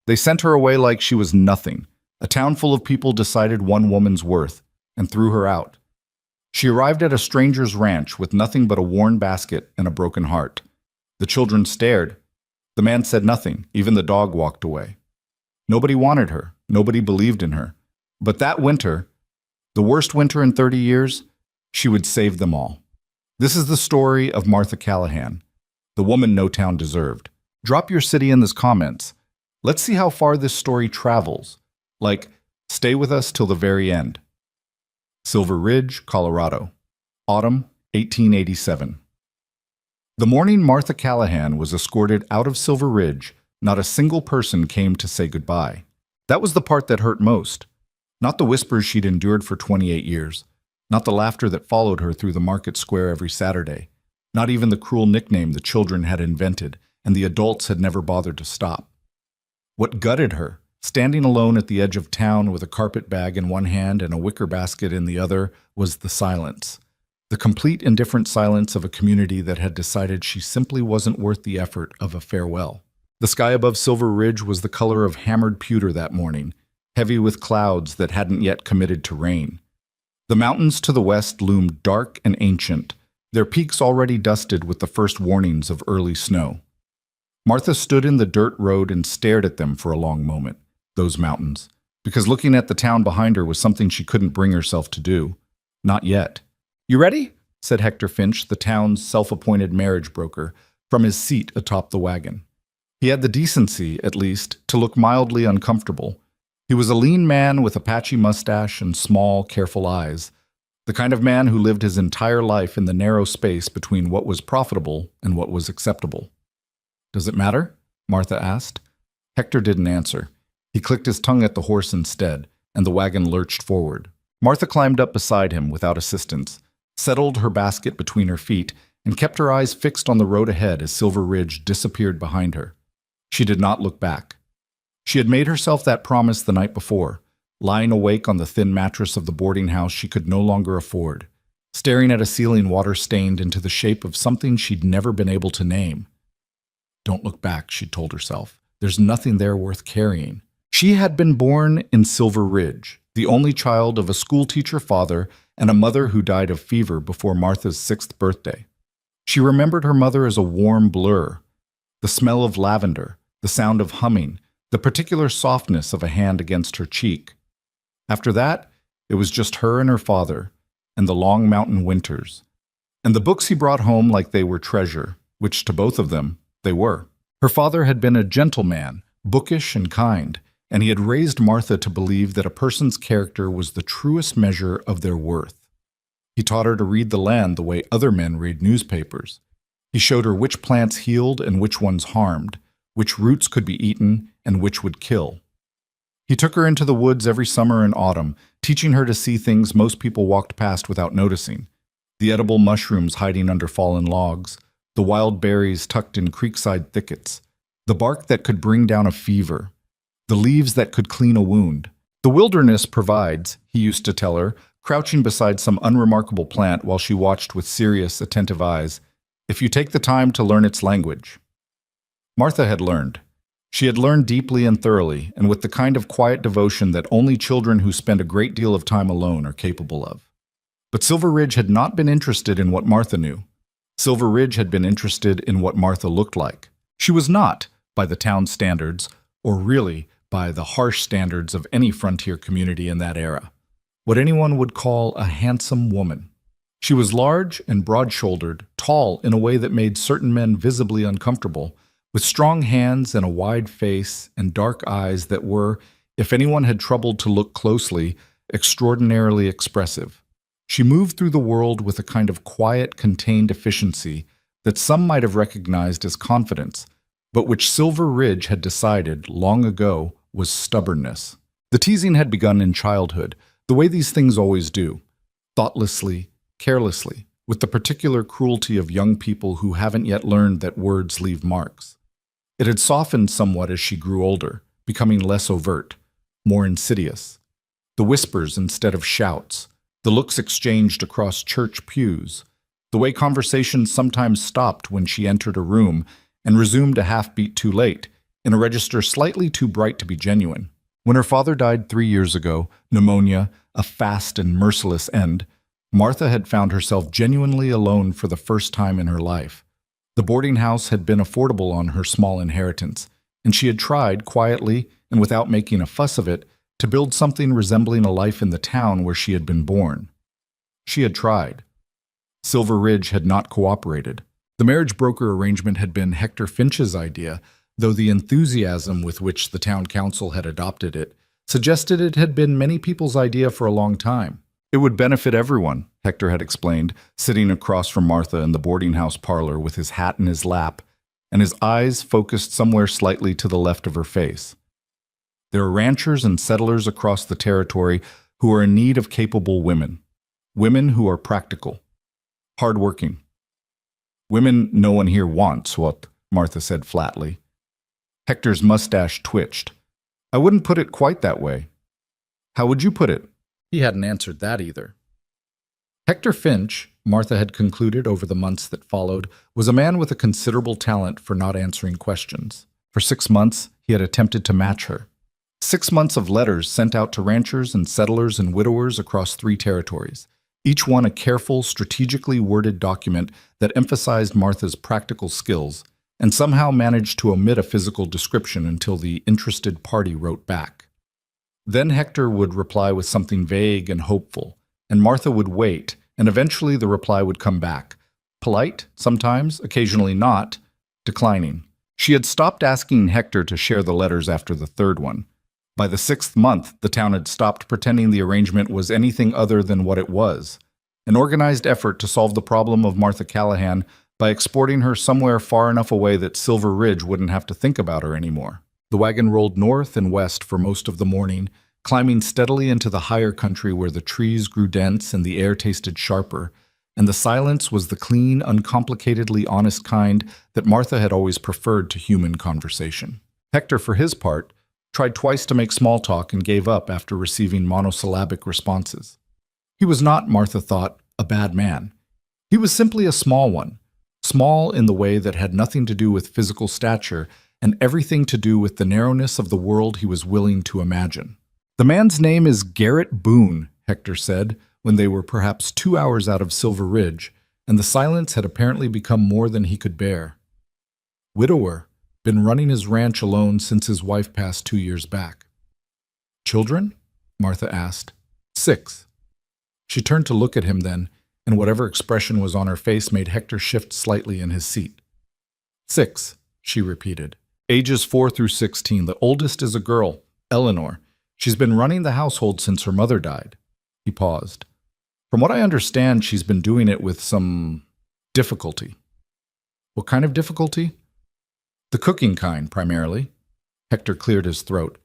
They sent her away like she was nothing. A town full of people decided one woman's worth and threw her out. She arrived at a stranger's ranch with nothing but a worn basket and a broken heart. The children stared. The man said nothing. Even the dog walked away. Nobody wanted her. Nobody believed in her. But that winter, the worst winter in 30 years, she would save them all. This is the story of Martha Callahan, the woman no town deserved. Drop your city in the comments. Let's see how far this story travels. Stay with us till the very end. Silver Ridge, Colorado. Autumn, 1887. The morning Martha Callahan was escorted out of Silver Ridge, not a single person came to say goodbye. That was the part that hurt most. Not the whispers she'd endured for 28 years. Not the laughter that followed her through the market square every Saturday. Not even the cruel nickname the children had invented and the adults had never bothered to stop. What gutted her, standing alone at the edge of town with a carpet bag in one hand and a wicker basket in the other, was the silence. The complete indifferent silence of a community that had decided she simply wasn't worth the effort of a farewell. The sky above Silver Ridge was the color of hammered pewter that morning, heavy with clouds that hadn't yet committed to rain. The mountains to the west loomed dark and ancient, their peaks already dusted with the first warnings of early snow. Martha stood in the dirt road and stared at them for a long moment, those mountains, because looking at the town behind her was something she couldn't bring herself to do. Not yet. "You ready?" said Hector Finch, the town's self-appointed marriage broker, from his seat atop the wagon. He had the decency, at least, to look mildly uncomfortable. He was a lean man with a patchy mustache and small, careful eyes, the kind of man who lived his entire life in the narrow space between what was profitable and what was acceptable. "Does it matter?" Martha asked. Hector didn't answer. He clicked his tongue at the horse instead, and the wagon lurched forward. Martha climbed up beside him without assistance, settled her basket between her feet, and kept her eyes fixed on the road ahead as Silver Ridge disappeared behind her. She did not look back. She had made herself that promise the night before, lying awake on the thin mattress of the boarding house she could no longer afford, staring at a ceiling water-stained into the shape of something she'd never been able to name. "Don't look back," she told herself. "There's nothing there worth carrying." She had been born in Silver Ridge, the only child of a schoolteacher father and a mother who died of fever before Martha's 6th birthday. She remembered her mother as a warm blur, the smell of lavender, the sound of humming, the particular softness of a hand against her cheek. After that, it was just her and her father, and the long mountain winters, and the books he brought home like they were treasure, which to both of them, they were. Her father had been a gentleman, bookish and kind, and he had raised Martha to believe that a person's character was the truest measure of their worth. He taught her to read the land the way other men read newspapers. He showed her which plants healed and which ones harmed, which roots could be eaten and which would kill. He took her into the woods every summer and autumn, teaching her to see things most people walked past without noticing: the edible mushrooms hiding under fallen logs, the wild berries tucked in creekside thickets, the bark that could bring down a fever, the leaves that could clean a wound. "The wilderness provides," he used to tell her, crouching beside some unremarkable plant while she watched with serious, attentive eyes, "if you take the time to learn its language." Martha had learned. She had learned deeply and thoroughly, and with the kind of quiet devotion that only children who spend a great deal of time alone are capable of. But Silver Ridge had not been interested in what Martha knew. Silver Ridge had been interested in what Martha looked like. She was not, by the town standards, or really by the harsh standards of any frontier community in that era, what anyone would call a handsome woman. She was large and broad-shouldered, tall in a way that made certain men visibly uncomfortable, with strong hands and a wide face and dark eyes that were, if anyone had troubled to look closely, extraordinarily expressive. She moved through the world with a kind of quiet, contained efficiency that some might have recognized as confidence, but which Silver Ridge had decided, long ago, was stubbornness. The teasing had begun in childhood, the way these things always do, thoughtlessly, carelessly, with the particular cruelty of young people who haven't yet learned that words leave marks. It had softened somewhat as she grew older, becoming less overt, more insidious. The whispers instead of shouts, the looks exchanged across church pews, the way conversations sometimes stopped when she entered a room and resumed a half-beat too late, in a register slightly too bright to be genuine. When her father died 3 years ago, pneumonia, a fast and merciless end, Martha had found herself genuinely alone for the first time in her life. The boarding house had been affordable on her small inheritance, and she had tried, quietly and without making a fuss of it, to build something resembling a life in the town where she had been born. She had tried. Silver Ridge had not cooperated. The marriage broker arrangement had been Hector Finch's idea, though the enthusiasm with which the town council had adopted it suggested it had been many people's idea for a long time. It would benefit everyone, Hector had explained, sitting across from Martha in the boarding house parlor with his hat in his lap and his eyes focused somewhere slightly to the left of her face. There are ranchers and settlers across the territory who are in need of capable women. Women who are practical, hardworking. Women no one here wants, what Martha said flatly. Hector's mustache twitched. I wouldn't put it quite that way. How would you put it? He hadn't answered that either. Hector Finch, Martha had concluded over the months that followed, was a man with a considerable talent for not answering questions. For 6 months, he had attempted to match her. 6 months of letters sent out to ranchers and settlers and widowers across 3 territories, each one a careful, strategically worded document that emphasized Martha's practical skills and somehow managed to omit a physical description until the interested party wrote back. Then Hector would reply with something vague and hopeful, and Martha would wait, and eventually the reply would come back. Polite, sometimes, occasionally not, declining. She had stopped asking Hector to share the letters after the 3rd one. By the 6th month, the town had stopped pretending the arrangement was anything other than what it was, an organized effort to solve the problem of Martha Callahan by exporting her somewhere far enough away that Silver Ridge wouldn't have to think about her anymore. The wagon rolled north and west for most of the morning, climbing steadily into the higher country where the trees grew dense and the air tasted sharper, and the silence was the clean, uncomplicatedly honest kind that Martha had always preferred to human conversation. Hector, for his part, tried twice to make small talk and gave up after receiving monosyllabic responses. He was not, Martha thought, a bad man. He was simply a small one, small in the way that had nothing to do with physical stature and everything to do with the narrowness of the world he was willing to imagine. The man's name is Garrett Boone, Hector said, when they were perhaps 2 hours out of Silver Ridge, and the silence had apparently become more than he could bear. Widower, been running his ranch alone since his wife passed 2 years back. Children? Martha asked. 6. She turned to look at him then, and whatever expression was on her face made Hector shift slightly in his seat. 6, she repeated. Ages 4 through 16. The oldest is a girl, Eleanor. She's been running the household since her mother died. He paused. From what I understand, she's been doing it with some difficulty. What kind of difficulty? The cooking kind, primarily. Hector cleared his throat.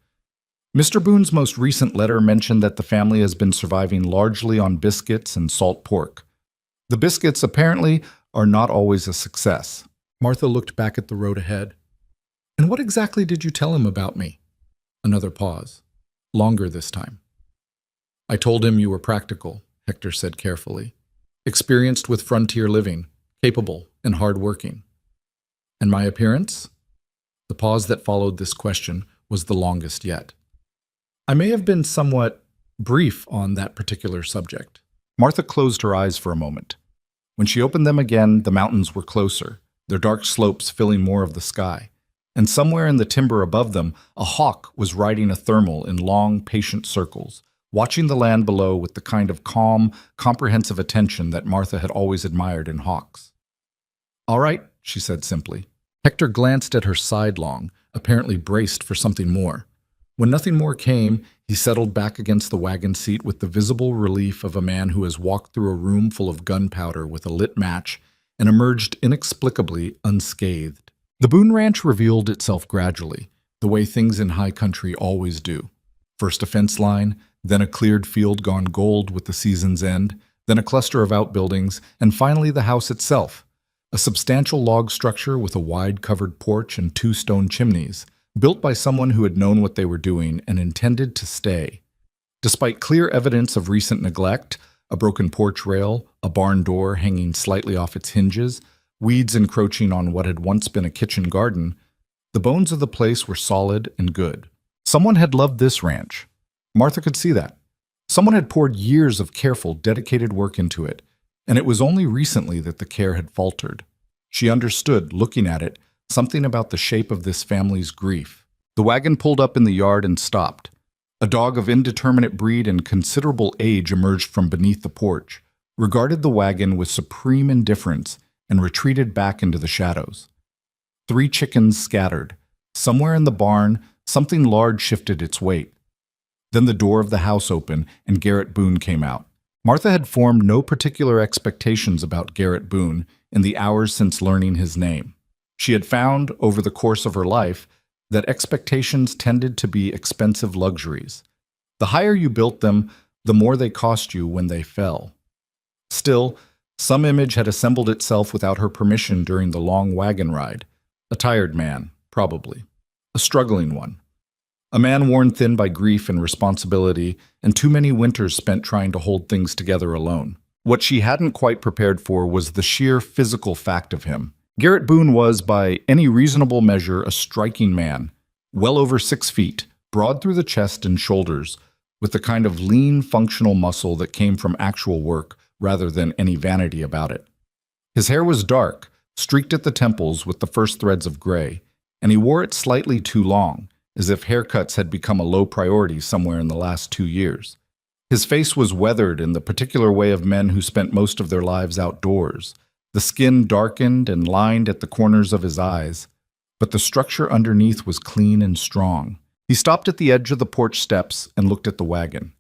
Mr. Boone's most recent letter mentioned that the family has been surviving largely on biscuits and salt pork. The biscuits, apparently, are not always a success. Martha looked back at the road ahead. And what exactly did you tell him about me? Another pause. Longer this time. I told him you were practical, Hector said carefully. Experienced with frontier living, capable and hard-working. And my appearance? The pause that followed this question was the longest yet. I may have been somewhat brief on that particular subject. Martha closed her eyes for a moment. When she opened them again, the mountains were closer, their dark slopes filling more of the sky. And somewhere in the timber above them, a hawk was riding a thermal in long, patient circles, watching the land below with the kind of calm, comprehensive attention that Martha had always admired in hawks. All right, she said simply. Hector glanced at her sidelong, apparently braced for something more. When nothing more came, he settled back against the wagon seat with the visible relief of a man who has walked through a room full of gunpowder with a lit match and emerged inexplicably unscathed. The Boone Ranch revealed itself gradually, the way things in high country always do. First a fence line, then a cleared field gone gold with the season's end, then a cluster of outbuildings, and finally the house itself, a substantial log structure with a wide covered porch and 2 stone chimneys, built by someone who had known what they were doing and intended to stay. Despite clear evidence of recent neglect, a broken porch rail, a barn door hanging slightly off its hinges, weeds encroaching on what had once been a kitchen garden, The bones of the place were solid and good. Someone had loved this ranch. Martha could see that. Someone had poured years of careful, dedicated work into it, and it was only recently that the care had faltered. She understood, looking at it, something about the shape of this family's grief. The wagon pulled up in the yard and stopped. A dog of indeterminate breed and considerable age emerged from beneath the porch, regarded the wagon with supreme indifference, and retreated back into the shadows. 3 chickens scattered. Somewhere in the barn, something large shifted its weight. Then the door of the house opened, and Garrett Boone came out. Martha had formed no particular expectations about Garrett Boone in the hours since learning his name. She had found, over the course of her life, that expectations tended to be expensive luxuries. The higher you built them, the more they cost you when they fell. Still, some image had assembled itself without her permission during the long wagon ride. A tired man, probably. A struggling one. A man worn thin by grief and responsibility, and too many winters spent trying to hold things together alone. What she hadn't quite prepared for was the sheer physical fact of him. Garrett Boone was, by any reasonable measure, a striking man, well over 6 feet, broad through the chest and shoulders, with the kind of lean, functional muscle that came from actual work rather than any vanity about it. His hair was dark, streaked at the temples with the first threads of gray, and he wore it slightly too long, as if haircuts had become a low priority somewhere in the last 2 years. His face was weathered in the particular way of men who spent most of their lives outdoors. The skin darkened and lined at the corners of his eyes, but the structure underneath was clean and strong. He stopped at the edge of the porch steps and looked at the wagon.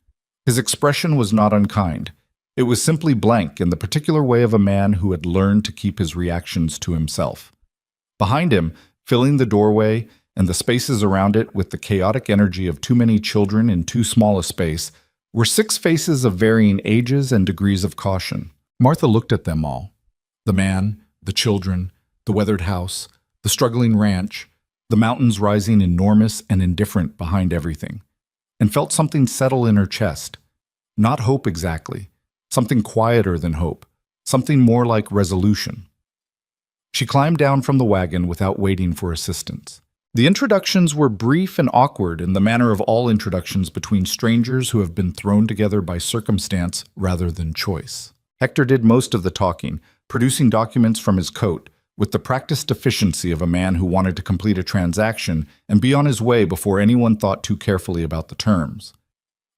His expression was not unkind. It was simply blank in the particular way of a man who had learned to keep his reactions to himself. Behind him, filling the doorway and the spaces around it with the chaotic energy of too many children in too small a space, were 6 faces of varying ages and degrees of caution. Martha looked at them all. The man, the children, the weathered house, the struggling ranch, the mountains rising enormous and indifferent behind everything, and felt something settle in her chest. Not hope exactly, something quieter than hope, something more like resolution. She climbed down from the wagon without waiting for assistance. The introductions were brief and awkward in the manner of all introductions between strangers who have been thrown together by circumstance rather than choice. Hector did most of the talking, producing documents from his coat, with the practiced efficiency of a man who wanted to complete a transaction and be on his way before anyone thought too carefully about the terms.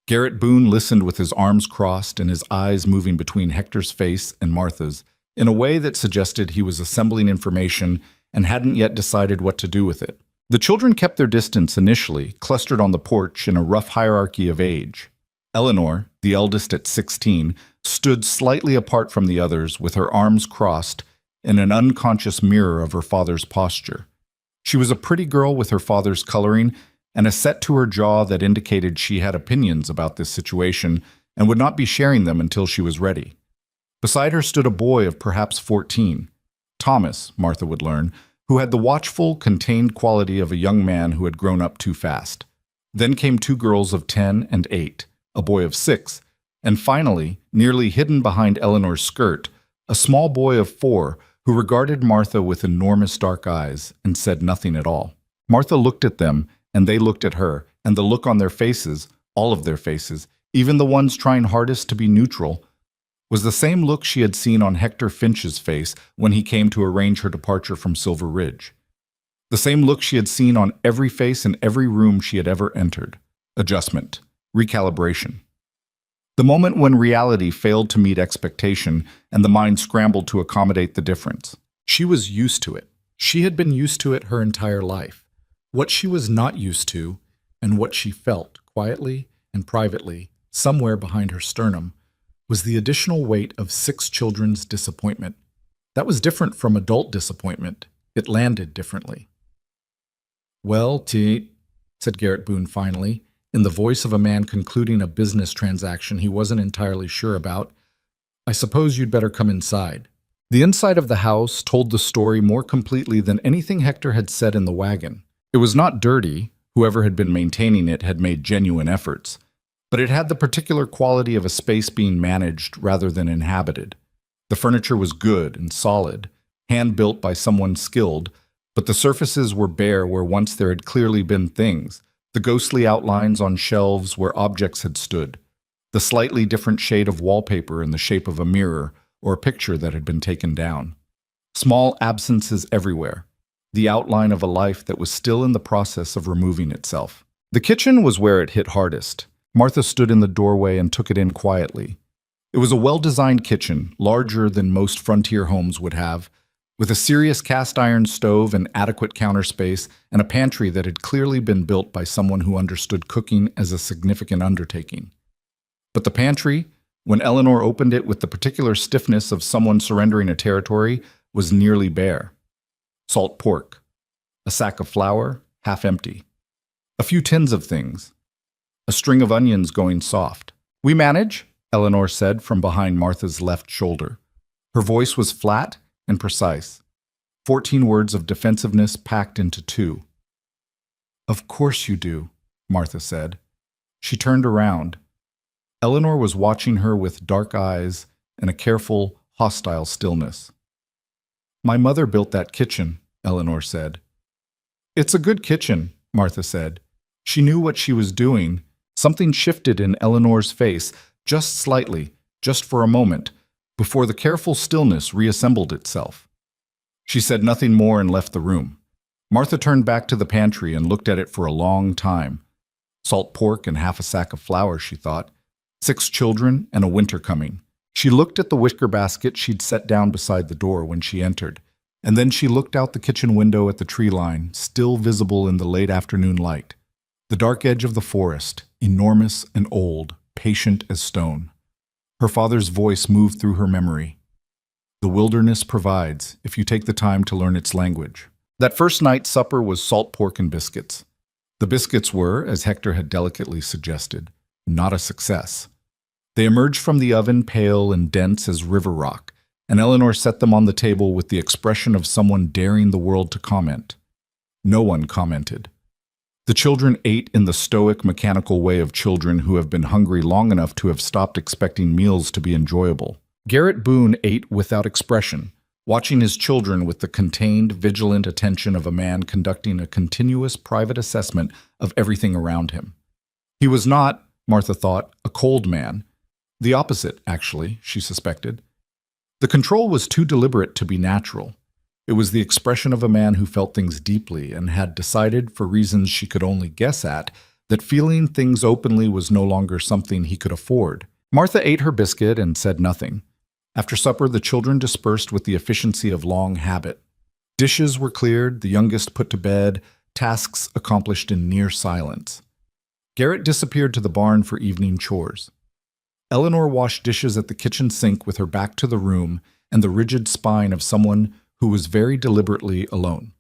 Garrett Boone listened with his arms crossed and his eyes moving between Hector's face and Martha's in a way that suggested he was assembling information and hadn't yet decided what to do with it. The children kept their distance initially, clustered on the porch in a rough hierarchy of age. Eleanor, the eldest at 16, stood slightly apart from the others with her arms crossed in an unconscious mirror of her father's posture. She was a pretty girl with her father's coloring and a set to her jaw that indicated she had opinions about this situation and would not be sharing them until she was ready. Beside her stood a boy of perhaps 14. Thomas, Martha would learn, who had the watchful, contained quality of a young man who had grown up too fast. Then came 2 girls of 10 and 8, a boy of 6, and finally, nearly hidden behind Eleanor's skirt, a small boy of 4 who regarded Martha with enormous dark eyes and said nothing at all. Martha looked at them, and they looked at her, and the look on their faces, all of their faces, even the ones trying hardest to be neutral, was the same look she had seen on Hector Finch's face when he came to arrange her departure from Silver Ridge. The same look she had seen on every face in every room she had ever entered. Adjustment. Recalibration. The moment when reality failed to meet expectation and the mind scrambled to accommodate the difference. She was used to it. She had been used to it her entire life. What she was not used to, and what she felt, quietly and privately, somewhere behind her sternum, was the additional weight of 6 children's disappointment. That was different from adult disappointment. It landed differently. "Well, T," said Garrett Boone finally, in the voice of a man concluding a business transaction he wasn't entirely sure about, "I suppose you'd better come inside." The inside of the house told the story more completely than anything Hector had said in the wagon. It was not dirty. Whoever had been maintaining it had made genuine efforts. But it had the particular quality of a space being managed rather than inhabited. The furniture was good and solid, hand-built by someone skilled, But the surfaces were bare where once there had clearly been things, the ghostly outlines on shelves where objects had stood, the slightly different shade of wallpaper in the shape of a mirror or a picture that had been taken down. Small absences everywhere, the outline of a life that was still in the process of removing itself. The kitchen was where it hit hardest. Martha stood in the doorway and took it in quietly. It was a well-designed kitchen, larger than most frontier homes would have, with a serious cast-iron stove and adequate counter space, and a pantry that had clearly been built by someone who understood cooking as a significant undertaking. But the pantry, when Eleanor opened it with the particular stiffness of someone surrendering a territory, was nearly bare. Salt pork, a sack of flour, half empty, a few tins of things, a string of onions going soft. "We manage," Eleanor said from behind Martha's left shoulder. Her voice was flat and precise, 14 words of defensiveness packed into 2. "Of course you do," Martha said. She turned around. Eleanor was watching her with dark eyes and a careful, hostile stillness. "My mother built that kitchen," Eleanor said. "It's a good kitchen," Martha said. She knew what she was doing. Something shifted in Eleanor's face, just slightly, just for a moment, before the careful stillness reassembled itself. She said nothing more and left the room. Martha turned back to the pantry and looked at it for a long time. Salt pork and half a sack of flour, she thought. 6 children and a winter coming. She looked at the wicker basket she'd set down beside the door when she entered, and then she looked out the kitchen window at the tree line, still visible in the late afternoon light. The dark edge of the forest, enormous and old, patient as stone. Her father's voice moved through her memory. "The wilderness provides, if you take the time to learn its language." That first night's supper was salt pork and biscuits. The biscuits were, as Hector had delicately suggested, not a success. They emerged from the oven pale and dense as river rock, and Eleanor set them on the table with the expression of someone daring the world to comment. No one commented. The children ate in the stoic, mechanical way of children who have been hungry long enough to have stopped expecting meals to be enjoyable. Garrett Boone ate without expression, watching his children with the contained, vigilant attention of a man conducting a continuous private assessment of everything around him. He was not, Martha thought, a cold man. The opposite, actually, she suspected. The control was too deliberate to be natural. It was the expression of a man who felt things deeply and had decided, for reasons she could only guess at, that feeling things openly was no longer something he could afford. Martha ate her biscuit and said nothing. After supper, the children dispersed with the efficiency of long habit. Dishes were cleared, the youngest put to bed, tasks accomplished in near silence. Garrett disappeared to the barn for evening chores. Eleanor washed dishes at the kitchen sink with her back to the room and the rigid spine of someone who was very deliberately alone.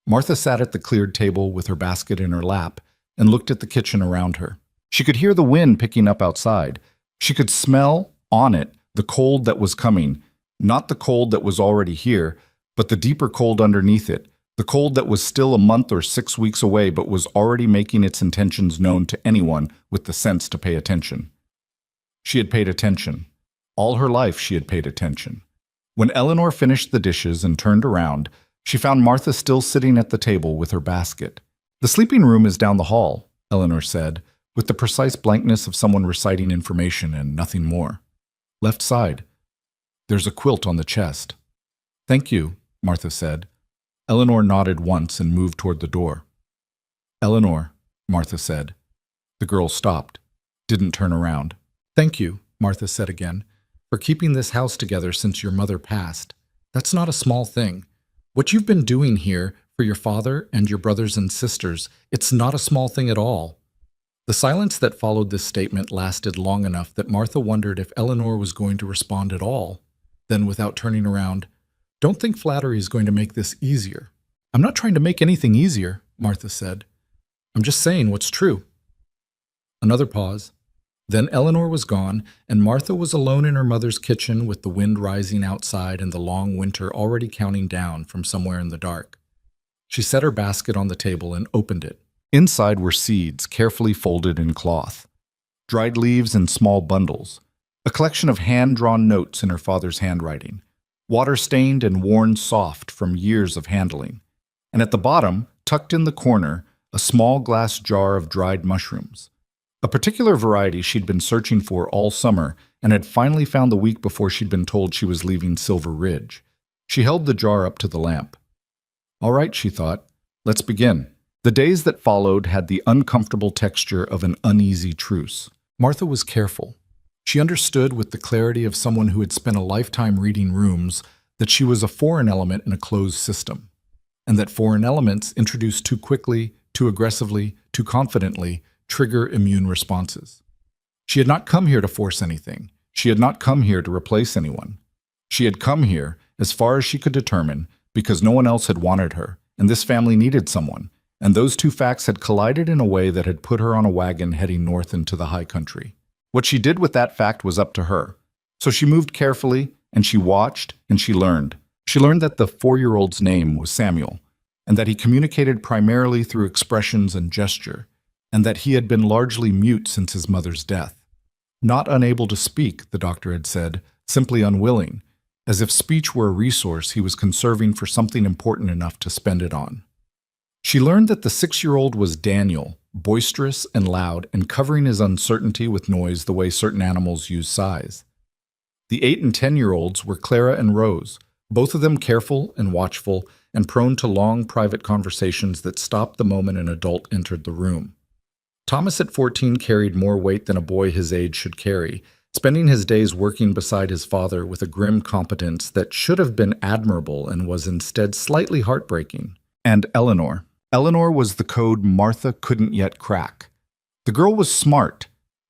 Martha sat at the cleared table with her basket in her lap and looked at the kitchen around her. She could hear the wind picking up outside. She could smell, on it, the cold that was coming, not the cold that was already here, but the deeper cold underneath it, the cold that was still a month or 6 weeks away but was already making its intentions known to anyone with the sense to pay attention. She had paid attention. All her life she had paid attention. When Eleanor finished the dishes and turned around, she found Martha still sitting at the table with her basket. "The sleeping room is down the hall," Eleanor said, with the precise blankness of someone reciting information and nothing more. "Left side. There's a quilt on the chest." "Thank you," Martha said. Eleanor nodded once and moved toward the door. "Eleanor," Martha said. The girl stopped, didn't turn around. "Thank you," Martha said again, "for keeping this house together since your mother passed. That's not a small thing. What you've been doing here for your father and your brothers and sisters, it's not a small thing at all." The silence that followed this statement lasted long enough that Martha wondered if Eleanor was going to respond at all. Then, without turning around, "Don't think flattery is going to make this easier." "I'm not trying to make anything easier," Martha said. "I'm just saying what's true." Another pause. Then Eleanor was gone, and Martha was alone in her mother's kitchen with the wind rising outside and the long winter already counting down from somewhere in the dark. She set her basket on the table and opened it. Inside were seeds carefully folded in cloth, dried leaves in small bundles, a collection of hand-drawn notes in her father's handwriting, water-stained and worn soft from years of handling. and at the bottom, tucked in the corner, a small glass jar of dried mushrooms. A particular variety she'd been searching for all summer and had finally found the week before she'd been told she was leaving Silver Ridge. She held the jar up to the lamp. All right, she thought, let's begin. The days that followed had the uncomfortable texture of an uneasy truce. Martha was careful. She understood with the clarity of someone who had spent a lifetime reading rooms that she was a foreign element in a closed system, and that foreign elements introduced too quickly, too aggressively, too confidently trigger immune responses. She had not come here to force anything. She had not come here to replace anyone. She had come here, as far as she could determine, because no one else had wanted her, and this family needed someone, and those two facts had collided in a way that had put her on a wagon heading north into the high country. What she did with that fact was up to her. So she moved carefully, and she watched, and she learned. She learned that the 4-year-old's name was Samuel, and that he communicated primarily through expressions and gesture, and that he had been largely mute since his mother's death. Not unable to speak, the doctor had said, simply unwilling, as if speech were a resource he was conserving for something important enough to spend it on. She learned that the 6-year-old was Daniel, boisterous and loud and covering his uncertainty with noise the way certain animals use sighs. The 8 and 10-year-olds were Clara and Rose, both of them careful and watchful and prone to long private conversations that stopped the moment an adult entered the room. Thomas at 14 carried more weight than a boy his age should carry, spending his days working beside his father with a grim competence that should have been admirable and was instead slightly heartbreaking. And Eleanor. Eleanor was the code Martha couldn't yet crack. The girl was smart,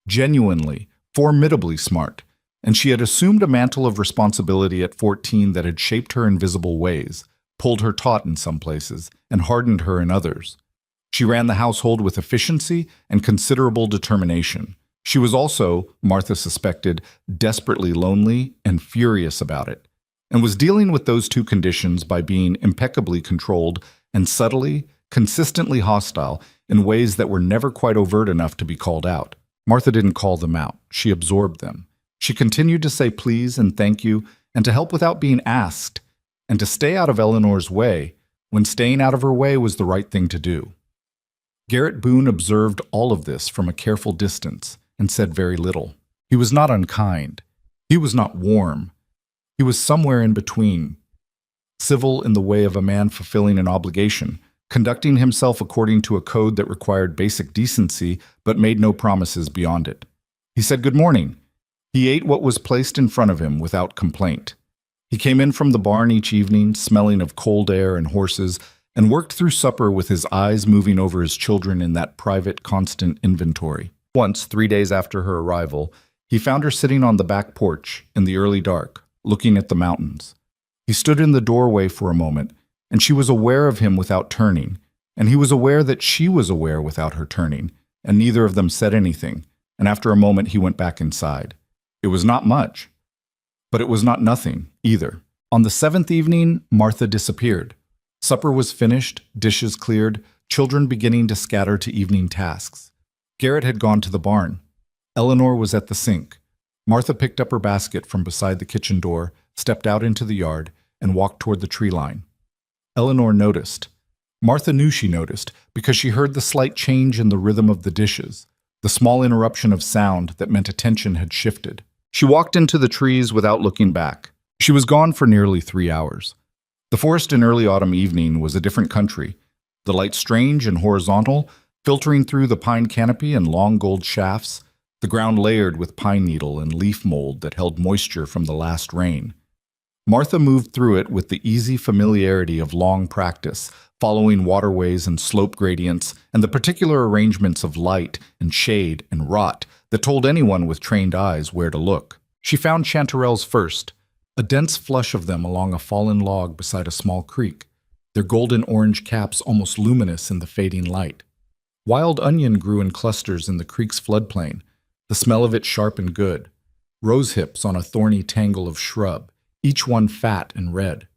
genuinely, formidably smart, and she had assumed a mantle of responsibility at 14 that had shaped her in visible ways, pulled her taut in some places, and hardened her in others. She ran the household with efficiency and considerable determination. She was also, Martha suspected, desperately lonely and furious about it, and was dealing with those two conditions by being impeccably controlled and subtly, consistently hostile in ways that were never quite overt enough to be called out. Martha didn't call them out. She absorbed them. She continued to say please and thank you, and to help without being asked, and to stay out of Eleanor's way when staying out of her way was the right thing to do. Garrett Boone observed all of this from a careful distance and said very little. He was not unkind. He was not warm. He was somewhere in between, civil in the way of a man fulfilling an obligation, conducting himself according to a code that required basic decency but made no promises beyond it. He said good morning. He ate what was placed in front of him without complaint. He came in from the barn each evening, smelling of cold air and horses, and worked through supper with his eyes moving over his children in that private, constant inventory. Once, 3 days after her arrival, he found her sitting on the back porch in the early dark, looking at the mountains. He stood in the doorway for a moment, and she was aware of him without turning, and he was aware that she was aware without her turning, and neither of them said anything, and after a moment he went back inside. It was not much, but it was not nothing either. On the 7th evening, Martha disappeared. Supper was finished, dishes cleared, children beginning to scatter to evening tasks. Garrett had gone to the barn. Eleanor was at the sink. Martha picked up her basket from beside the kitchen door, stepped out into the yard, and walked toward the tree line. Eleanor noticed. Martha knew she noticed because she heard the slight change in the rhythm of the dishes, the small interruption of sound that meant attention had shifted. She walked into the trees without looking back. She was gone for nearly 3 hours. The forest in early autumn evening was a different country, the light strange and horizontal, filtering through the pine canopy and long gold shafts, the ground layered with pine needle and leaf mold that held moisture from the last rain. Martha moved through it with the easy familiarity of long practice, following waterways and slope gradients and the particular arrangements of light and shade and rot that told anyone with trained eyes where to look. She found chanterelles first, a dense flush of them along a fallen log beside a small creek, their golden orange caps almost luminous in the fading light. Wild onion grew in clusters in the creek's floodplain, the smell of it sharp and good. Rose hips on a thorny tangle of shrub, each one fat and red.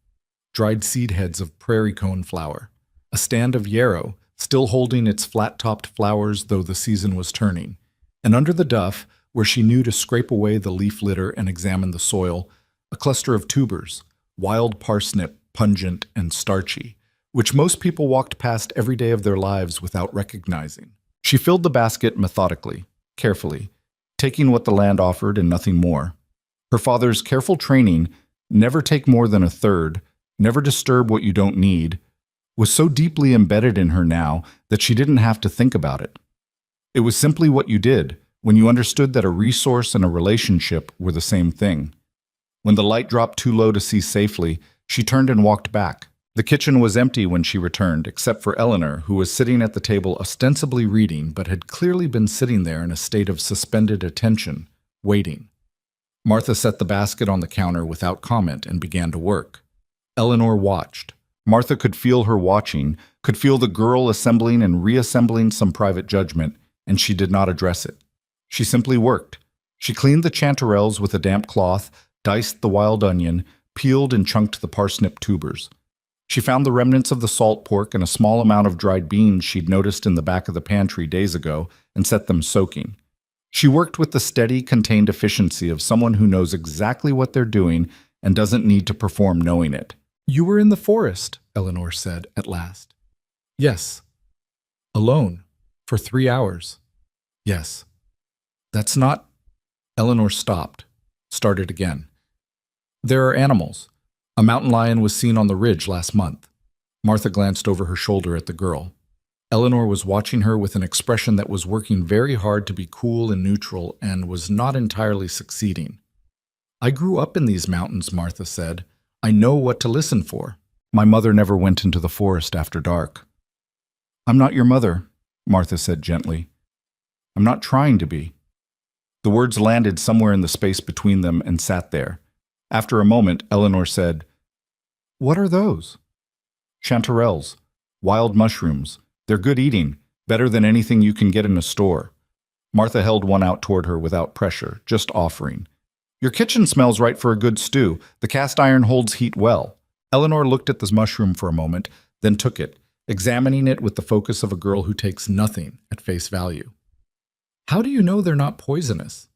Dried seed heads of prairie cone flower. A stand of yarrow, still holding its flat-topped flowers though the season was turning. And under the duff, where she knew to scrape away the leaf litter and examine the soil, a cluster of tubers, wild parsnip, pungent and starchy, which most people walked past every day of their lives without recognizing. She filled the basket methodically, carefully, taking what the land offered and nothing more. Her father's careful training, never take more than a third, never disturb what you don't need, was so deeply embedded in her now that she didn't have to think about it. It was simply what you did when you understood that a resource and a relationship were the same thing. When the light dropped too low to see safely, she turned and walked back. The kitchen was empty when she returned, except for Eleanor, who was sitting at the table ostensibly reading, but had clearly been sitting there in a state of suspended attention, waiting. Martha set the basket on the counter without comment and began to work. Eleanor watched. Martha could feel her watching, could feel the girl assembling and reassembling some private judgment, and she did not address it. She simply worked. She cleaned the chanterelles with a damp cloth, diced the wild onion, peeled and chunked the parsnip tubers. She found the remnants of the salt pork and a small amount of dried beans she'd noticed in the back of the pantry days ago and set them soaking. She worked with the steady, contained efficiency of someone who knows exactly what they're doing and doesn't need to perform knowing it. "You were in the forest," Eleanor said at last. "Yes." "Alone? For 3 hours?" "Yes." "That's not—" Eleanor stopped, started again. "There are animals. A mountain lion was seen on the ridge last month." Martha glanced over her shoulder at the girl. Eleanor was watching her with an expression that was working very hard to be cool and neutral and was not entirely succeeding. "I grew up in these mountains," Martha said. "I know what to listen for. My mother never went into the forest after dark." "I'm not your mother," Martha said gently. "I'm not trying to be." The words landed somewhere in the space between them and sat there. After a moment, Eleanor said, "What are those?" "Chanterelles. Wild mushrooms. They're good eating, better than anything you can get in a store." Martha held one out toward her without pressure, just offering. "Your kitchen smells right for a good stew. The cast iron holds heat well." Eleanor looked at this mushroom for a moment, then took it, examining it with the focus of a girl who takes nothing at face value. "How do you know they're not poisonous?"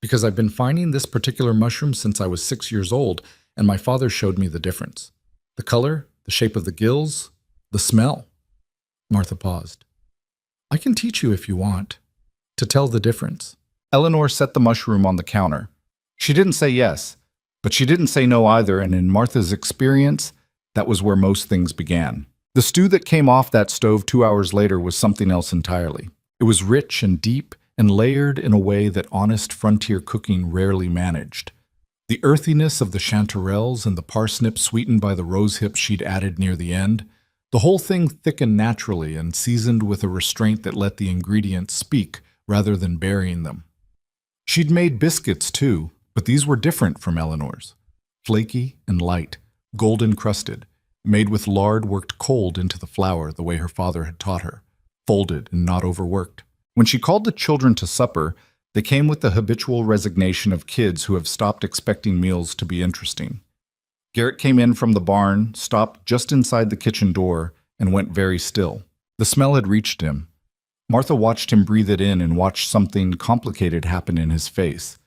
"Because I've been finding this particular mushroom since I was 6 years old, and my father showed me the difference. The color, the shape of the gills, the smell." Martha paused. "I can teach you if you want, to tell the difference." Eleanor set the mushroom on the counter. She didn't say yes, but she didn't say no either, and in Martha's experience, that was where most things began. The stew that came off that stove 2 hours later was something else entirely. It was rich and deep and layered in a way that honest frontier cooking rarely managed. The earthiness of the chanterelles and the parsnips sweetened by the rosehip she'd added near the end, the whole thing thickened naturally and seasoned with a restraint that let the ingredients speak rather than burying them. She'd made biscuits too, but these were different from Eleanor's. Flaky and light, golden crusted, made with lard worked cold into the flour the way her father had taught her, folded and not overworked. When she called the children to supper, they came with the habitual resignation of kids who have stopped expecting meals to be interesting. Garrett came in from the barn, stopped just inside the kitchen door, and went very still. The smell had reached him. Martha watched him breathe it in and watched something complicated happen in his face.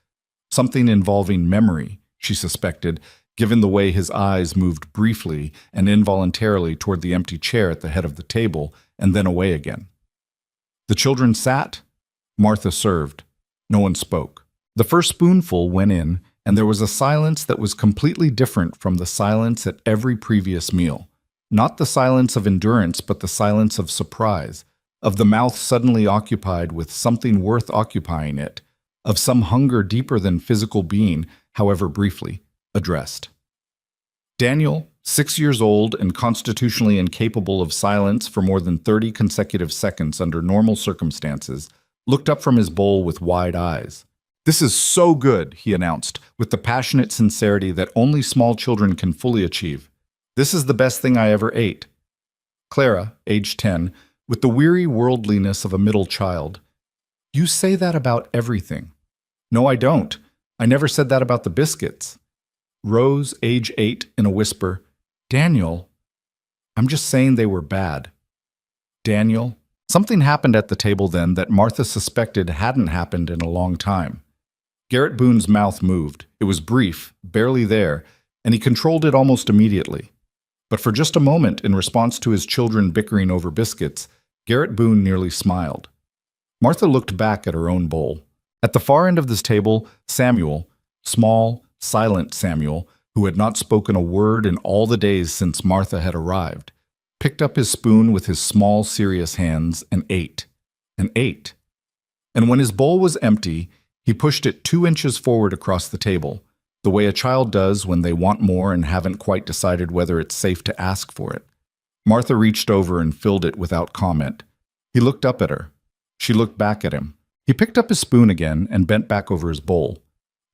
Something involving memory, she suspected, given the way his eyes moved briefly and involuntarily toward the empty chair at the head of the table and then away again. The children sat. Martha served. No one spoke. The first spoonful went in, and there was a silence that was completely different from the silence at every previous meal. Not the silence of endurance, but the silence of surprise, of the mouth suddenly occupied with something worth occupying it, of some hunger deeper than physical being, however briefly, addressed. Daniel, 6 years old and constitutionally incapable of silence for more than 30 consecutive seconds under normal circumstances, looked up from his bowl with wide eyes. "This is so good," he announced, with the passionate sincerity that only small children can fully achieve. "This is the best thing I ever ate." Clara, age 10, with the weary worldliness of a middle child. "You say that about everything." "No, I don't. I never said that about the biscuits." Rose, age 8, in a whisper. "Daniel, I'm just saying they were bad." "Daniel." Something happened at the table then that Martha suspected hadn't happened in a long time. Garrett Boone's mouth moved. It was brief, barely there, and he controlled it almost immediately. But for just a moment, in response to his children bickering over biscuits, Garrett Boone nearly smiled. Martha looked back at her own bowl. At the far end of this table, Samuel, small, silent Samuel, who had not spoken a word in all the days since Martha had arrived, picked up his spoon with his small, serious hands and ate. And ate. And when his bowl was empty, he pushed it 2 inches forward across the table, the way a child does when they want more and haven't quite decided whether it's safe to ask for it. Martha reached over and filled it without comment. He looked up at her. She looked back at him. He picked up his spoon again and bent back over his bowl.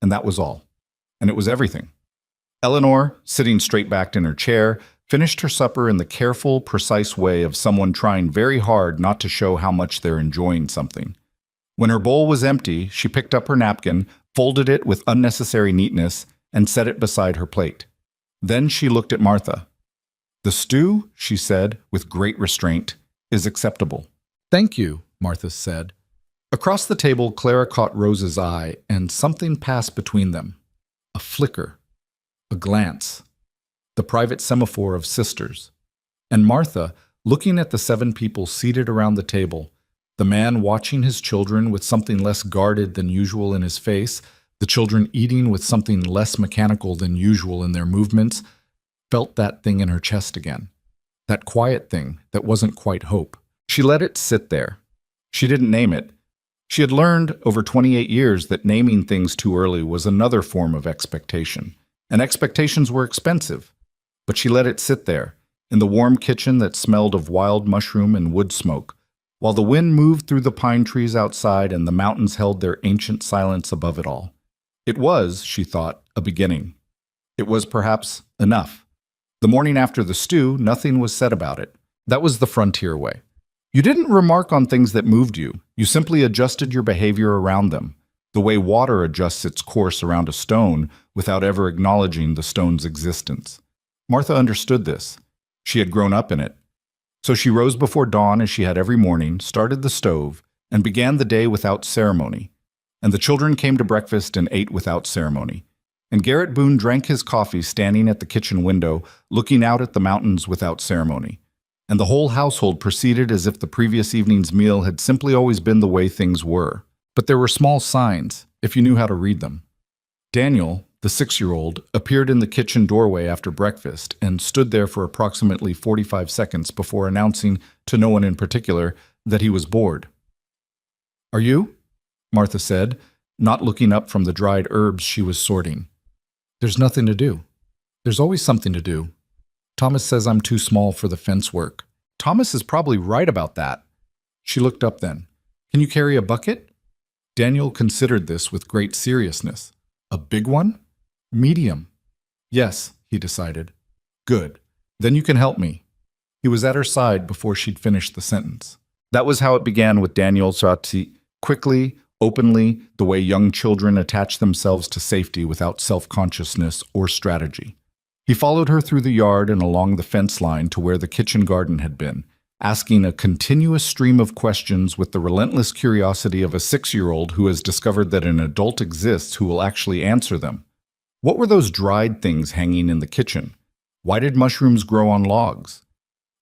And that was all. And it was everything. Eleanor, sitting straight-backed in her chair, finished her supper in the careful, precise way of someone trying very hard not to show how much they're enjoying something. When her bowl was empty, she picked up her napkin, folded it with unnecessary neatness, and set it beside her plate. Then she looked at Martha. "The stew," she said, with great restraint, "is acceptable." "Thank you," Martha said. Across the table, Clara caught Rose's eye, and something passed between them. A flicker. A glance. The private semaphore of sisters. And Martha, looking at the 7 people seated around the table, the man watching his children with something less guarded than usual in his face, the children eating with something less mechanical than usual in their movements, felt that thing in her chest again. That quiet thing that wasn't quite hope. She let it sit there. She didn't name it. She had learned over 28 years that naming things too early was another form of expectation, and expectations were expensive. But she let it sit there, in the warm kitchen that smelled of wild mushroom and wood smoke, while the wind moved through the pine trees outside and the mountains held their ancient silence above it all. It was, she thought, a beginning. It was perhaps enough. The morning after the stew, nothing was said about it. That was the frontier way. You didn't remark on things that moved you. You simply adjusted your behavior around them, the way water adjusts its course around a stone without ever acknowledging the stone's existence. Martha understood this. She had grown up in it. So she rose before dawn as she had every morning, started the stove, and began the day without ceremony. And the children came to breakfast and ate without ceremony. And Garrett Boone drank his coffee standing at the kitchen window, looking out at the mountains without ceremony. And the whole household proceeded as if the previous evening's meal had simply always been the way things were. But there were small signs, if you knew how to read them. Daniel, the 6-year-old, appeared in the kitchen doorway after breakfast and stood there for approximately 45 seconds before announcing, to no one in particular, that he was bored. "Are you?" Martha said, not looking up from the dried herbs she was sorting. "There's nothing to do. There's always something to do. Thomas says I'm too small for the fence work." "Thomas is probably right about that." She looked up then. "Can you carry a bucket?" Daniel considered this with great seriousness. "A big one?" "Medium." "Yes," he decided. "Good. Then you can help me." He was at her side before she'd finished the sentence. That was how it began with Daniel Sati, quickly, openly, the way young children attach themselves to safety without self-consciousness or strategy. He followed her through the yard and along the fence line to where the kitchen garden had been, asking a continuous stream of questions with the relentless curiosity of a 6-year-old who has discovered that an adult exists who will actually answer them. What were those dried things hanging in the kitchen? Why did mushrooms grow on logs?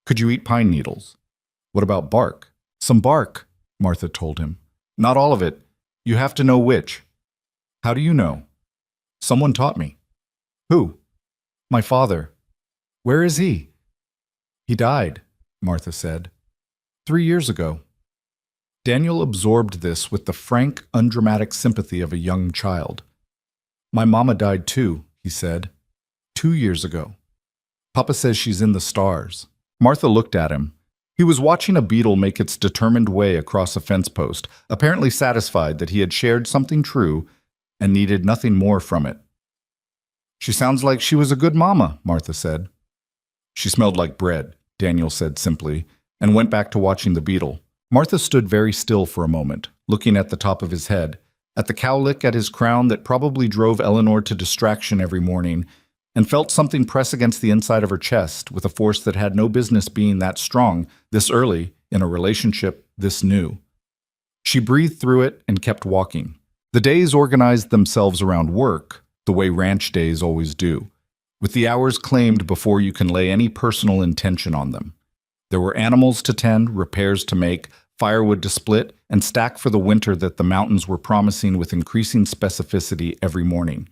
Could you eat pine needles? What about bark? "Some bark," Martha told him. "Not all of it. You have to know which." "How do you know?" "Someone taught me." "Who?" "My father." "Where is he?" "He died," Martha said. 3 years ago." Daniel absorbed this with the frank, undramatic sympathy of a young child. "My mama died too," he said. 2 years ago. Papa says she's in the stars." Martha looked at him. He was watching a beetle make its determined way across a fence post, apparently satisfied that he had shared something true and needed nothing more from it. "She sounds like she was a good mama," Martha said. "She smelled like bread," Daniel said simply, and went back to watching the beetle. Martha stood very still for a moment, looking at the top of his head, at the cowlick at his crown that probably drove Eleanor to distraction every morning, and felt something press against the inside of her chest with a force that had no business being that strong, this early, in a relationship this new. She breathed through it and kept walking. The days organized themselves around work, the way ranch days always do. with the hours claimed before you can lay any personal intention on them. There were animals to tend, repairs to make, firewood to split, and stack for the winter that the mountains were promising with increasing specificity every morning.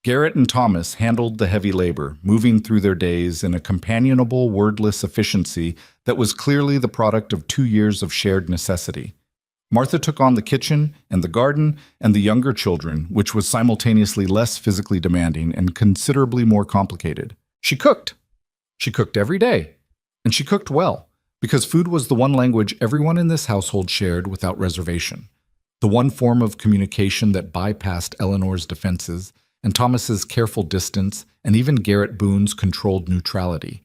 Garrett and Thomas handled the heavy labor, moving through their days in a companionable, wordless efficiency that was clearly the product of 2 years of shared necessity. Martha took on the kitchen and the garden and the younger children, which was simultaneously less physically demanding and considerably more complicated. She cooked. She cooked every day. And she cooked well, because food was the one language everyone in this household shared without reservation. The one form of communication that bypassed Eleanor's defenses and Thomas's careful distance and even Garrett Boone's controlled neutrality.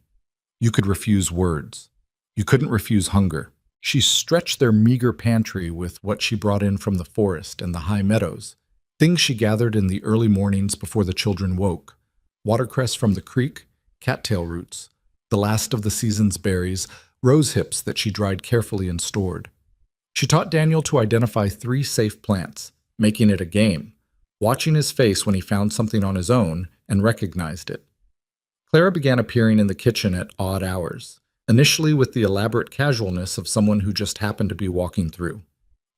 You could refuse words. You couldn't refuse hunger. She stretched their meager pantry with what she brought in from the forest and the high meadows, things she gathered in the early mornings before the children woke, watercress from the creek, cattail roots, the last of the season's berries, rose hips that she dried carefully and stored. She taught Daniel to identify 3 safe plants, making it a game, watching his face when he found something on his own and recognized it. Clara began appearing in the kitchen at odd hours, initially with the elaborate casualness of someone who just happened to be walking through,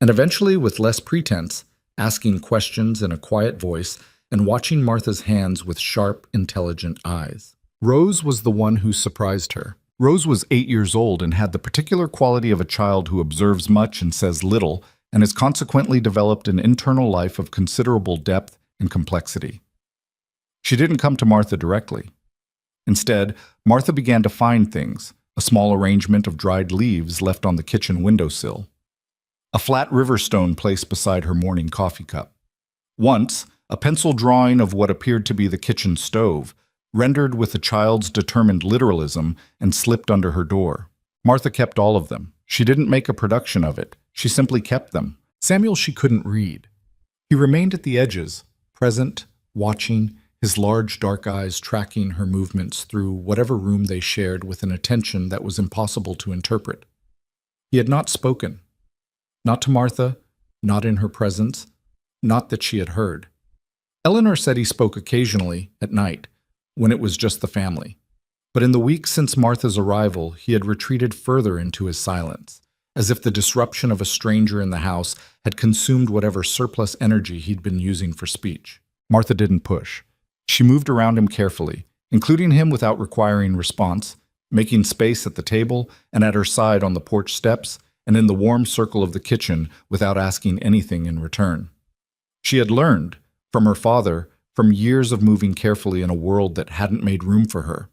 and eventually with less pretense, asking questions in a quiet voice and watching Martha's hands with sharp, intelligent eyes. Rose was the one who surprised her. Rose was 8 years old and had the particular quality of a child who observes much and says little, and has consequently developed an internal life of considerable depth and complexity. She didn't come to Martha directly. Instead, Martha began to find things, a small arrangement of dried leaves left on the kitchen windowsill, a flat river stone placed beside her morning coffee cup. Once, a pencil drawing of what appeared to be the kitchen stove, rendered with a child's determined literalism and slipped under her door. Martha kept all of them. She didn't make a production of it. She simply kept them. Samuel she couldn't read. He remained at the edges, present, watching, his large dark eyes tracking her movements through whatever room they shared with an attention that was impossible to interpret. He had not spoken. Not to Martha, not in her presence, not that she had heard. Eleanor said he spoke occasionally, at night, when it was just the family. But in the weeks since Martha's arrival, he had retreated further into his silence, as if the disruption of a stranger in the house had consumed whatever surplus energy he'd been using for speech. Martha didn't push. She moved around him carefully, including him without requiring response, making space at the table and at her side on the porch steps and in the warm circle of the kitchen without asking anything in return. She had learned, from her father, from years of moving carefully in a world that hadn't made room for her,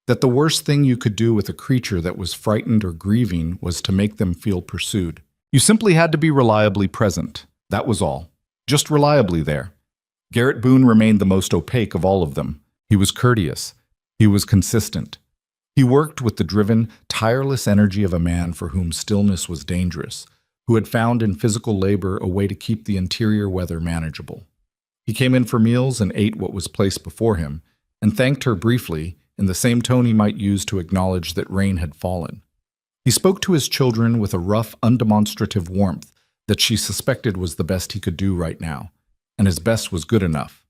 that the worst thing you could do with a creature that was frightened or grieving was to make them feel pursued. You simply had to be reliably present. That was all. Just reliably there. Garrett Boone remained the most opaque of all of them. He was courteous. He was consistent. He worked with the driven, tireless energy of a man for whom stillness was dangerous, who had found in physical labor a way to keep the interior weather manageable. He came in for meals and ate what was placed before him, and thanked her briefly, in the same tone he might use to acknowledge that rain had fallen. He spoke to his children with a rough, undemonstrative warmth that she suspected was the best he could do right now, and his best was good enough.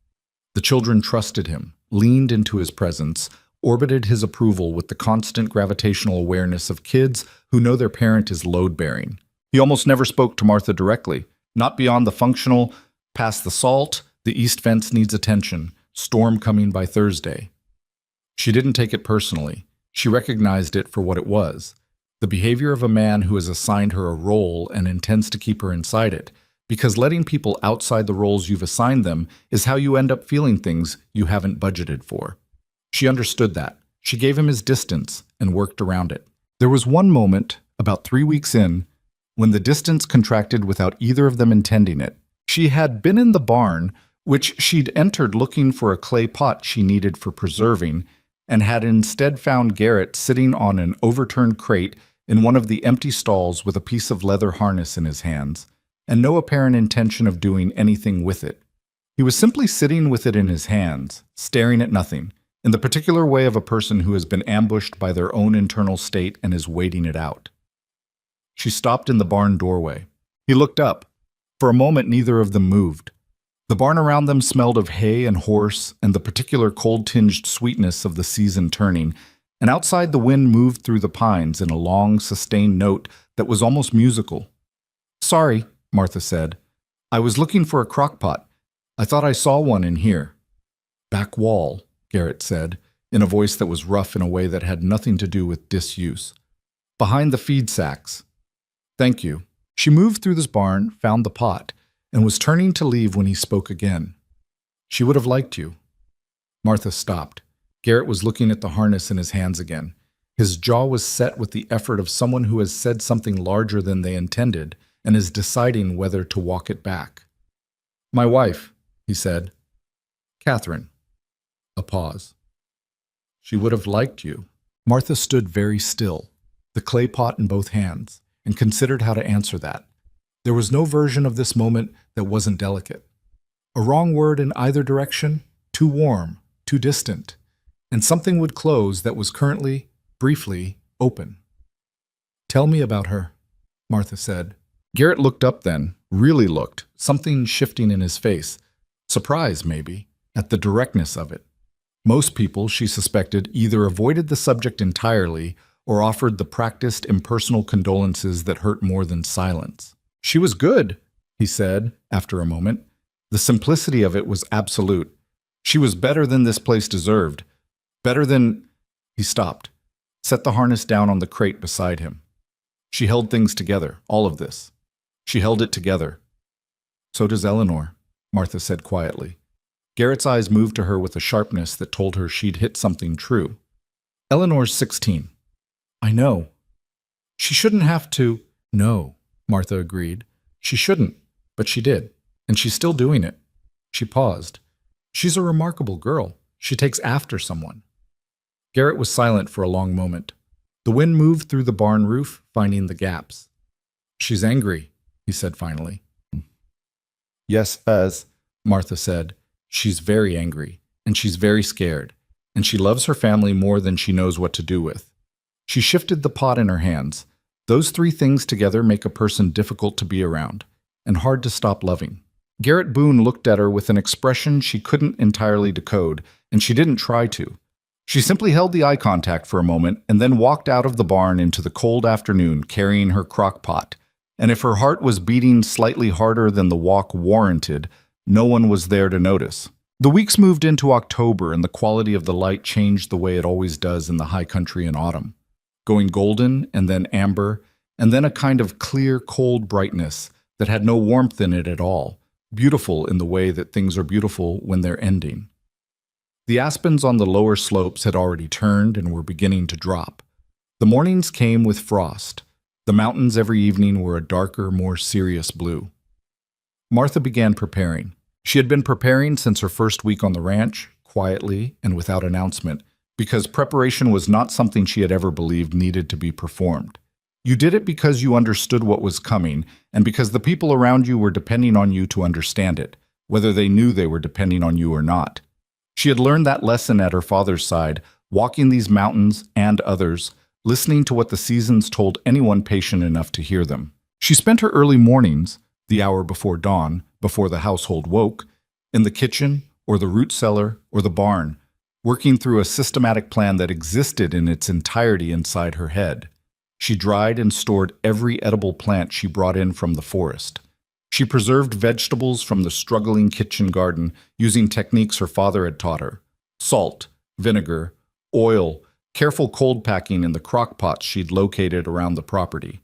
The children trusted him, leaned into his presence, orbited his approval with the constant gravitational awareness of kids who know their parent is load-bearing. He almost never spoke to Martha directly, not beyond the functional, "Pass the salt, the east fence needs attention, storm coming by Thursday." She didn't take it personally. She recognized it for what it was, the behavior of a man who has assigned her a role and intends to keep her inside it, because letting people outside the roles you've assigned them is how you end up feeling things you haven't budgeted for. She understood that. She gave him his distance and worked around it. There was one moment, about 3 weeks in, when the distance contracted without either of them intending it. She had been in the barn, which she'd entered looking for a clay pot she needed for preserving, and had instead found Garrett sitting on an overturned crate in one of the empty stalls with a piece of leather harness in his hands, and no apparent intention of doing anything with it. He was simply sitting with it in his hands, staring at nothing, in the particular way of a person who has been ambushed by their own internal state and is waiting it out. She stopped in the barn doorway. He looked up. For a moment neither of them moved. The barn around them smelled of hay and horse and the particular cold-tinged sweetness of the season turning, and outside the wind moved through the pines in a long, sustained note that was almost musical. "Sorry," Martha said. "I was looking for a crock-pot. I thought I saw one in here." "Back wall," Garrett said, in a voice that was rough in a way that had nothing to do with disuse. "Behind the feed sacks." "Thank you." She moved through this barn, found the pot, and was turning to leave when he spoke again. "She would have liked you." Martha stopped. Garrett was looking at the harness in his hands again. His jaw was set with the effort of someone who has said something larger than they intended and is deciding whether to walk it back. "My wife," he said. "Catherine." A pause. "She would have liked you." Martha stood very still, the clay pot in both hands, and considered how to answer that. There was no version of this moment that wasn't delicate. A wrong word in either direction, too warm, too distant, and something would close that was currently, briefly, open. "Tell me about her," Martha said. Garrett looked up then, really looked, something shifting in his face. Surprise, maybe, at the directness of it. Most people, she suspected, either avoided the subject entirely or offered the practiced, impersonal condolences that hurt more than silence. "She was good," he said, after a moment. The simplicity of it was absolute. "She was better than this place deserved. Better than—" He stopped, set the harness down on the crate beside him. "She held things together, all of this. She held it together." "So does Eleanor," Martha said quietly. Garrett's eyes moved to her with a sharpness that told her she'd hit something true. "Eleanor's 16. "I know." "She shouldn't have to—" "No," Martha agreed. "She shouldn't, but she did, and she's still doing it." She paused. "She's a remarkable girl. She takes after someone." Garrett was silent for a long moment. The wind moved through the barn roof, finding the gaps. "She's angry," he said finally. "Yes, Martha said. "She's very angry, and she's very scared, and she loves her family more than she knows what to do with." She shifted the pot in her hands. Those three things together make a person difficult to be around, and hard to stop loving. Garrett Boone looked at her with an expression she couldn't entirely decode, and she didn't try to. She simply held the eye contact for a moment and then walked out of the barn into the cold afternoon carrying her crock pot. And if her heart was beating slightly harder than the walk warranted, no one was there to notice. The weeks moved into October, and the quality of the light changed the way it always does in the high country in autumn, going golden and then amber, and then a kind of clear, cold brightness that had no warmth in it at all, beautiful in the way that things are beautiful when they're ending. The aspens on the lower slopes had already turned and were beginning to drop. The mornings came with frost. The mountains every evening were a darker, more serious blue. Martha began preparing. She had been preparing since her first week on the ranch, quietly and without announcement, because preparation was not something she had ever believed needed to be performed. You did it because you understood what was coming, and because the people around you were depending on you to understand it, whether they knew they were depending on you or not. She had learned that lesson at her father's side, walking these mountains and others, listening to what the seasons told anyone patient enough to hear them. She spent her early mornings, the hour before dawn, before the household woke, in the kitchen or the root cellar or the barn, working through a systematic plan that existed in its entirety inside her head. She dried and stored every edible plant she brought in from the forest. She preserved vegetables from the struggling kitchen garden using techniques her father had taught her: salt, vinegar, oil, careful cold packing in the crock pots she'd located around the property.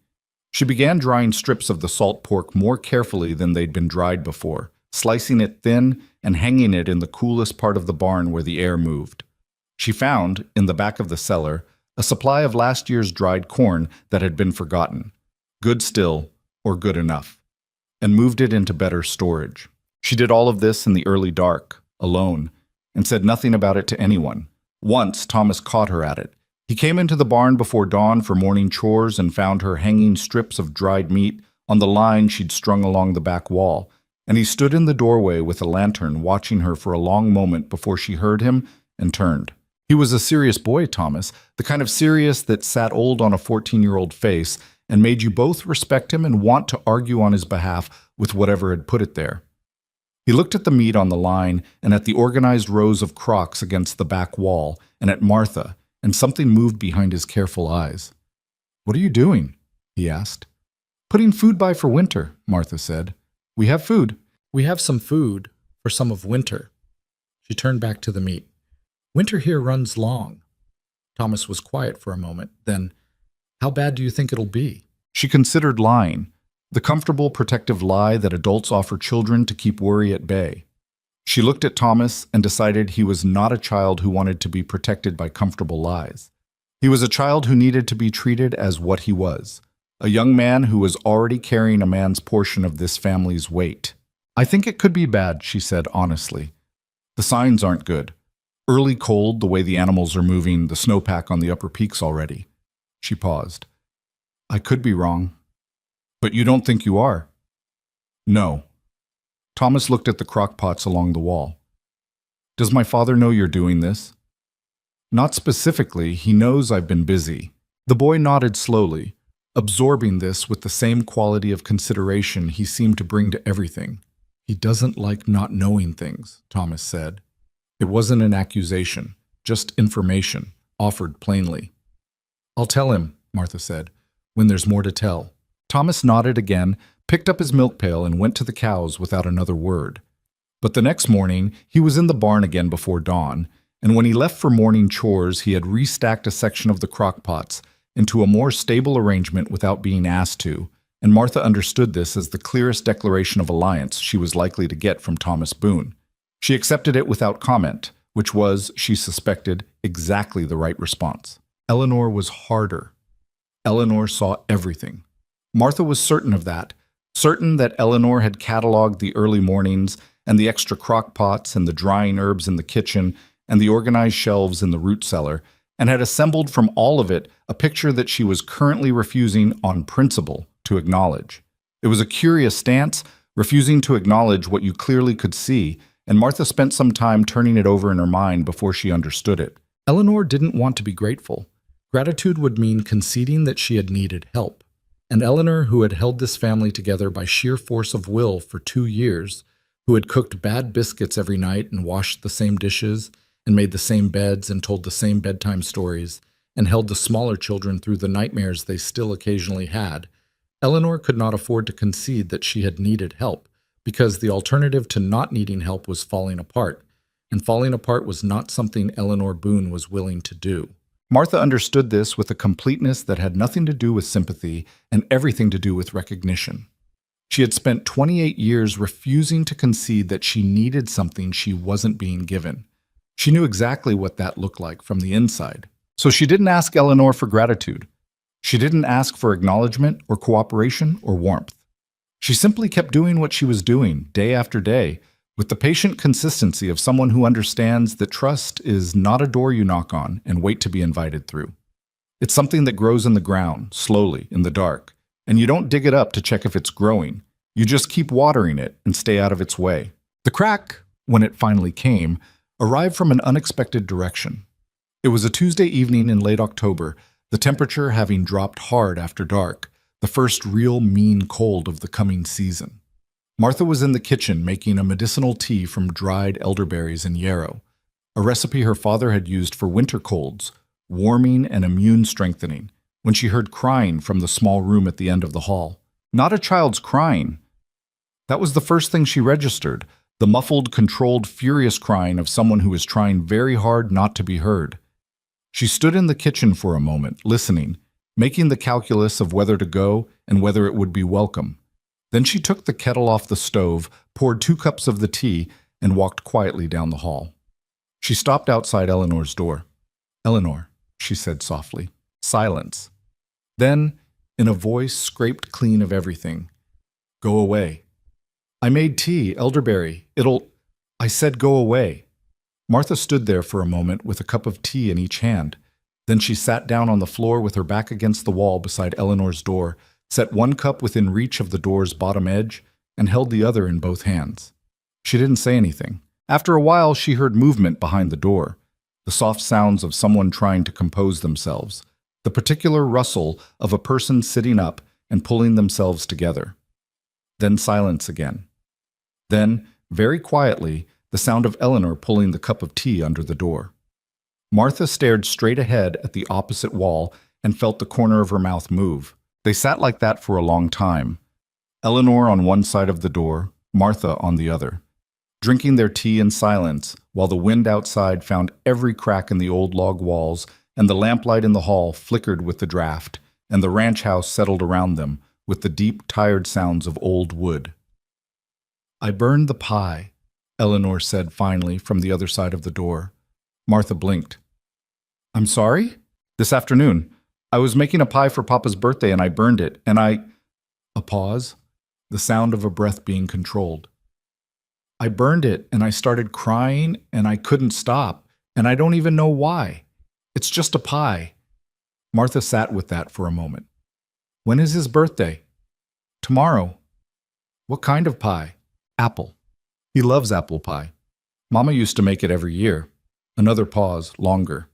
She began drying strips of the salt pork more carefully than they'd been dried before, slicing it thin and hanging it in the coolest part of the barn where the air moved. She found, in the back of the cellar, a supply of last year's dried corn that had been forgotten, good still, or good enough, and moved it into better storage. She did all of this in the early dark, alone, and said nothing about it to anyone. Once Thomas caught her at it. He came into the barn before dawn for morning chores and found her hanging strips of dried meat on the line she'd strung along the back wall, and he stood in the doorway with a lantern watching her for a long moment before she heard him and turned. He was a serious boy, Thomas, the kind of serious that sat old on a 14-year-old face and made you both respect him and want to argue on his behalf with whatever had put it there. He looked at the meat on the line and at the organized rows of crocks against the back wall and at Martha, and something moved behind his careful eyes. "What are you doing?" he asked. "Putting food by for winter," Martha said. "We have food." "We have some food for some of winter." She turned back to the meat. "Winter here runs long." Thomas was quiet for a moment. Then, "How bad do you think it'll be?" She considered lying, the comfortable, protective lie that adults offer children to keep worry at bay. She looked at Thomas and decided he was not a child who wanted to be protected by comfortable lies. He was a child who needed to be treated as what he was, a young man who was already carrying a man's portion of this family's weight. "I think it could be bad," she said honestly. "The signs aren't good. Early cold, the way the animals are moving, the snowpack on the upper peaks already." She paused. "I could be wrong." "But you don't think you are?" "No." Thomas looked at the crock pots along the wall. "Does my father know you're doing this?" "Not specifically. He knows I've been busy." The boy nodded slowly, absorbing this with the same quality of consideration he seemed to bring to everything. "He doesn't like not knowing things," Thomas said. It wasn't an accusation, just information, offered plainly. "I'll tell him," Martha said, "when there's more to tell." Thomas nodded again, picked up his milk pail, and went to the cows without another word. But the next morning, he was in the barn again before dawn, and when he left for morning chores, he had restacked a section of the crock pots into a more stable arrangement without being asked to, and Martha understood this as the clearest declaration of alliance she was likely to get from Thomas Boone. She accepted it without comment, which was, she suspected, exactly the right response. Eleanor was harder. Eleanor saw everything. Martha was certain of that, certain that Eleanor had cataloged the early mornings and the extra crock pots and the drying herbs in the kitchen and the organized shelves in the root cellar, and had assembled from all of it a picture that she was currently refusing on principle to acknowledge. It was a curious stance, refusing to acknowledge what you clearly could see, and Martha spent some time turning it over in her mind before she understood it. Eleanor didn't want to be grateful. Gratitude would mean conceding that she had needed help. And Eleanor, who had held this family together by sheer force of will for 2 years, who had cooked bad biscuits every night and washed the same dishes and made the same beds and told the same bedtime stories and held the smaller children through the nightmares they still occasionally had, Eleanor could not afford to concede that she had needed help, because the alternative to not needing help was falling apart, and falling apart was not something Eleanor Boone was willing to do. Martha understood this with a completeness that had nothing to do with sympathy and everything to do with recognition. She had spent 28 years refusing to concede that she needed something she wasn't being given. She knew exactly what that looked like from the inside. So she didn't ask Eleanor for gratitude. She didn't ask for acknowledgement or cooperation or warmth. She simply kept doing what she was doing, day after day, with the patient consistency of someone who understands that trust is not a door you knock on and wait to be invited through. It's something that grows in the ground, slowly, in the dark, and you don't dig it up to check if it's growing. You just keep watering it and stay out of its way. The crack, when it finally came, arrived from an unexpected direction. It was a Tuesday evening in late October, the temperature having dropped hard after dark, the first real mean cold of the coming season. Martha was in the kitchen making a medicinal tea from dried elderberries and yarrow, a recipe her father had used for winter colds, warming and immune strengthening, when she heard crying from the small room at the end of the hall. Not a child's crying. That was the first thing she registered, the muffled, controlled, furious crying of someone who is trying very hard not to be heard. She stood in the kitchen for a moment, listening, making the calculus of whether to go and whether it would be welcome. Then she took the kettle off the stove, poured 2 cups of the tea, and walked quietly down the hall. She stopped outside Eleanor's door. "Eleanor," she said softly. Silence. Then, in a voice scraped clean of everything, "Go away." "I made tea, elderberry. I said go away." Martha stood there for a moment with a cup of tea in each hand. Then she sat down on the floor with her back against the wall beside Eleanor's door, set one cup within reach of the door's bottom edge, and held the other in both hands. She didn't say anything. After a while, she heard movement behind the door, the soft sounds of someone trying to compose themselves, the particular rustle of a person sitting up and pulling themselves together. Then silence again. Then, very quietly, the sound of Eleanor pulling the cup of tea under the door. Martha stared straight ahead at the opposite wall and felt the corner of her mouth move. They sat like that for a long time. Eleanor on one side of the door, Martha on the other, drinking their tea in silence while the wind outside found every crack in the old log walls and the lamplight in the hall flickered with the draft, and the ranch house settled around them with the deep, tired sounds of old wood. "I burned the pie," Eleanor said finally from the other side of the door. Martha blinked. "I'm sorry?" "This afternoon. I was making a pie for Papa's birthday and I burned it, and I—" A pause, the sound of a breath being controlled. "I burned it and I started crying and I couldn't stop, and I don't even know why. It's just a pie." Martha sat with that for a moment. "When is his birthday?" "Tomorrow." "What kind of pie?" "Apple. He loves apple pie. Mama used to make it every year." Another pause, longer.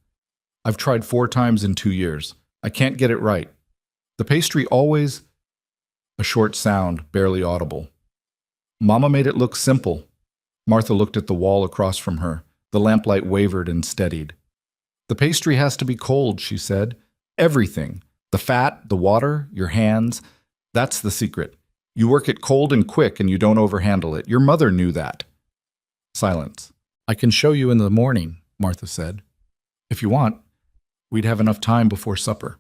"I've tried 4 times in 2 years. I can't get it right. The pastry always—" A short sound, barely audible. "Mama made it look simple." Martha looked at the wall across from her. The lamplight wavered and steadied. "The pastry has to be cold," she said. "Everything. The fat, the water, your hands. That's the secret. You work it cold and quick and you don't overhandle it. Your mother knew that." Silence. "I can show you in the morning," Martha said. "If you want. We'd have enough time before supper."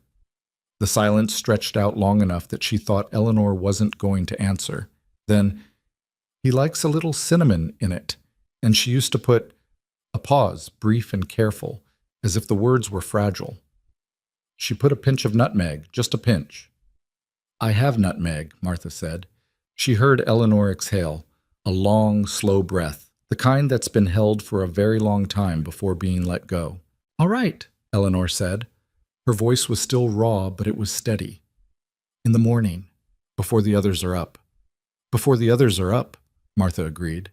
The silence stretched out long enough that she thought Eleanor wasn't going to answer. Then, "He likes a little cinnamon in it," and she used to put— A pause, brief and careful, as if the words were fragile. "She put a pinch of nutmeg, just a pinch." "I have nutmeg," Martha said. She heard Eleanor exhale, a long, slow breath, the kind that's been held for a very long time before being let go. "All right," Eleanor said. Her voice was still raw, but it was steady. "In the morning, before the others are up." "Before the others are up," Martha agreed.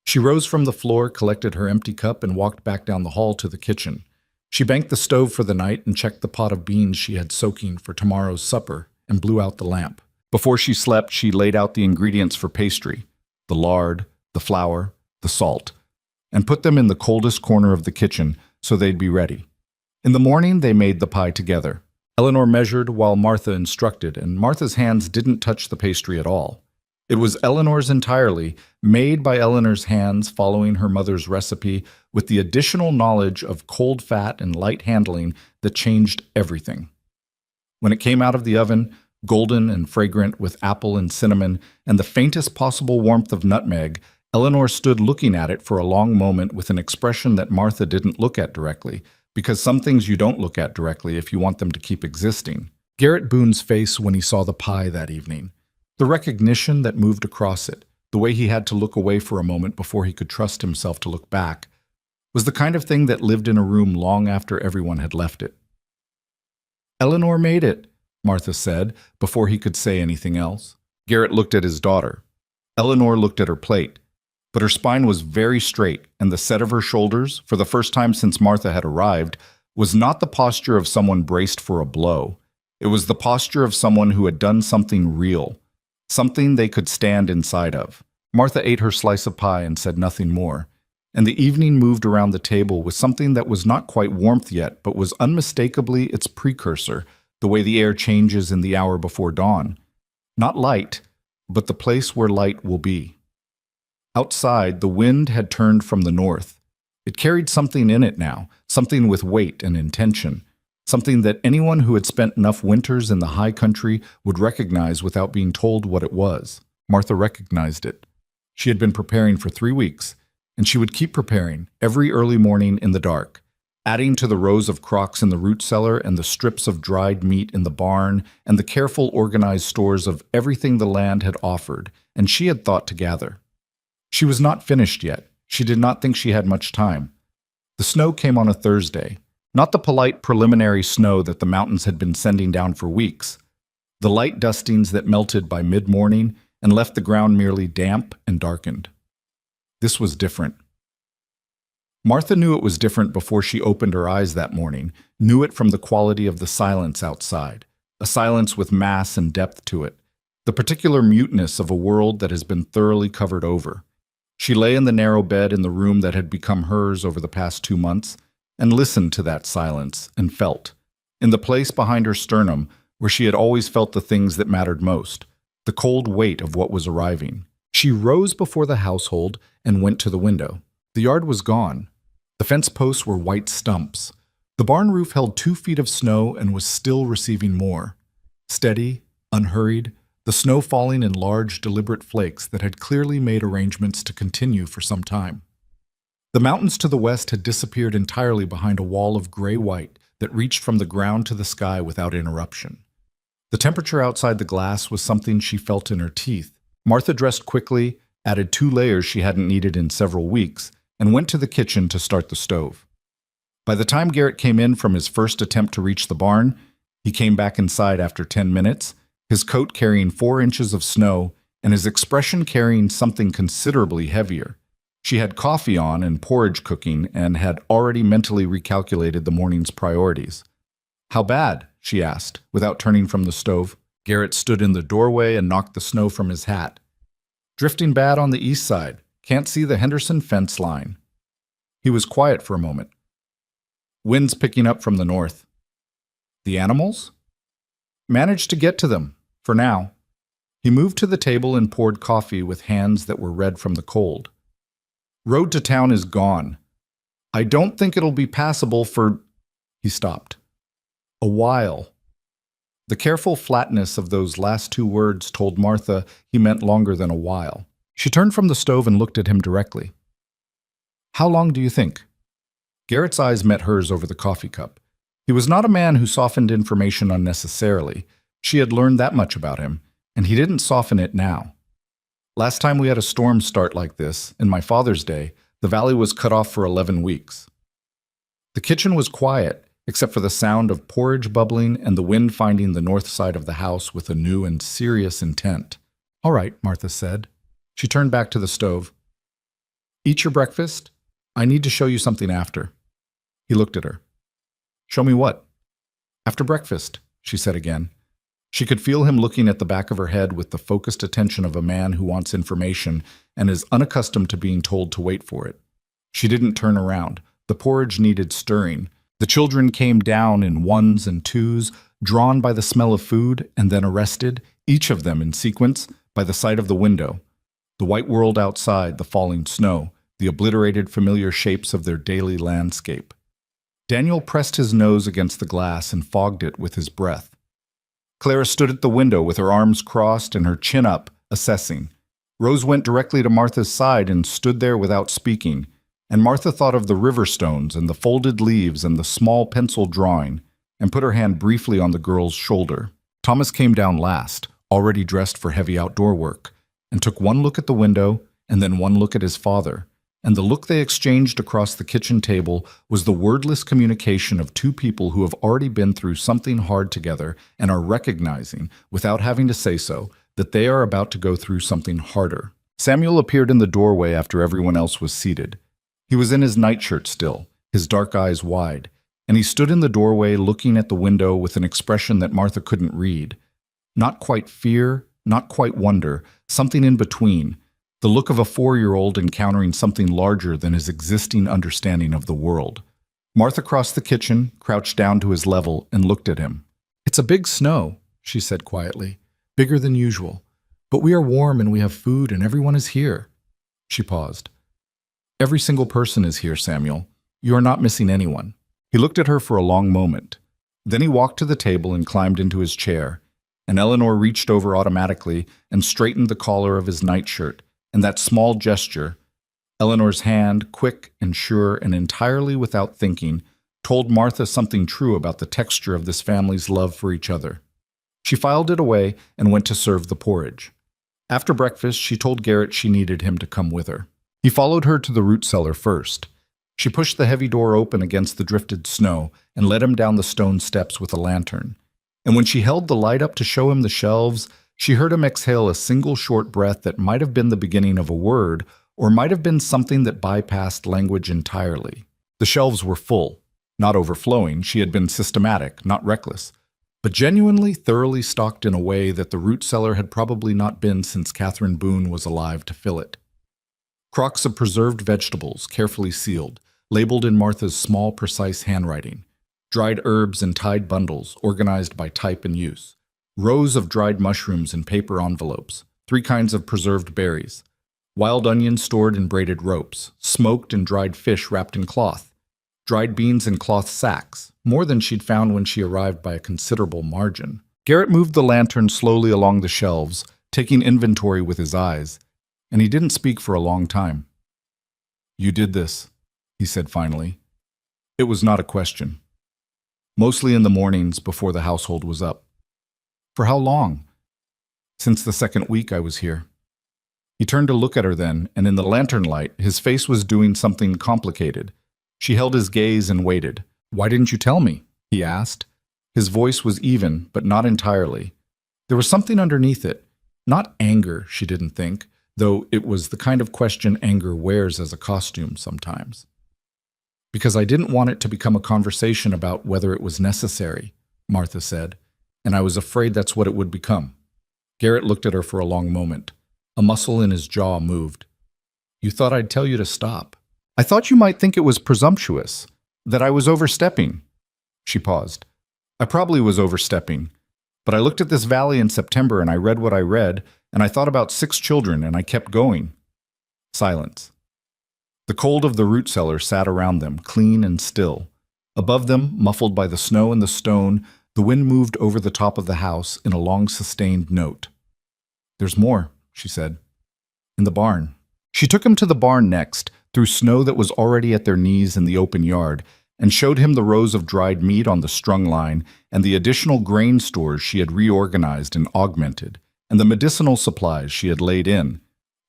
She rose from the floor, collected her empty cup, and walked back down the hall to the kitchen. She banked the stove for the night and checked the pot of beans she had soaking for tomorrow's supper and blew out the lamp. Before she slept, she laid out the ingredients for pastry, the lard, the flour, the salt, and put them in the coldest corner of the kitchen so they'd be ready. In the morning, they made the pie together. Eleanor measured while Martha instructed, and Martha's hands didn't touch the pastry at all. It was Eleanor's entirely, made by Eleanor's hands following her mother's recipe with the additional knowledge of cold fat and light handling that changed everything. When it came out of the oven, golden and fragrant with apple and cinnamon and the faintest possible warmth of nutmeg, Eleanor stood looking at it for a long moment with an expression that Martha didn't look at directly, because some things you don't look at directly if you want them to keep existing. Garrett Boone's face when he saw the pie that evening. The recognition that moved across it, the way he had to look away for a moment before he could trust himself to look back, was the kind of thing that lived in a room long after everyone had left it. "Eleanor made it," Martha said, before he could say anything else. Garrett looked at his daughter. Eleanor looked at her plate, but her spine was very straight, and the set of her shoulders, for the first time since Martha had arrived, was not the posture of someone braced for a blow. It was the posture of someone who had done something real, something they could stand inside of. Martha ate her slice of pie and said nothing more, and the evening moved around the table with something that was not quite warmth yet, but was unmistakably its precursor, the way the air changes in the hour before dawn. Not light, but the place where light will be. Outside, the wind had turned from the north. It carried something in it now, something with weight and intention, something that anyone who had spent enough winters in the high country would recognize without being told what it was. Martha recognized it. She had been preparing for 3 weeks, and she would keep preparing every early morning in the dark, adding to the rows of crocks in the root cellar and the strips of dried meat in the barn and the careful organized stores of everything the land had offered and she had thought to gather. She was not finished yet. She did not think she had much time. The snow came on a Thursday, not the polite preliminary snow that the mountains had been sending down for weeks, the light dustings that melted by mid-morning and left the ground merely damp and darkened. This was different. Martha knew it was different before she opened her eyes that morning, knew it from the quality of the silence outside, a silence with mass and depth to it, the particular muteness of a world that has been thoroughly covered over. She lay in the narrow bed in the room that had become hers over the past 2 months and listened to that silence and felt, in the place behind her sternum where she had always felt the things that mattered most, the cold weight of what was arriving. She rose before the household and went to the window. The yard was gone. The fence posts were white stumps. The barn roof held 2 feet of snow and was still receiving more. Steady, unhurried, the snow falling in large, deliberate flakes that had clearly made arrangements to continue for some time. The mountains to the west had disappeared entirely behind a wall of gray-white that reached from the ground to the sky without interruption. The temperature outside the glass was something she felt in her teeth. Martha dressed quickly, added 2 layers she hadn't needed in several weeks, and went to the kitchen to start the stove. By the time Garrett came in from his first attempt to reach the barn, he came back inside after 10 minutes, his coat carrying 4 inches of snow and his expression carrying something considerably heavier. She had coffee on and porridge cooking and had already mentally recalculated the morning's priorities. "How bad?" she asked, without turning from the stove. Garrett stood in the doorway and knocked the snow from his hat. "Drifting bad on the east side. Can't see the Henderson fence line." He was quiet for a moment. "Wind's picking up from the north." "The animals?" "Managed to get to them, for now." He moved to the table and poured coffee with hands that were red from the cold. "Road to town is gone. I don't think it'll be passable for—" He stopped. "A while." The careful flatness of those last 2 words told Martha he meant longer than a while. She turned from the stove and looked at him directly. "How long do you think?" Garrett's eyes met hers over the coffee cup. He was not a man who softened information unnecessarily. She had learned that much about him, and he didn't soften it now. "Last time we had a storm start like this, in my father's day, the valley was cut off for 11 weeks. The kitchen was quiet, except for the sound of porridge bubbling and the wind finding the north side of the house with a new and serious intent. "All right," Martha said. She turned back to the stove. "Eat your breakfast. I need to show you something after." He looked at her. "Show me what?" "After breakfast," she said again. She could feel him looking at the back of her head with the focused attention of a man who wants information and is unaccustomed to being told to wait for it. She didn't turn around. The porridge needed stirring. The children came down in 1s and 2s, drawn by the smell of food, and then arrested, each of them in sequence, by the sight of the window. The white world outside, the falling snow, the obliterated familiar shapes of their daily landscape. Daniel pressed his nose against the glass and fogged it with his breath. Clara stood at the window with her arms crossed and her chin up, assessing. Rose went directly to Martha's side and stood there without speaking, and Martha thought of the river stones and the folded leaves and the small pencil drawing, and put her hand briefly on the girl's shoulder. Thomas came down last, already dressed for heavy outdoor work, and took one look at the window and then one look at his father, and the look they exchanged across the kitchen table was the wordless communication of 2 people who have already been through something hard together and are recognizing, without having to say so, that they are about to go through something harder. Samuel appeared in the doorway after everyone else was seated. He was in his nightshirt still, his dark eyes wide, and he stood in the doorway looking at the window with an expression that Martha couldn't read. Not quite fear, not quite wonder, something in between. The look of a 4-year-old encountering something larger than his existing understanding of the world. Martha crossed the kitchen, crouched down to his level, and looked at him. "It's a big snow," she said quietly, "bigger than usual. But we are warm and we have food and everyone is here." She paused. "Every single person is here, Samuel. You are not missing anyone." He looked at her for a long moment. Then he walked to the table and climbed into his chair, and Eleanor reached over automatically and straightened the collar of his nightshirt. And that small gesture, Eleanor's hand, quick and sure and entirely without thinking, told Martha something true about the texture of this family's love for each other. She filed it away and went to serve the porridge. After breakfast, she told Garrett she needed him to come with her. He followed her to the root cellar first. She pushed the heavy door open against the drifted snow and led him down the stone steps with a lantern. And when she held the light up to show him the shelves, she heard him exhale a single short breath that might have been the beginning of a word, or might have been something that bypassed language entirely. The shelves were full, not overflowing. She had been systematic, not reckless, but genuinely thoroughly stocked in a way that the root cellar had probably not been since Catherine Boone was alive to fill it. Crocks of preserved vegetables, carefully sealed, labeled in Martha's small, precise handwriting. Dried herbs in tied bundles, organized by type and use. Rows of dried mushrooms in paper envelopes. 3 kinds of preserved berries. Wild onions stored in braided ropes. Smoked and dried fish wrapped in cloth. Dried beans in cloth sacks, more than she'd found when she arrived by a considerable margin. Garrett moved the lantern slowly along the shelves, taking inventory with his eyes, and he didn't speak for a long time. "You did this," he said finally. It was not a question. Mostly in the mornings before the household was up. "For how long?" "Since the 2nd week I was here." He turned to look at her then, and in the lantern light, his face was doing something complicated. She held his gaze and waited. "Why didn't you tell me?" he asked. His voice was even, but not entirely. There was something underneath it. Not anger, she didn't think, though it was the kind of question anger wears as a costume sometimes. "Because I didn't want it to become a conversation about whether it was necessary," Martha said, "and I was afraid that's what it would become." Garrett looked at her for a long moment. A muscle in his jaw moved. "You thought I'd tell you to stop. I thought you might think it was presumptuous, that I was overstepping." She paused. "I probably was overstepping, but I looked at this valley in September and I read what I read, and I thought about 6 children and I kept going." Silence. The cold of the root cellar sat around them, clean and still. Above them, muffled by the snow and the stone, the wind moved over the top of the house in a long sustained note. "There's more," she said. "In the barn." She took him to the barn next, through snow that was already at their knees in the open yard, and showed him the rows of dried meat on the strung line and the additional grain stores she had reorganized and augmented, and the medicinal supplies she had laid in,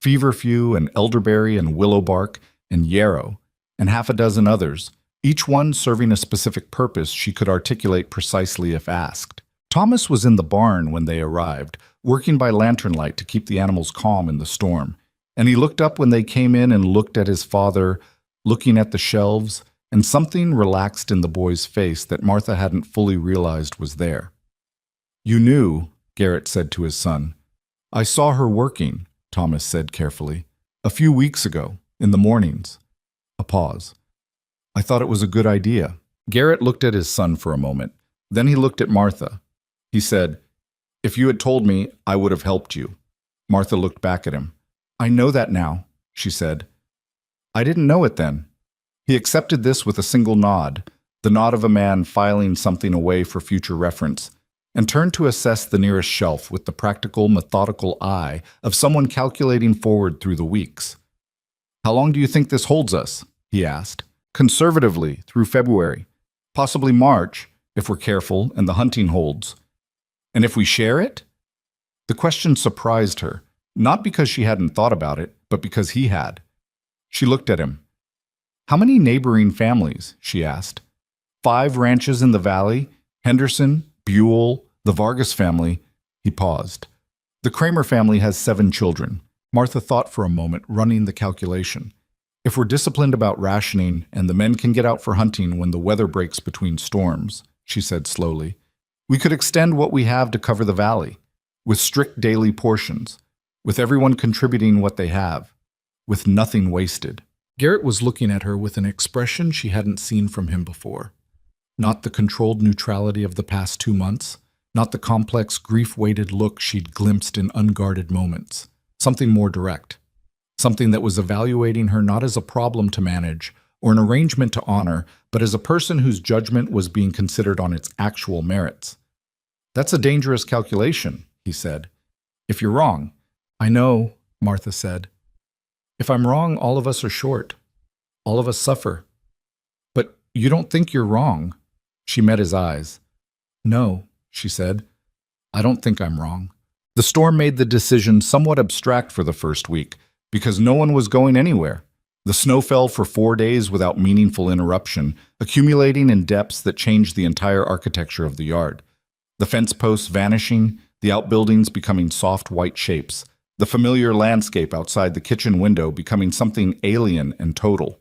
feverfew and elderberry and willow bark and yarrow, and 6 others, each one serving a specific purpose she could articulate precisely if asked. Thomas was in the barn when they arrived, working by lantern light to keep the animals calm in the storm, and he looked up when they came in and looked at his father, looking at the shelves, and something relaxed in the boy's face that Martha hadn't fully realized was there. "You knew," Garrett said to his son. "I saw her working," Thomas said carefully, "a few weeks ago, in the mornings." A pause. "I thought it was a good idea." Garrett looked at his son for a moment. Then he looked at Martha. He said, "If you had told me, I would have helped you." Martha looked back at him. "I know that now," she said. "I didn't know it then." He accepted this with a single nod, the nod of a man filing something away for future reference, and turned to assess the nearest shelf with the practical, methodical eye of someone calculating forward through the weeks. "How long do you think this holds us?" he asked. "Conservatively, through February. Possibly March, if we're careful and the hunting holds. And if we share it?" The question surprised her, not because she hadn't thought about it, but because he had. She looked at him. "How many neighboring families?" she asked. 5 ranches in the valley, Henderson, Buell, the Vargas family." He paused. "The Kramer family has 7 children." Martha thought for a moment, running the calculation. "If we're disciplined about rationing and the men can get out for hunting when the weather breaks between storms," she said slowly, "we could extend what we have to cover the valley, with strict daily portions, with everyone contributing what they have, with nothing wasted." Garrett was looking at her with an expression she hadn't seen from him before. Not the controlled neutrality of the past 2 months, not the complex, grief-weighted look she'd glimpsed in unguarded moments. Something more direct. Something that was evaluating her not as a problem to manage or an arrangement to honor, but as a person whose judgment was being considered on its actual merits. "That's a dangerous calculation," he said. "If you're wrong." "I know," Martha said. "If I'm wrong, all of us are short. All of us suffer." "But you don't think you're wrong." She met his eyes. "No," she said. "I don't think I'm wrong." The storm made the decision somewhat abstract for the first week, because no one was going anywhere. The snow fell for 4 days without meaningful interruption, accumulating in depths that changed the entire architecture of the yard. The fence posts vanishing, the outbuildings becoming soft white shapes, the familiar landscape outside the kitchen window becoming something alien and total.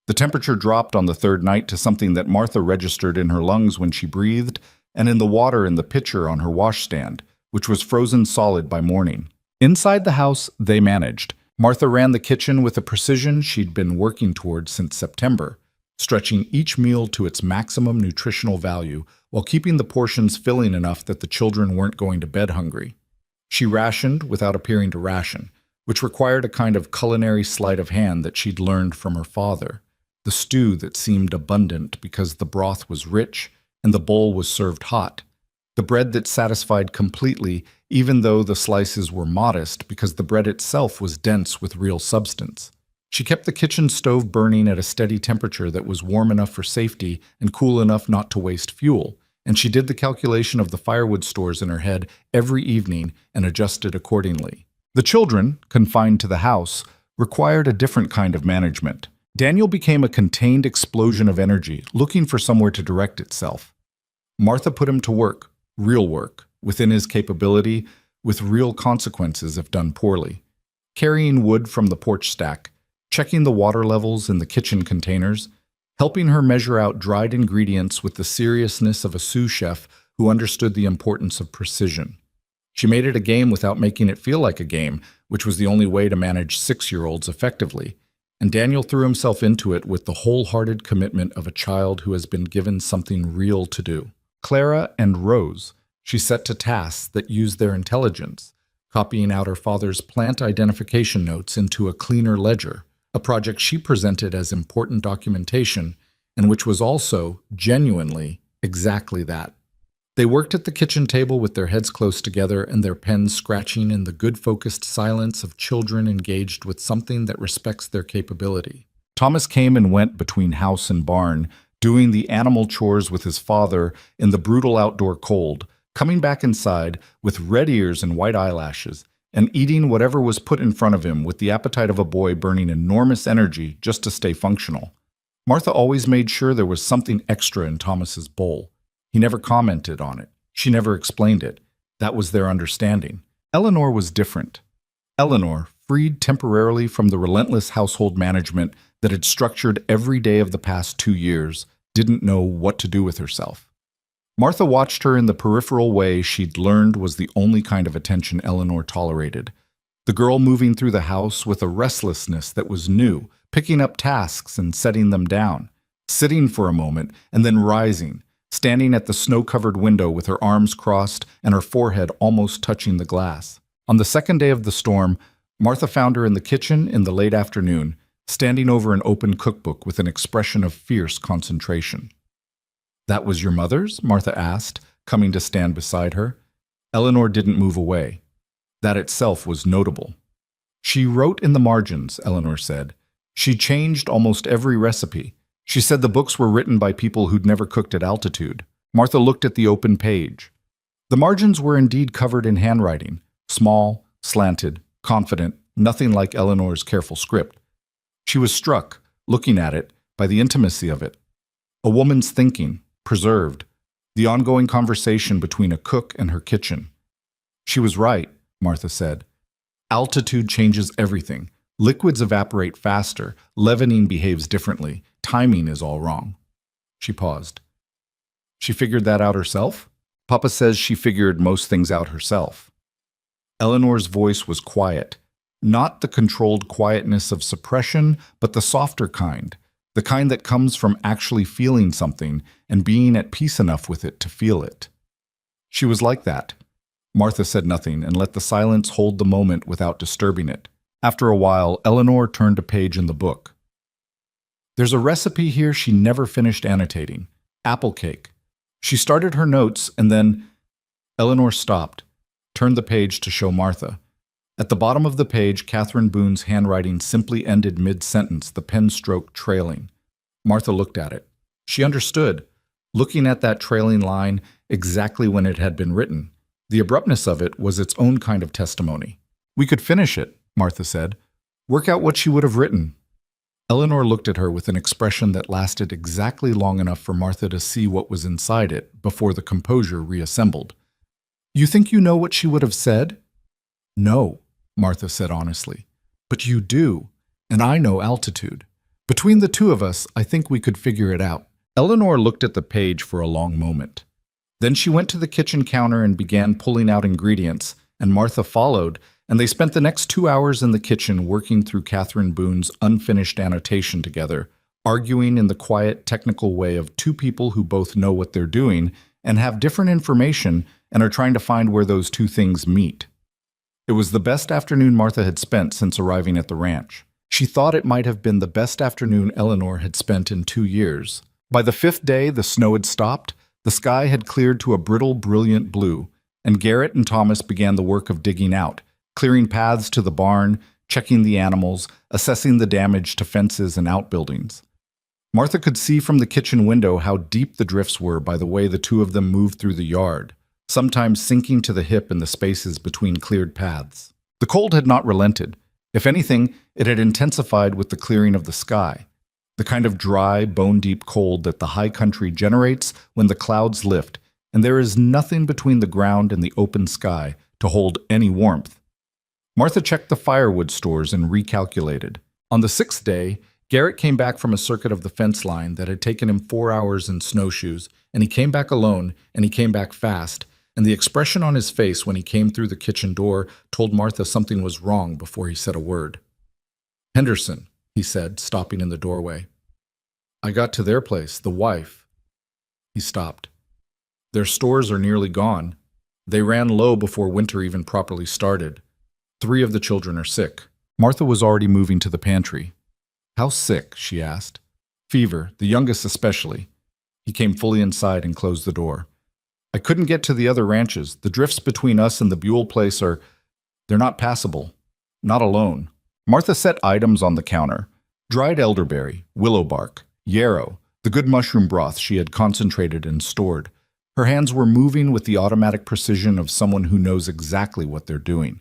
The temperature dropped on the 3rd night to something that Martha registered in her lungs when she breathed, and in the water in the pitcher on her washstand, which was frozen solid by morning. Inside the house, they managed. Martha ran the kitchen with a precision she'd been working toward since September, stretching each meal to its maximum nutritional value while keeping the portions filling enough that the children weren't going to bed hungry. She rationed without appearing to ration, which required a kind of culinary sleight of hand that she'd learned from her father. The stew that seemed abundant because the broth was rich and the bowl was served hot. The bread that satisfied completely, even though the slices were modest because the bread itself was dense with real substance. She kept the kitchen stove burning at a steady temperature that was warm enough for safety and cool enough not to waste fuel, and she did the calculation of the firewood stores in her head every evening and adjusted accordingly. The children, confined to the house, required a different kind of management. Daniel became a contained explosion of energy, looking for somewhere to direct itself. Martha put him to work, real work, within his capability, with real consequences if done poorly. Carrying wood from the porch stack, checking the water levels in the kitchen containers, helping her measure out dried ingredients with the seriousness of a sous chef who understood the importance of precision. She made it a game without making it feel like a game, which was the only way to manage 6-year-olds effectively. And Daniel threw himself into it with the wholehearted commitment of a child who has been given something real to do. Clara and Rose, she set to tasks that used their intelligence, copying out her father's plant identification notes into a cleaner ledger, a project she presented as important documentation, and which was also, genuinely, exactly that. They worked at the kitchen table with their heads close together and their pens scratching in the good focused silence of children engaged with something that respects their capability. Thomas came and went between house and barn, doing the animal chores with his father in the brutal outdoor cold, coming back inside with red ears and white eyelashes, and eating whatever was put in front of him with the appetite of a boy burning enormous energy just to stay functional. Martha always made sure there was something extra in Thomas's bowl. He never commented on it. She never explained it. That was their understanding. Eleanor was different. Eleanor, freed temporarily from the relentless household management that had structured every day of the past 2 years, didn't know what to do with herself. Martha watched her in the peripheral way she'd learned was the only kind of attention Eleanor tolerated. The girl moving through the house with a restlessness that was new, picking up tasks and setting them down, sitting for a moment and then rising, standing at the snow-covered window with her arms crossed and her forehead almost touching the glass. On the second day of the storm, Martha found her in the kitchen in the late afternoon, standing over an open cookbook with an expression of fierce concentration. "That was your mother's?" Martha asked, coming to stand beside her. Eleanor didn't move away. That itself was notable. "She wrote in the margins," Eleanor said. "She changed almost every recipe. She said the books were written by people who'd never cooked at altitude." Martha looked at the open page. The margins were indeed covered in handwriting, small, slanted, confident, nothing like Eleanor's careful script. She was struck, looking at it, by the intimacy of it. A woman's thinking, preserved, the ongoing conversation between a cook and her kitchen. "She was right," Martha said. "Altitude changes everything. Liquids evaporate faster, leavening behaves differently, timing is all wrong." She paused. "She figured that out herself?" "Papa says she figured most things out herself." Eleanor's voice was quiet, not the controlled quietness of suppression, but the softer kind, the kind that comes from actually feeling something and being at peace enough with it to feel it. She was like that. Martha said nothing and let the silence hold the moment without disturbing it. After a while, Eleanor turned a page in the book. "There's a recipe here she never finished annotating. Apple cake." She started her notes and then Eleanor stopped, turned the page to show Martha. At the bottom of the page, Catherine Boone's handwriting simply ended mid-sentence, the pen stroke trailing. Martha looked at it. She understood, looking at that trailing line, exactly when it had been written. The abruptness of it was its own kind of testimony. "We could finish it," Martha said. "Work out what she would have written." Eleanor looked at her with an expression that lasted exactly long enough for Martha to see what was inside it before the composure reassembled. "You think you know what she would have said?" "No," Martha said honestly. "But you do, and I know altitude. Between the two of us, I think we could figure it out." Eleanor looked at the page for a long moment. Then she went to the kitchen counter and began pulling out ingredients, and Martha followed, and they spent the next 2 hours in the kitchen working through Catherine Boone's unfinished annotation together, arguing in the quiet, technical way of two people who both know what they're doing and have different information and are trying to find where those two things meet. It was the best afternoon Martha had spent since arriving at the ranch. She thought it might have been the best afternoon Eleanor had spent in 2 years. By the 5th day, the snow had stopped, the sky had cleared to a brittle, brilliant blue, and Garrett and Thomas began the work of digging out, clearing paths to the barn, checking the animals, assessing the damage to fences and outbuildings. Martha could see from the kitchen window how deep the drifts were by the way the two of them moved through the yard, sometimes sinking to the hip in the spaces between cleared paths. The cold had not relented. If anything, it had intensified with the clearing of the sky, the kind of dry, bone-deep cold that the high country generates when the clouds lift, and there is nothing between the ground and the open sky to hold any warmth. Martha checked the firewood stores and recalculated. On the 6th day, Garrett came back from a circuit of the fence line that had taken him 4 hours in snowshoes, and he came back alone, and he came back fast, and the expression on his face when he came through the kitchen door told Martha something was wrong before he said a word. "Henderson," he said, stopping in the doorway. "I got to their place, the wife." He stopped. "Their stores are nearly gone. They ran low before winter even properly started. 3 of the children are sick." Martha was already moving to the pantry. "How sick?" she asked. "Fever, the youngest especially." He came fully inside and closed the door. "I couldn't get to the other ranches. The drifts between us and the Buell place they're not passable. Not alone." Martha set items on the counter. Dried elderberry, willow bark, yarrow, the good mushroom broth she had concentrated and stored. Her hands were moving with the automatic precision of someone who knows exactly what they're doing.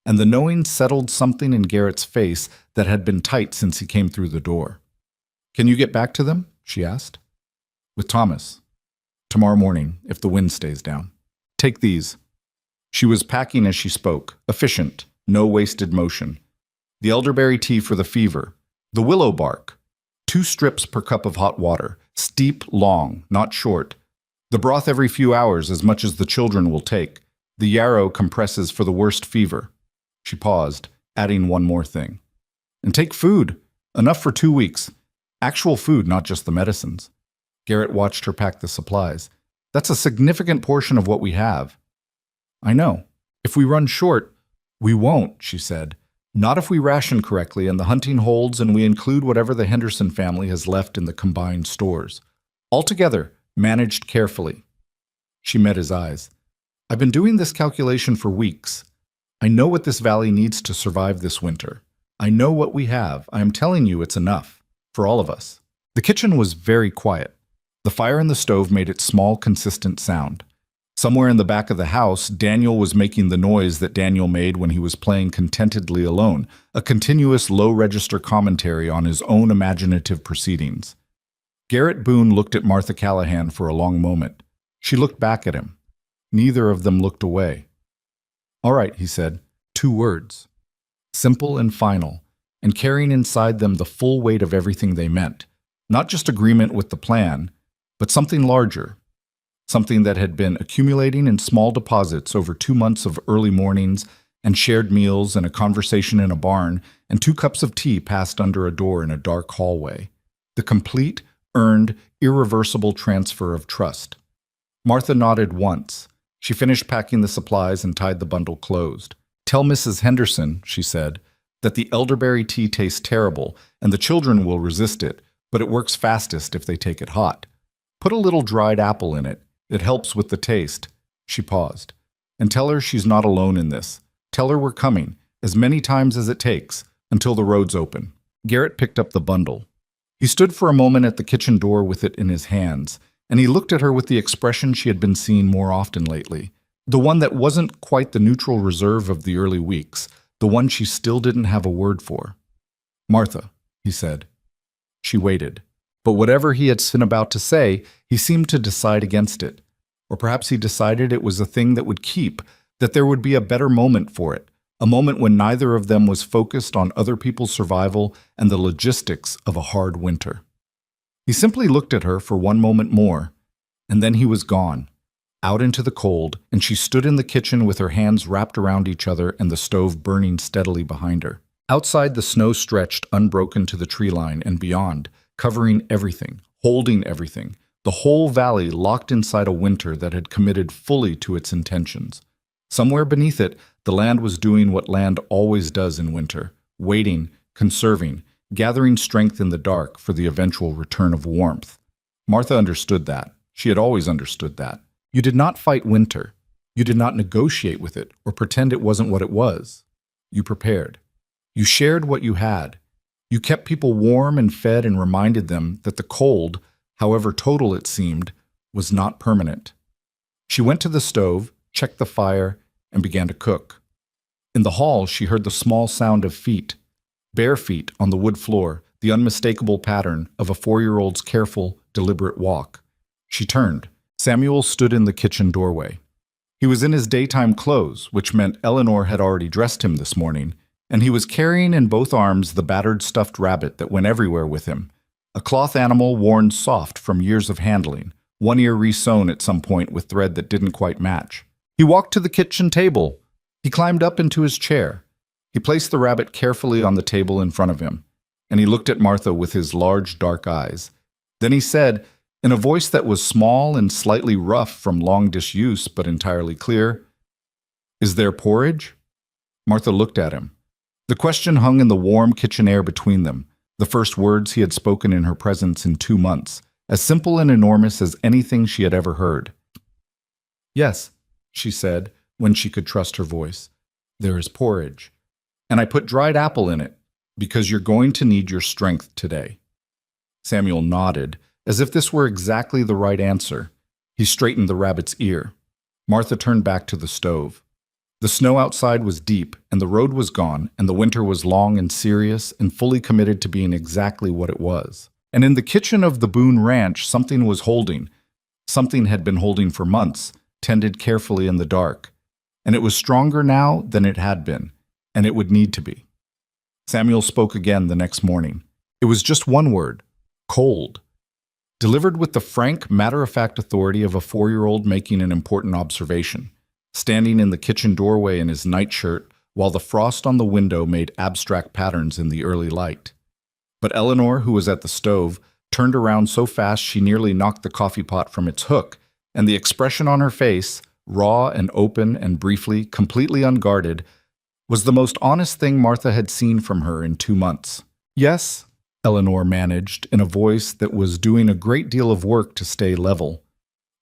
And the knowing settled something in Garrett's face that had been tight since he came through the door. "Can you get back to them?" she asked. "With Thomas. Tomorrow morning, if the wind stays down. Take these." She was packing as she spoke, efficient, no wasted motion. The elderberry tea for the fever, the willow bark, 2 strips per cup of hot water, steep, long, not short. The broth every few hours, as much as the children will take. The yarrow compresses for the worst fever. She paused, adding one more thing. "And take food, enough for 2 weeks. Actual food, not just the medicines." Garrett watched her pack the supplies. "That's a significant portion of what we have." "I know. If we run short, we won't," she said. "Not if we ration correctly and the hunting holds and we include whatever the Henderson family has left in the combined stores. Altogether, managed carefully." She met his eyes. "I've been doing this calculation for weeks. I know what this valley needs to survive this winter. I know what we have. I am telling you it's enough. For all of us." The kitchen was very quiet. The fire in the stove made its small, consistent sound. Somewhere in the back of the house, Daniel was making the noise that Daniel made when he was playing contentedly alone, a continuous low-register commentary on his own imaginative proceedings. Garrett Boone looked at Martha Callahan for a long moment. She looked back at him. Neither of them looked away. "All right," he said, 2 words. Simple and final, and carrying inside them the full weight of everything they meant. Not just agreement with the plan, but something larger. Something that had been accumulating in small deposits over 2 months of early mornings and shared meals and a conversation in a barn and 2 cups of tea passed under a door in a dark hallway. The complete, earned, irreversible transfer of trust. Martha nodded once. She finished packing the supplies and tied the bundle closed. "Tell Mrs. Henderson," she said, "that the elderberry tea tastes terrible and the children will resist it, but it works fastest if they take it hot. Put a little dried apple in it. It helps with the taste." She paused. "And tell her she's not alone in this. Tell her we're coming, as many times as it takes, until the road's open." Garrett picked up the bundle. He stood for a moment at the kitchen door with it in his hands, and he looked at her with the expression she had been seeing more often lately, the one that wasn't quite the neutral reserve of the early weeks, the one she still didn't have a word for. "Martha," he said. She waited. But whatever he had been about to say, he seemed to decide against it. Or perhaps he decided it was a thing that would keep, that there would be a better moment for it, a moment when neither of them was focused on other people's survival and the logistics of a hard winter. He simply looked at her for one moment more, and then he was gone, out into the cold, and she stood in the kitchen with her hands wrapped around each other and the stove burning steadily behind her. Outside, the snow stretched unbroken to the tree line and beyond, covering everything, holding everything, the whole valley locked inside a winter that had committed fully to its intentions. Somewhere beneath it, the land was doing what land always does in winter, waiting, conserving, gathering strength in the dark for the eventual return of warmth. Martha understood that. She had always understood that. You did not fight winter. You did not negotiate with it or pretend it wasn't what it was. You prepared. You shared what you had. You kept people warm and fed and reminded them that the cold, however total it seemed, was not permanent. She went to the stove, checked the fire, and began to cook. In the hall, she heard the small sound of feet, bare feet on the wood floor, the unmistakable pattern of a 4-year-old's careful, deliberate walk. She turned. Samuel stood in the kitchen doorway. He was in his daytime clothes, which meant Eleanor had already dressed him this morning, and he was carrying in both arms the battered stuffed rabbit that went everywhere with him, a cloth animal worn soft from years of handling, one ear re-sewn at some point with thread that didn't quite match. He walked to the kitchen table. He climbed up into his chair. He placed the rabbit carefully on the table in front of him, and he looked at Martha with his large, dark eyes. Then he said, in a voice that was small and slightly rough from long disuse but entirely clear, "Is there porridge?" Martha looked at him. The question hung in the warm kitchen air between them, the first words he had spoken in her presence in 2 months, as simple and enormous as anything she had ever heard. "Yes," she said, when she could trust her voice. "There is porridge. And I put dried apple in it, because you're going to need your strength today." Samuel nodded, as if this were exactly the right answer. He straightened the rabbit's ear. Martha turned back to the stove. The snow outside was deep, and the road was gone, and the winter was long and serious and fully committed to being exactly what it was. And in the kitchen of the Boone Ranch, something was holding. Something had been holding for months, tended carefully in the dark. And it was stronger now than it had been, and it would need to be. Samuel spoke again the next morning. It was just one word: cold. Delivered with the frank, matter-of-fact authority of a 4-year-old making an important observation, standing in the kitchen doorway in his nightshirt while the frost on the window made abstract patterns in the early light. But Eleanor, who was at the stove, turned around so fast she nearly knocked the coffee pot from its hook, and the expression on her face, raw and open and briefly, completely unguarded, was the most honest thing Martha had seen from her in 2 months. "Yes," Eleanor managed in a voice that was doing a great deal of work to stay level.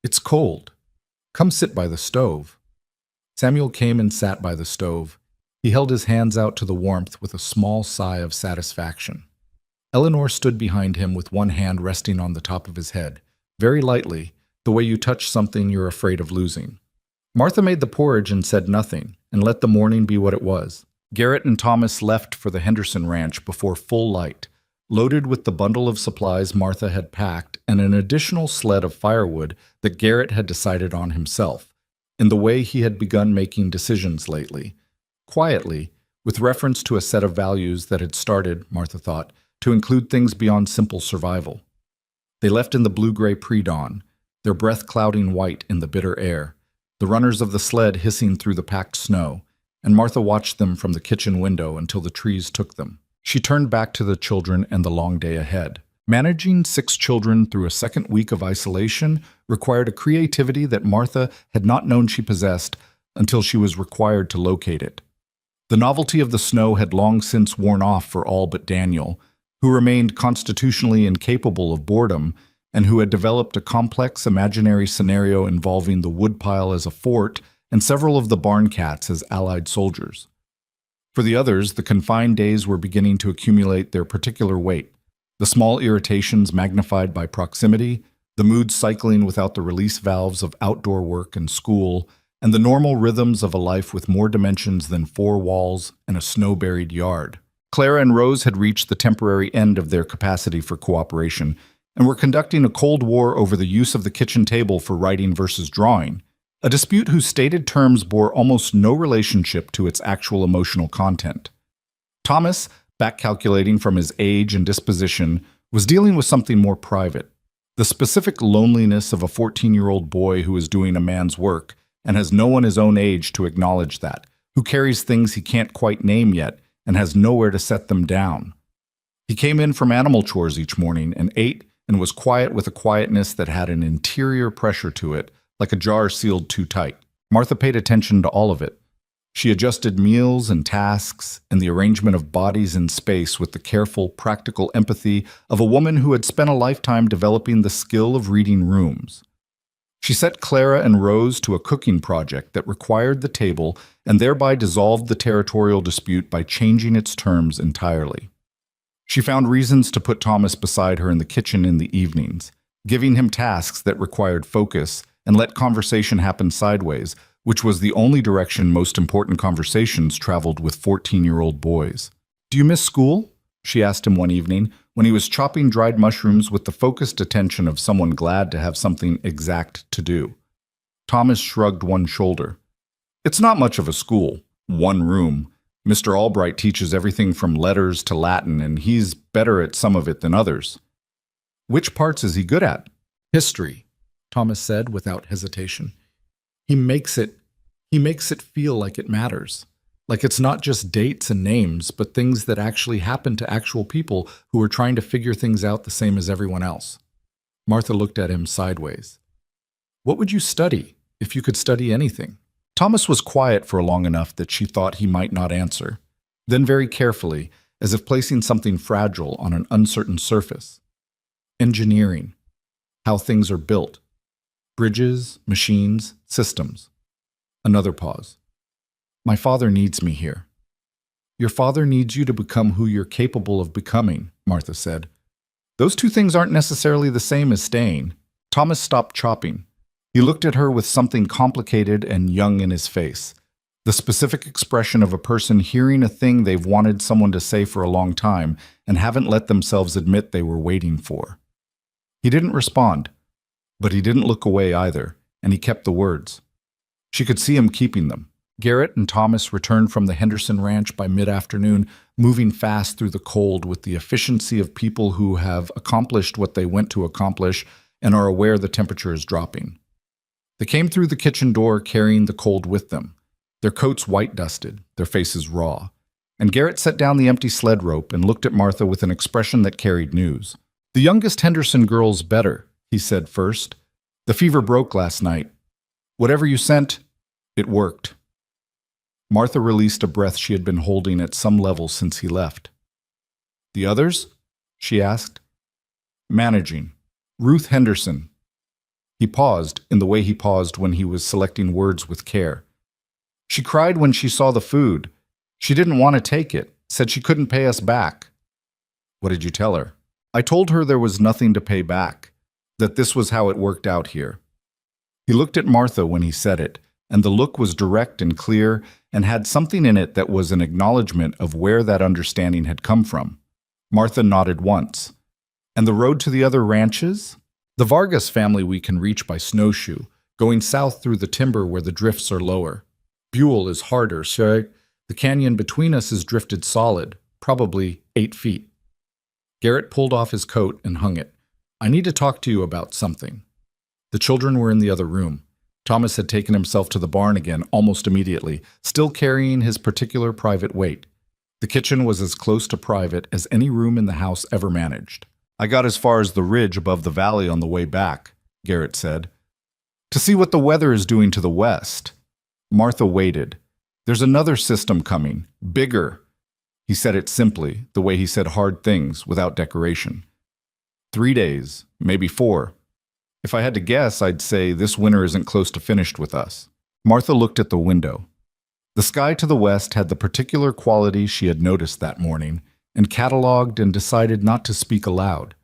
"It's cold. Come sit by the stove." Samuel came and sat by the stove. He held his hands out to the warmth with a small sigh of satisfaction. Eleanor stood behind him with one hand resting on the top of his head, very lightly, the way you touch something you're afraid of losing. Martha made the porridge and said nothing, and let the morning be what it was. Garrett and Thomas left for the Henderson Ranch before full light, loaded with the bundle of supplies Martha had packed and an additional sled of firewood that Garrett had decided on himself, in the way he had begun making decisions lately, quietly, with reference to a set of values that had started, Martha thought, to include things beyond simple survival. They left in the blue-gray pre-dawn, their breath clouding white in the bitter air, the runners of the sled hissing through the packed snow, and Martha watched them from the kitchen window until the trees took them. She turned back to the children and the long day ahead. Managing 6 children through a second week of isolation required a creativity that Martha had not known she possessed until she was required to locate it. The novelty of the snow had long since worn off for all but Daniel, who remained constitutionally incapable of boredom and who had developed a complex imaginary scenario involving the woodpile as a fort and several of the barn cats as allied soldiers. For the others, the confined days were beginning to accumulate their particular weight, the small irritations magnified by proximity, the mood cycling without the release valves of outdoor work and school, and the normal rhythms of a life with more dimensions than 4 walls and a snow-buried yard. Clara and Rose had reached the temporary end of their capacity for cooperation and were conducting a cold war over the use of the kitchen table for writing versus drawing, a dispute whose stated terms bore almost no relationship to its actual emotional content. Thomas, back calculating from his age and disposition, was dealing with something more private, The specific loneliness of a 14-year-old boy who is doing a man's work and has no one his own age to acknowledge that, who carries things he can't quite name yet and has nowhere to set them down. He came in from animal chores each morning and ate and was quiet with a quietness that had an interior pressure to it, like a jar sealed too tight. Martha paid attention to all of it. She adjusted meals and tasks and the arrangement of bodies in space with the careful, practical empathy of a woman who had spent a lifetime developing the skill of reading rooms. She set Clara and Rose to a cooking project that required the table and thereby dissolved the territorial dispute by changing its terms entirely. She found reasons to put Thomas beside her in the kitchen in the evenings, giving him tasks that required focus and let conversation happen sideways, which was the only direction most important conversations traveled with 14-year-old boys. "Do you miss school?" she asked him one evening when he was chopping dried mushrooms with the focused attention of someone glad to have something exact to do. Thomas shrugged one shoulder. "It's not much of a school. One room. Mr. Albright teaches everything from letters to Latin, and he's better at some of it than others." "Which parts is he good at?" "History," Thomas said without hesitation. He makes it feel like it matters. Like it's not just dates and names, but things that actually happen to actual people who are trying to figure things out the same as everyone else. Martha looked at him sideways. "What would you study, if you could study anything?" Thomas was quiet for long enough that she thought he might not answer. Then very carefully, as if placing something fragile on an uncertain surface. "Engineering. How things are built. Bridges, machines, systems." Another pause. "My father needs me here." "Your father needs you to become who you're capable of becoming," Martha said. "Those two things aren't necessarily the same as staying." Thomas stopped chopping. He looked at her with something complicated and young in his face. The specific expression of a person hearing a thing they've wanted someone to say for a long time and haven't let themselves admit they were waiting for. He didn't respond. But he didn't look away either, and he kept the words. She could see him keeping them. Garrett and Thomas returned from the Henderson Ranch by mid-afternoon, moving fast through the cold with the efficiency of people who have accomplished what they went to accomplish and are aware the temperature is dropping. They came through the kitchen door carrying the cold with them, their coats white-dusted, their faces raw. And Garrett set down the empty sled rope and looked at Martha with an expression that carried news. "The youngest Henderson girl's better," he said first. "The fever broke last night. Whatever you sent, it worked." Martha released a breath she had been holding at some level since he left. "The others?" she asked. "Managing. Ruth Henderson." He paused in the way he paused when he was selecting words with care. "She cried when she saw the food. She didn't want to take it, said she couldn't pay us back." "What did you tell her?" "I told her there was nothing to pay back, that this was how it worked out here." He looked at Martha when he said it, and the look was direct and clear and had something in it that was an acknowledgement of where that understanding had come from. Martha nodded once. "And the road to the other ranches?" "The Vargas family we can reach by snowshoe, going south through the timber where the drifts are lower. Buell is harder, so the canyon between us is drifted solid, probably 8 feet. Garrett pulled off his coat and hung it. "I need to talk to you about something." The children were in the other room. Thomas had taken himself to the barn again almost immediately, still carrying his particular private weight. The kitchen was as close to private as any room in the house ever managed. "I got as far as the ridge above the valley on the way back," Garrett said, "to see what the weather is doing to the west." Martha waited. "There's another system coming, bigger." He said it simply, the way he said hard things, without decoration. 3 days, maybe 4. If I had to guess, I'd say this winter isn't close to finished with us. Martha looked at the window. The sky to the west had the particular quality she had noticed that morning, and catalogued and decided not to speak aloud.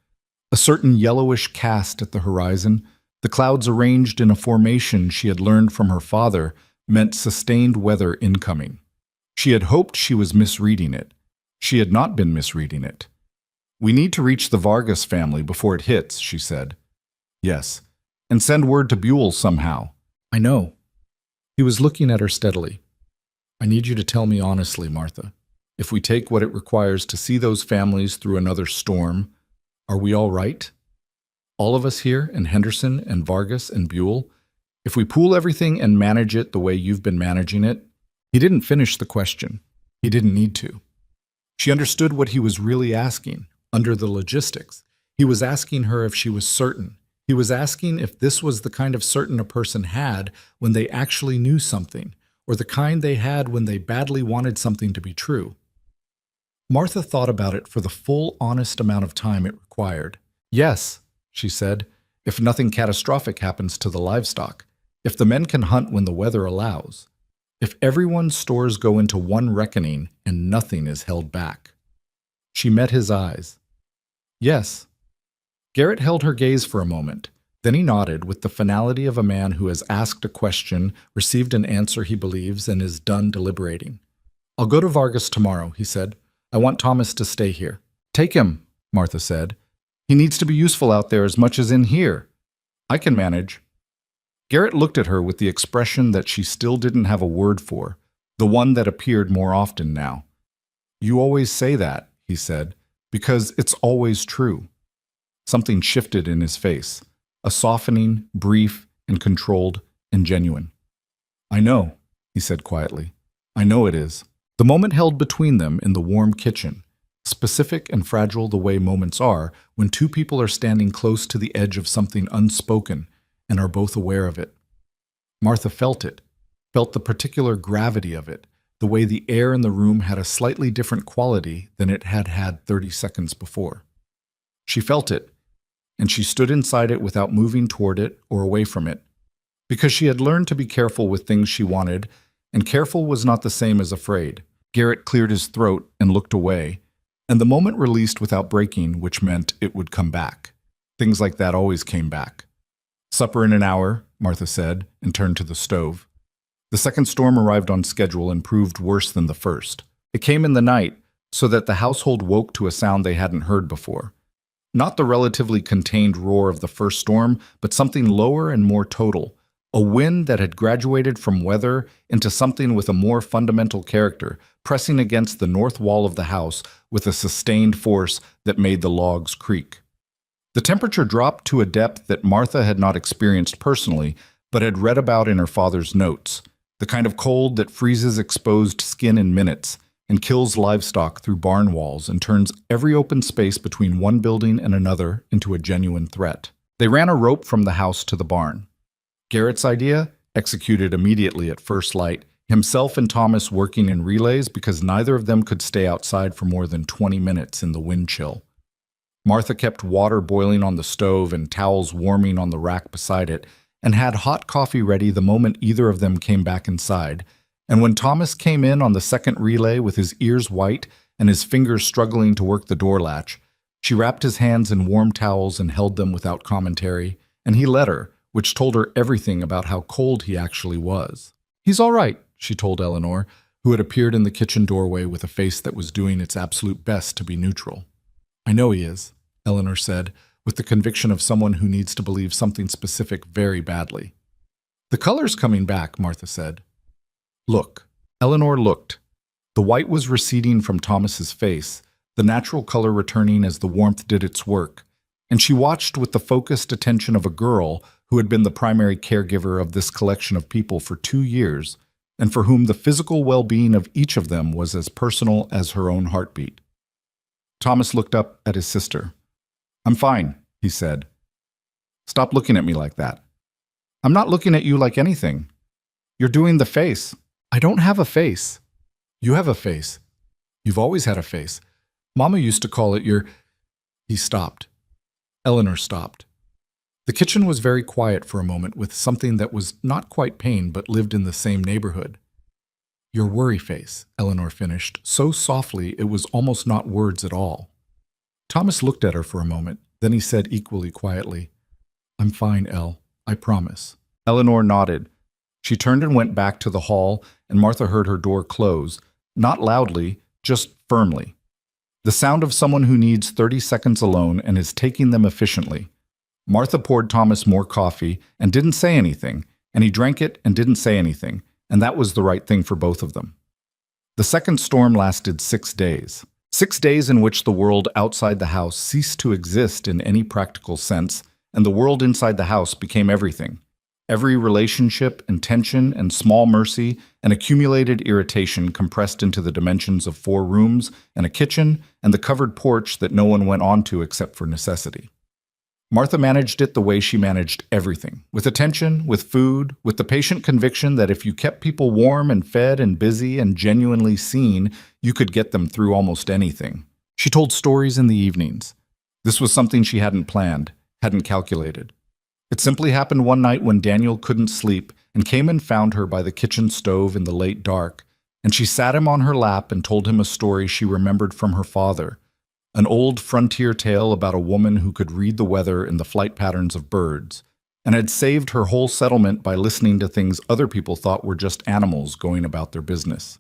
A certain yellowish cast at the horizon, the clouds arranged in a formation she had learned from her father, meant sustained weather incoming. She had hoped she was misreading it. She had not been misreading it. "We need to reach the Vargas family before it hits," she said. "Yes, and send word to Buell somehow." "I know." He was looking at her steadily. "I need you to tell me honestly, Martha. If we take what it requires to see those families through another storm, are we all right?" All of us here, and Henderson and Vargas and Buell, if we pool everything and manage it the way you've been managing it. He didn't finish the question. He didn't need to. She understood what he was really asking, under the logistics. He was asking her if she was certain. He was asking if this was the kind of certain a person had when they actually knew something, or the kind they had when they badly wanted something to be true. Martha thought about it for the full, honest amount of time it required. Yes, she said, if nothing catastrophic happens to the livestock, if the men can hunt when the weather allows, if everyone's stores go into one reckoning and nothing is held back. She met his eyes. Yes. Garrett held her gaze for a moment. Then he nodded with the finality of a man who has asked a question, received an answer he believes, and is done deliberating. I'll go to Vargas tomorrow, he said. I want Thomas to stay here. Take him, Martha said. He needs to be useful out there as much as in here. I can manage. Garrett looked at her with the expression that she still didn't have a word for, the one that appeared more often now. You always say that, he said, because it's always true. Something shifted in his face, a softening, brief and controlled and genuine. I know, he said quietly. I know it is. The moment held between them in the warm kitchen, specific and fragile the way moments are when two people are standing close to the edge of something unspoken and are both aware of it. Martha felt it, felt the particular gravity of it, the way the air in the room had a slightly different quality than it had had 30 seconds before. She felt it, and she stood inside it without moving toward it or away from it, because she had learned to be careful with things she wanted, and careful was not the same as afraid. Garrett cleared his throat and looked away, and the moment released without breaking, which meant it would come back. Things like that always came back. Supper in an hour, Martha said, and turned to the stove. The second storm arrived on schedule and proved worse than the first. It came in the night, so that the household woke to a sound they hadn't heard before. Not the relatively contained roar of the first storm, but something lower and more total. A wind that had graduated from weather into something with a more fundamental character, pressing against the north wall of the house with a sustained force that made the logs creak. The temperature dropped to a depth that Martha had not experienced personally, but had read about in her father's notes, the kind of cold that freezes exposed skin in minutes and kills livestock through barn walls and turns every open space between one building and another into a genuine threat. They ran a rope from the house to the barn. Garrett's idea, executed immediately at first light, himself and Thomas working in relays because neither of them could stay outside for more than 20 minutes in the wind chill. Martha kept water boiling on the stove and towels warming on the rack beside it, and had hot coffee ready the moment either of them came back inside. And when Thomas came in on the second relay with his ears white and his fingers struggling to work the door latch, she wrapped his hands in warm towels and held them without commentary, and he let her, which told her everything about how cold he actually was. He's all right, she told Eleanor, who had appeared in the kitchen doorway with a face that was doing its absolute best to be neutral. I know he is, Eleanor said, with the conviction of someone who needs to believe something specific very badly. The color's coming back, Martha said. Look. Eleanor looked. The white was receding from Thomas's face, the natural color returning as the warmth did its work, and she watched with the focused attention of a girl who had been the primary caregiver of this collection of people for 2 years, and for whom the physical well-being of each of them was as personal as her own heartbeat. Thomas looked up at his sister. I'm fine, he said. Stop looking at me like that. I'm not looking at you like anything. You're doing the face. I don't have a face. You have a face. You've always had a face. Mama used to call it your... He stopped. Eleanor stopped. The kitchen was very quiet for a moment with something that was not quite pain but lived in the same neighborhood. Your worry face, Eleanor finished, so softly it was almost not words at all. Thomas looked at her for a moment, then he said equally quietly, I'm fine, Elle, I promise. Eleanor nodded. She turned and went back to the hall, and Martha heard her door close, not loudly, just firmly. The sound of someone who needs 30 seconds alone and is taking them efficiently. Martha poured Thomas more coffee and didn't say anything, and he drank it and didn't say anything, and that was the right thing for both of them. The second storm lasted 6 days. 6 days in which the world outside the house ceased to exist in any practical sense, and the world inside the house became everything. Every relationship and tension and small mercy and accumulated irritation compressed into the dimensions of 4 rooms and a kitchen and the covered porch that no one went onto except for necessity. Martha managed it the way she managed everything, with attention, with food, with the patient conviction that if you kept people warm and fed and busy and genuinely seen, you could get them through almost anything. She told stories in the evenings. This was something she hadn't planned, hadn't calculated. It simply happened one night when Daniel couldn't sleep and came and found her by the kitchen stove in the late dark, and she sat him on her lap and told him a story she remembered from her father, an old frontier tale about a woman who could read the weather and the flight patterns of birds, and had saved her whole settlement by listening to things other people thought were just animals going about their business.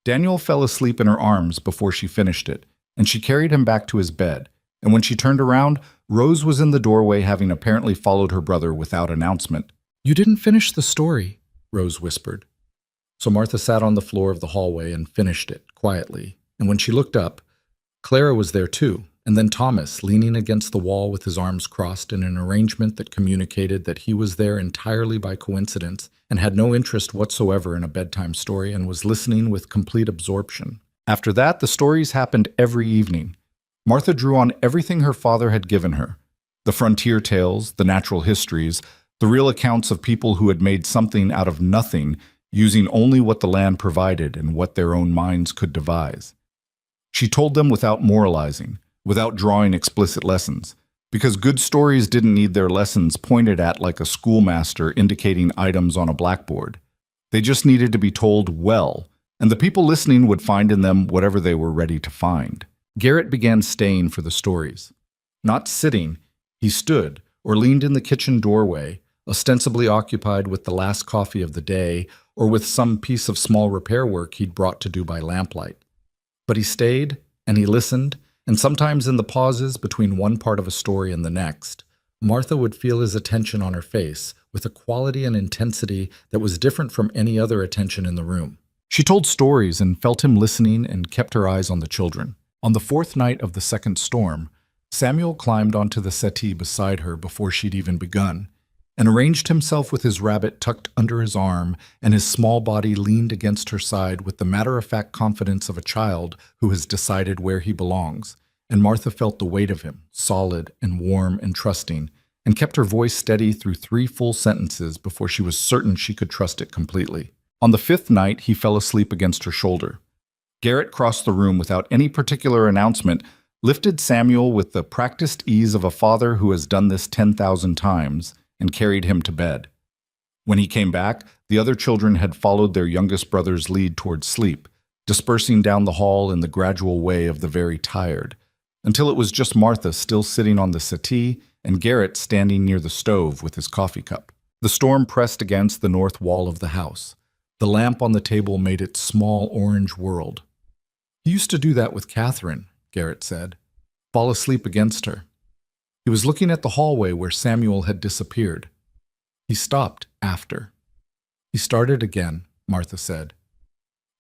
Daniel fell asleep in her arms before she finished it, and she carried him back to his bed, and when she turned around, Rose was in the doorway, having apparently followed her brother without announcement. "You didn't finish the story," Rose whispered. So Martha sat on the floor of the hallway and finished it, quietly, and when she looked up, Clara was there too, and then Thomas, leaning against the wall with his arms crossed in an arrangement that communicated that he was there entirely by coincidence and had no interest whatsoever in a bedtime story and was listening with complete absorption. After that, the stories happened every evening. Martha drew on everything her father had given her: the frontier tales, the natural histories, the real accounts of people who had made something out of nothing, using only what the land provided and what their own minds could devise. She told them without moralizing, without drawing explicit lessons, because good stories didn't need their lessons pointed at like a schoolmaster indicating items on a blackboard. They just needed to be told well, and the people listening would find in them whatever they were ready to find. Garrett began staying for the stories. Not sitting, he stood or leaned in the kitchen doorway, ostensibly occupied with the last coffee of the day or with some piece of small repair work he'd brought to do by lamplight. But he stayed, and he listened, and sometimes in the pauses between one part of a story and the next, Martha would feel his attention on her face with a quality and intensity that was different from any other attention in the room. She told stories and felt him listening and kept her eyes on the children. On the 4th night of the second storm, Samuel climbed onto the settee beside her before she'd even begun, and arranged himself with his rabbit tucked under his arm and his small body leaned against her side with the matter-of-fact confidence of a child who has decided where he belongs, and Martha felt the weight of him, solid and warm and trusting, and kept her voice steady through 3 full sentences before she was certain she could trust it completely. On the 5th night, he fell asleep against her shoulder. Garrett crossed the room without any particular announcement, lifted Samuel with the practiced ease of a father who has done this 10,000 times, and carried him to bed. When he came back, the other children had followed their youngest brother's lead toward sleep, dispersing down the hall in the gradual way of the very tired, until it was just Martha still sitting on the settee and Garrett standing near the stove with his coffee cup. The storm pressed against the north wall of the house. The lamp on the table made its small orange world. "He used to do that with Catherine," Garrett said. "Fall asleep against her." He was looking at the hallway where Samuel had disappeared. He stopped after. "He started again," Martha said.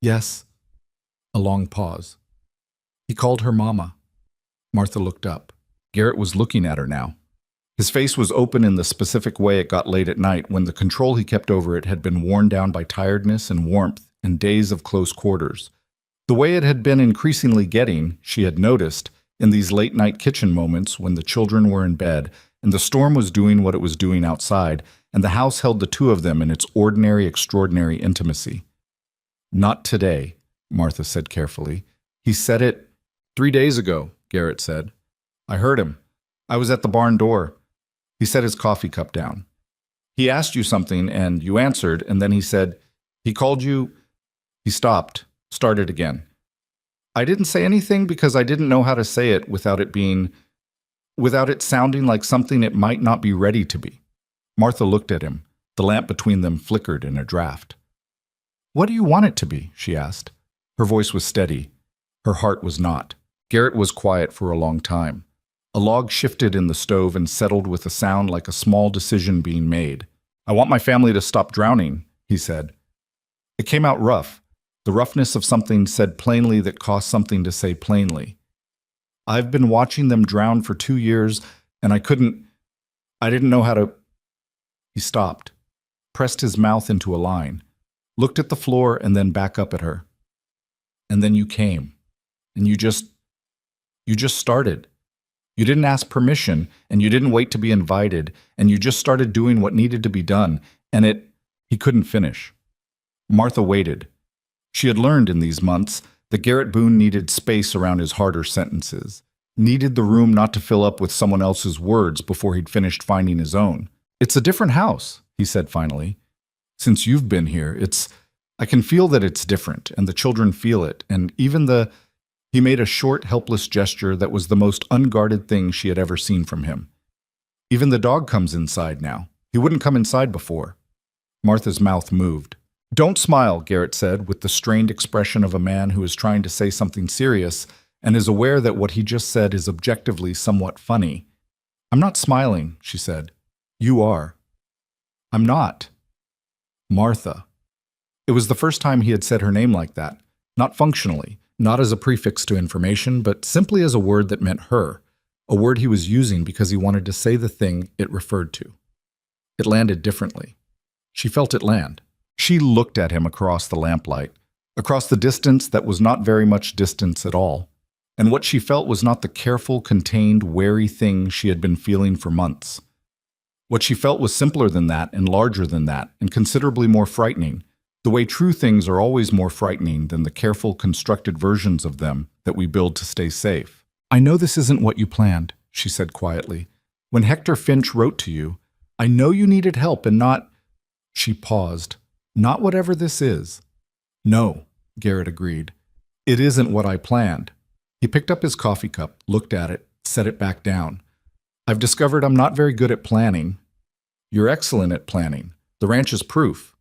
"Yes." A long pause. "He called her Mama." Martha looked up. Garrett was looking at her now. His face was open in the specific way it got late at night when the control he kept over it had been worn down by tiredness and warmth and days of close quarters. The way it had been increasingly getting, she had noticed, in these late-night kitchen moments when the children were in bed and the storm was doing what it was doing outside, and the house held the 2 of them in its ordinary, extraordinary intimacy. "Not today," Martha said carefully. "He said it 3 days ago," Garrett said. "I heard him. I was at the barn door." He set his coffee cup down. "He asked you something, and you answered, and then he said, he called you—" He stopped, started again. "I didn't say anything because I didn't know how to say it without it sounding like something it might not be ready to be." Martha looked at him. The lamp between them flickered in a draft. "What do you want it to be?" she asked. Her voice was steady. Her heart was not. Garrett was quiet for a long time. A log shifted in the stove and settled with a sound like a small decision being made. "I want my family to stop drowning," he said. It came out rough. The roughness of something said plainly that cost something to say plainly. "I've been watching them drown for 2 years, and I couldn't—" I didn't know how to. He stopped, pressed his mouth into a line, looked at the floor and then back up at her. And then you came. And you just started. You didn't ask permission, and you didn't wait to be invited, and you just started doing what needed to be done, and he couldn't finish. Martha waited. She had learned in these months that Garrett Boone needed space around his harder sentences, needed the room not to fill up with someone else's words before he'd finished finding his own. It's a different house, he said finally. Since you've been here, I can feel that it's different, and the children feel it, and even he made a short, helpless gesture that was the most unguarded thing she had ever seen from him. Even the dog comes inside now. He wouldn't come inside before. Martha's mouth moved. Don't smile, Garrett said, with the strained expression of a man who is trying to say something serious and is aware that what he just said is objectively somewhat funny. I'm not smiling, she said. You are. I'm not. Martha. It was the first time he had said her name like that, not functionally, not as a prefix to information, but simply as a word that meant her, a word he was using because he wanted to say the thing it referred to. It landed differently. She felt it land. She looked at him across the lamplight, across the distance that was not very much distance at all, and what she felt was not the careful, contained, wary thing she had been feeling for months. What she felt was simpler than that and larger than that and considerably more frightening, the way true things are always more frightening than the careful, constructed versions of them that we build to stay safe. I know this isn't what you planned, she said quietly. When Hector Finch wrote to you, I know you needed help and not… She paused. Not whatever this is. No, Garrett agreed. It isn't what I planned. He picked up his coffee cup, looked at it, set it back down. I've discovered I'm not very good at planning. You're excellent at planning. The ranch is proof.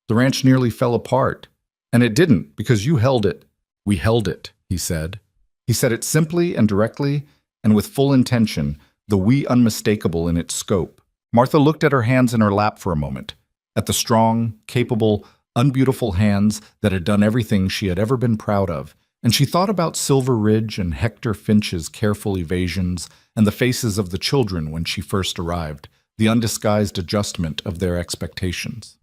The ranch nearly fell apart. And it didn't, because you held it. We held it, he said. He said it simply and directly, and with full intention, the we unmistakable in its scope. Martha looked at her hands in her lap for a moment, at the strong, capable, unbeautiful hands that had done everything she had ever been proud of, and she thought about Silver Ridge and Hector Finch's careful evasions and the faces of the children when she first arrived, the undisguised adjustment of their expectations.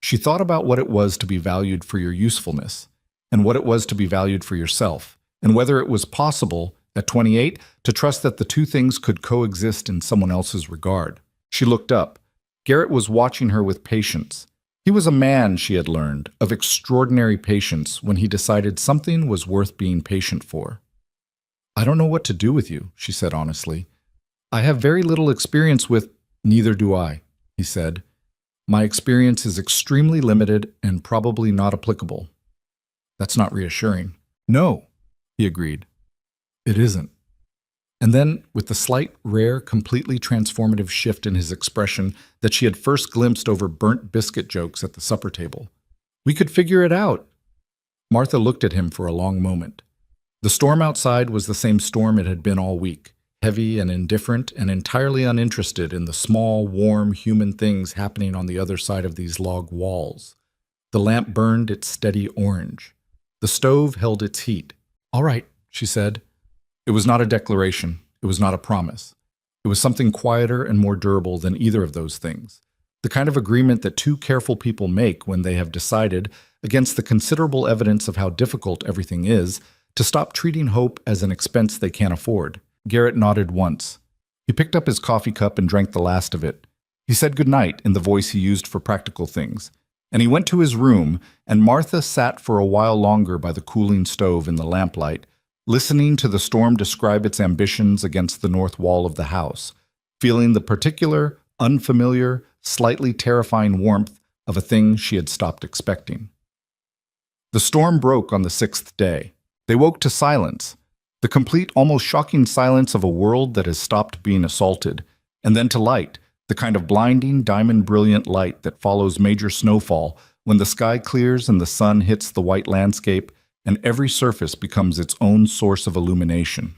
She thought about what it was to be valued for your usefulness, and what it was to be valued for yourself, and whether it was possible, at 28, to trust that the two things could coexist in someone else's regard. She looked up. Garrett was watching her with patience. He was a man, she had learned, of extraordinary patience when he decided something was worth being patient for. I don't know what to do with you, she said honestly. I have very little experience with… Neither do I, he said. My experience is extremely limited and probably not applicable. That's not reassuring. No, he agreed. It isn't. And then, with the slight, rare, completely transformative shift in his expression that she had first glimpsed over burnt biscuit jokes at the supper table, we could figure it out. Martha looked at him for a long moment. The storm outside was the same storm it had been all week, heavy and indifferent and entirely uninterested in the small, warm, human things happening on the other side of these log walls. The lamp burned its steady orange. The stove held its heat. All right, she said. It was not a declaration. It was not a promise. It was something quieter and more durable than either of those things. The kind of agreement that two careful people make when they have decided, against the considerable evidence of how difficult everything is, to stop treating hope as an expense they can't afford. Garrett nodded once. He picked up his coffee cup and drank the last of it. He said goodnight in the voice he used for practical things. And he went to his room, and Martha sat for a while longer by the cooling stove in the lamplight, listening to the storm describe its ambitions against the north wall of the house, feeling the particular, unfamiliar, slightly terrifying warmth of a thing she had stopped expecting. The storm broke on the 6th day. They woke to silence, the complete, almost shocking silence of a world that has stopped being assaulted, and then to light, the kind of blinding, diamond-brilliant light that follows major snowfall when the sky clears and the sun hits the white landscape and every surface becomes its own source of illumination.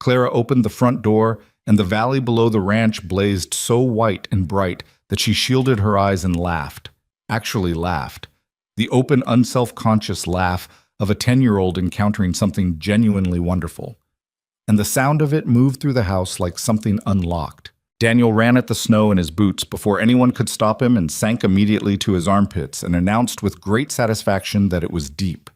Clara opened the front door, and the valley below the ranch blazed so white and bright that she shielded her eyes and laughed, actually laughed, the open, unself-conscious laugh of a 10-year-old encountering something genuinely wonderful. And the sound of it moved through the house like something unlocked, Daniel ran at the snow in his boots before anyone could stop him and sank immediately to his armpits and announced with great satisfaction that it was deep.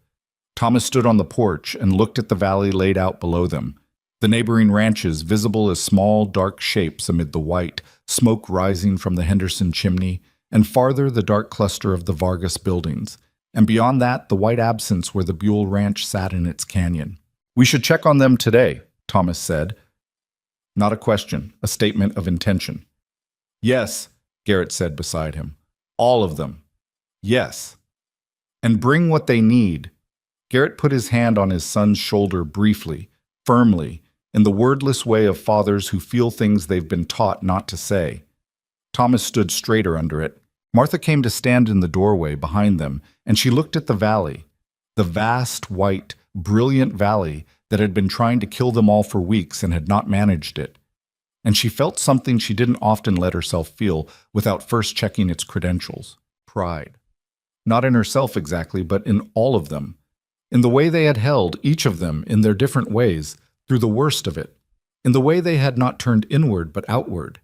Thomas stood on the porch and looked at the valley laid out below them, the neighboring ranches visible as small, dark shapes amid the white, smoke rising from the Henderson chimney, and farther the dark cluster of the Vargas buildings, and beyond that the white absence where the Buell Ranch sat in its canyon. "We should check on them today," Thomas said. Not a question, a statement of intention. "Yes," Garrett said beside him. "All of them. Yes. And bring what they need." Garrett put his hand on his son's shoulder briefly, firmly, in the wordless way of fathers who feel things they've been taught not to say. Thomas stood straighter under it. Martha came to stand in the doorway behind them, and she looked at the valley, the vast, white, brilliant valley that had been trying to kill them all for weeks and had not managed it. And she felt something she didn't often let herself feel without first checking its credentials: pride. Not in herself exactly, but in all of them. In the way they had held, each of them, in their different ways, through the worst of it. In the way they had not turned inward but outward,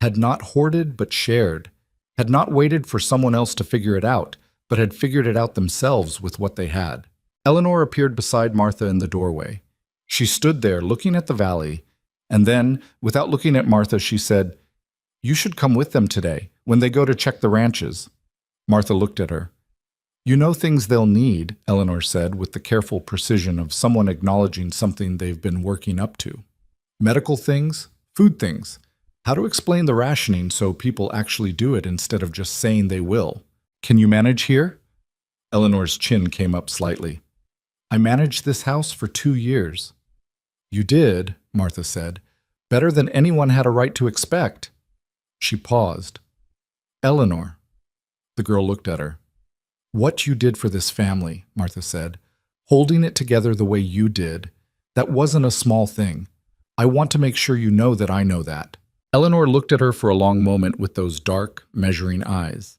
had not hoarded but shared, had not waited for someone else to figure it out, but had figured it out themselves with what they had. Eleanor appeared beside Martha in the doorway. She stood there looking at the valley, and then, without looking at Martha, she said, "You should come with them today, when they go to check the ranches." Martha looked at her. "You know things they'll need," Eleanor said with the careful precision of someone acknowledging something they've been working up to. "Medical things, food things. How to explain the rationing so people actually do it instead of just saying they will. Can you manage here?" Eleanor's chin came up slightly. "I managed this house for 2 years." "You did," Martha said. "Better than anyone had a right to expect." She paused. "Eleanor." The girl looked at her. "What you did for this family," Martha said, "holding it together the way you did, that wasn't a small thing. I want to make sure you know that I know that." Eleanor looked at her for a long moment with those dark, measuring eyes.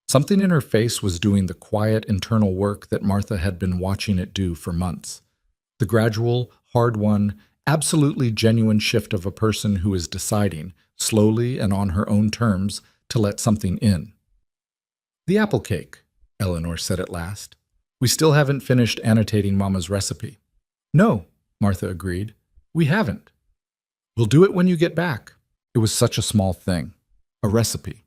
Something in her face was doing the quiet internal work that Martha had been watching it do for months. The gradual, hard-won, absolutely genuine shift of a person who is deciding, slowly and on her own terms, to let something in. "The apple cake," Eleanor said at last. "We still haven't finished annotating Mama's recipe." "No," Martha agreed. "We haven't." "We'll do it when you get back." It was such a small thing. A recipe.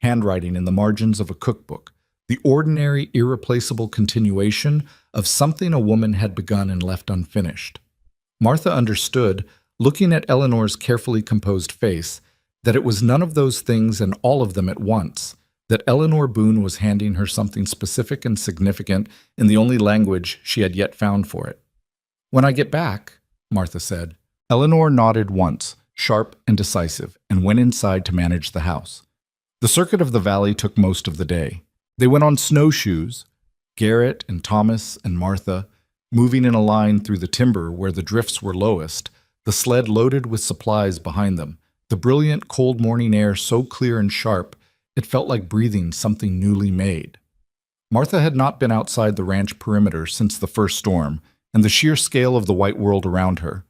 Handwriting in the margins of a cookbook. The ordinary, irreplaceable continuation of something a woman had begun and left unfinished. Martha understood, looking at Eleanor's carefully composed face, that it was none of those things and all of them at once, that Eleanor Boone was handing her something specific and significant in the only language she had yet found for it. "When I get back," Martha said. Eleanor nodded once, sharp and decisive, and went inside to manage the house. The circuit of the valley took most of the day. They went on snowshoes, Garrett and Thomas and Martha, moving in a line through the timber where the drifts were lowest, the sled loaded with supplies behind them, the brilliant cold morning air so clear and sharp it felt like breathing something newly made. Martha had not been outside the ranch perimeter since the first storm, and the sheer scale of the white world around her,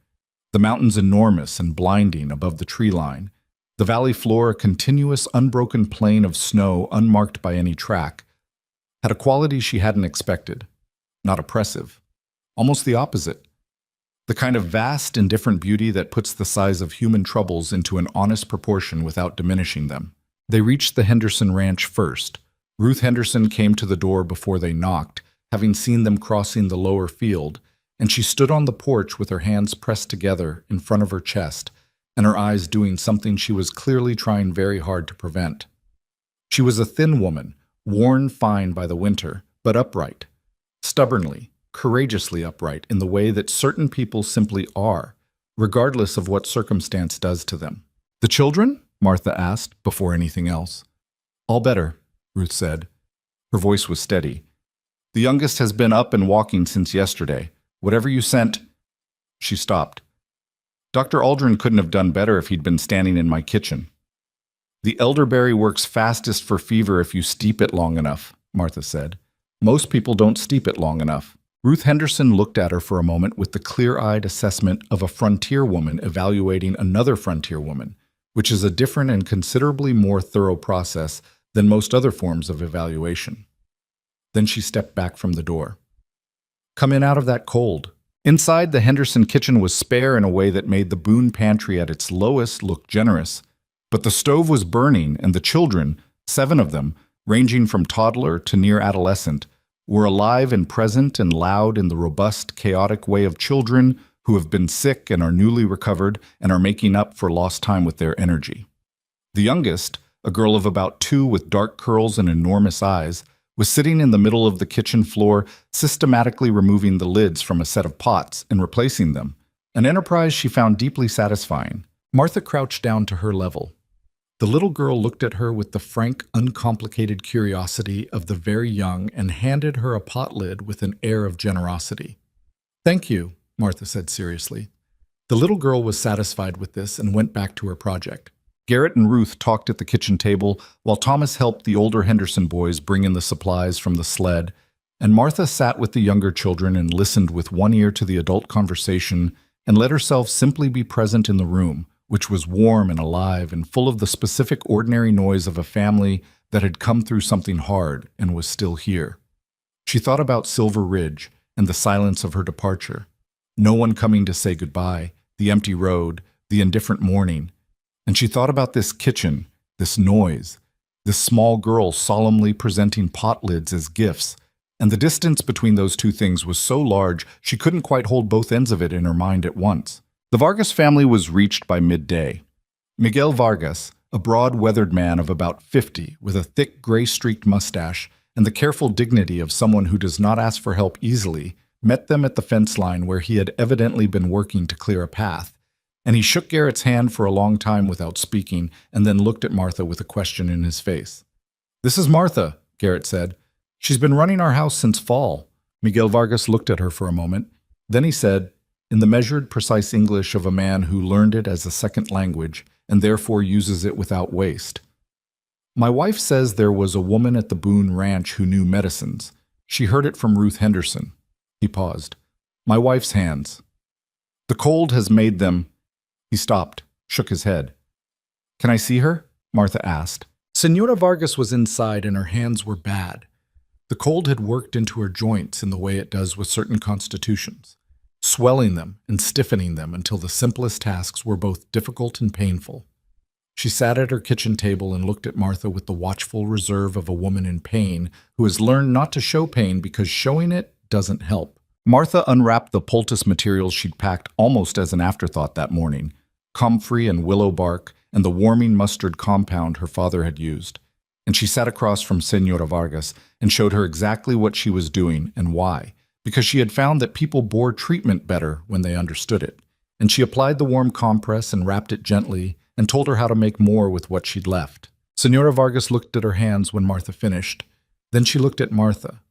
the mountains enormous and blinding above the tree line, the valley floor a continuous unbroken plain of snow unmarked by any track, had a quality she hadn't expected. Not oppressive. Almost the opposite. The kind of vast, indifferent beauty that puts the size of human troubles into an honest proportion without diminishing them. They reached the Henderson ranch first. Ruth Henderson came to the door before they knocked, having seen them crossing the lower field, and she stood on the porch with her hands pressed together in front of her chest, and her eyes doing something she was clearly trying very hard to prevent. She was a thin woman, worn fine by the winter, but upright. Stubbornly, courageously upright in the way that certain people simply are, regardless of what circumstance does to them. "The children?" Martha asked, before anything else. "All better," Ruth said. Her voice was steady. "The youngest has been up and walking since yesterday. Whatever you sent—" She stopped. "Dr. Aldrin couldn't have done better if he'd been standing in my kitchen." "The elderberry works fastest for fever if you steep it long enough," Martha said. "Most people don't steep it long enough." Ruth Henderson looked at her for a moment with the clear-eyed assessment of a frontier woman evaluating another frontier woman, which is a different and considerably more thorough process than most other forms of evaluation. Then she stepped back from the door. Come in out of that cold. Inside, the Henderson kitchen was spare in a way that made the Boone pantry at its lowest look generous. But the stove was burning, and the children, 7 of them, ranging from toddler to near adolescent, were alive and present and loud in the robust, chaotic way of children who have been sick and are newly recovered and are making up for lost time with their energy. The youngest, a girl of about 2 with dark curls and enormous eyes, was sitting in the middle of the kitchen floor, systematically removing the lids from a set of pots and replacing them, an enterprise she found deeply satisfying. Martha crouched down to her level. The little girl looked at her with the frank, uncomplicated curiosity of the very young and handed her a pot lid with an air of generosity. "Thank you," Martha said seriously. The little girl was satisfied with this and went back to her project. Garrett and Ruth talked at the kitchen table while Thomas helped the older Henderson boys bring in the supplies from the sled, and Martha sat with the younger children and listened with one ear to the adult conversation and let herself simply be present in the room, which was warm and alive and full of the specific ordinary noise of a family that had come through something hard and was still here. She thought about Silver Ridge and the silence of her departure. No one coming to say goodbye, the empty road, the indifferent morning. And she thought about this kitchen, this noise, this small girl solemnly presenting pot lids as gifts, and the distance between those two things was so large she couldn't quite hold both ends of it in her mind at once. The Vargas family was reached by midday. Miguel Vargas, a broad-weathered man of about 50 with a thick gray-streaked mustache and the careful dignity of someone who does not ask for help easily, met them at the fence line where he had evidently been working to clear a path. And he shook Garrett's hand for a long time without speaking, and then looked at Martha with a question in his face. "This is Martha," Garrett said. "She's been running our house since fall." Miguel Vargas looked at her for a moment. Then he said, in the measured, precise English of a man who learned it as a second language and therefore uses it without waste, "My wife says there was a woman at the Boone Ranch who knew medicines. She heard it from Ruth Henderson." He paused. "My wife's hands. The cold has made them—" He stopped, shook his head. "Can I see her?" Martha asked. Senora Vargas was inside and her hands were bad. The cold had worked into her joints in the way it does with certain constitutions, swelling them and stiffening them until the simplest tasks were both difficult and painful. She sat at her kitchen table and looked at Martha with the watchful reserve of a woman in pain who has learned not to show pain because showing it doesn't help. Martha unwrapped the poultice materials she'd packed almost as an afterthought that morning, comfrey and willow bark and the warming mustard compound her father had used, and she sat across from Senora Vargas and showed her exactly what she was doing and why, because she had found that people bore treatment better when they understood it, and she applied the warm compress and wrapped it gently and told her how to make more with what she'd left. Senora Vargas looked at her hands when Martha finished. Then she looked at Martha.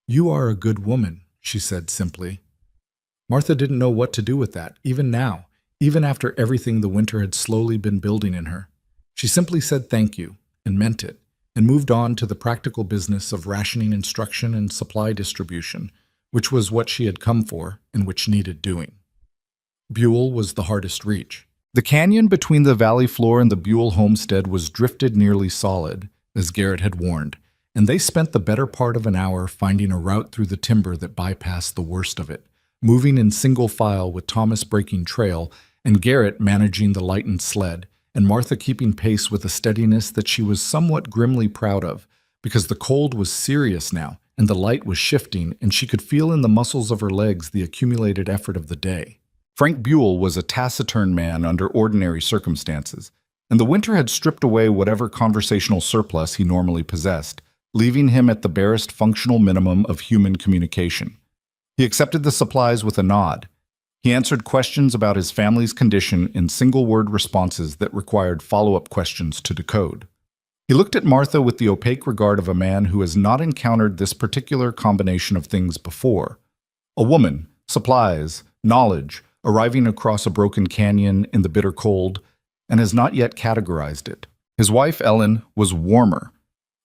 "You are a good woman," she said simply. Martha didn't know what to do with that, even now, even after everything the winter had slowly been building in her. She simply said thank you, and meant it, and moved on to the practical business of rationing instruction and supply distribution, which was what she had come for and which needed doing. Buell was the hardest reach. The canyon between the valley floor and the Buell homestead was drifted nearly solid, as Garrett had warned, and they spent the better part of an hour finding a route through the timber that bypassed the worst of it, moving in single file with Thomas breaking trail and Garrett managing the lightened sled, and Martha keeping pace with a steadiness that she was somewhat grimly proud of, because the cold was serious now, and the light was shifting, and she could feel in the muscles of her legs the accumulated effort of the day. Frank Buell was a taciturn man under ordinary circumstances, and the winter had stripped away whatever conversational surplus he normally possessed, leaving him at the barest functional minimum of human communication. He accepted the supplies with a nod. He answered questions about his family's condition in single-word responses that required follow-up questions to decode. He looked at Martha with the opaque regard of a man who has not encountered this particular combination of things before. A woman, supplies, knowledge, arriving across a broken canyon in the bitter cold, and has not yet categorized it. His wife, Ellen, was warmer.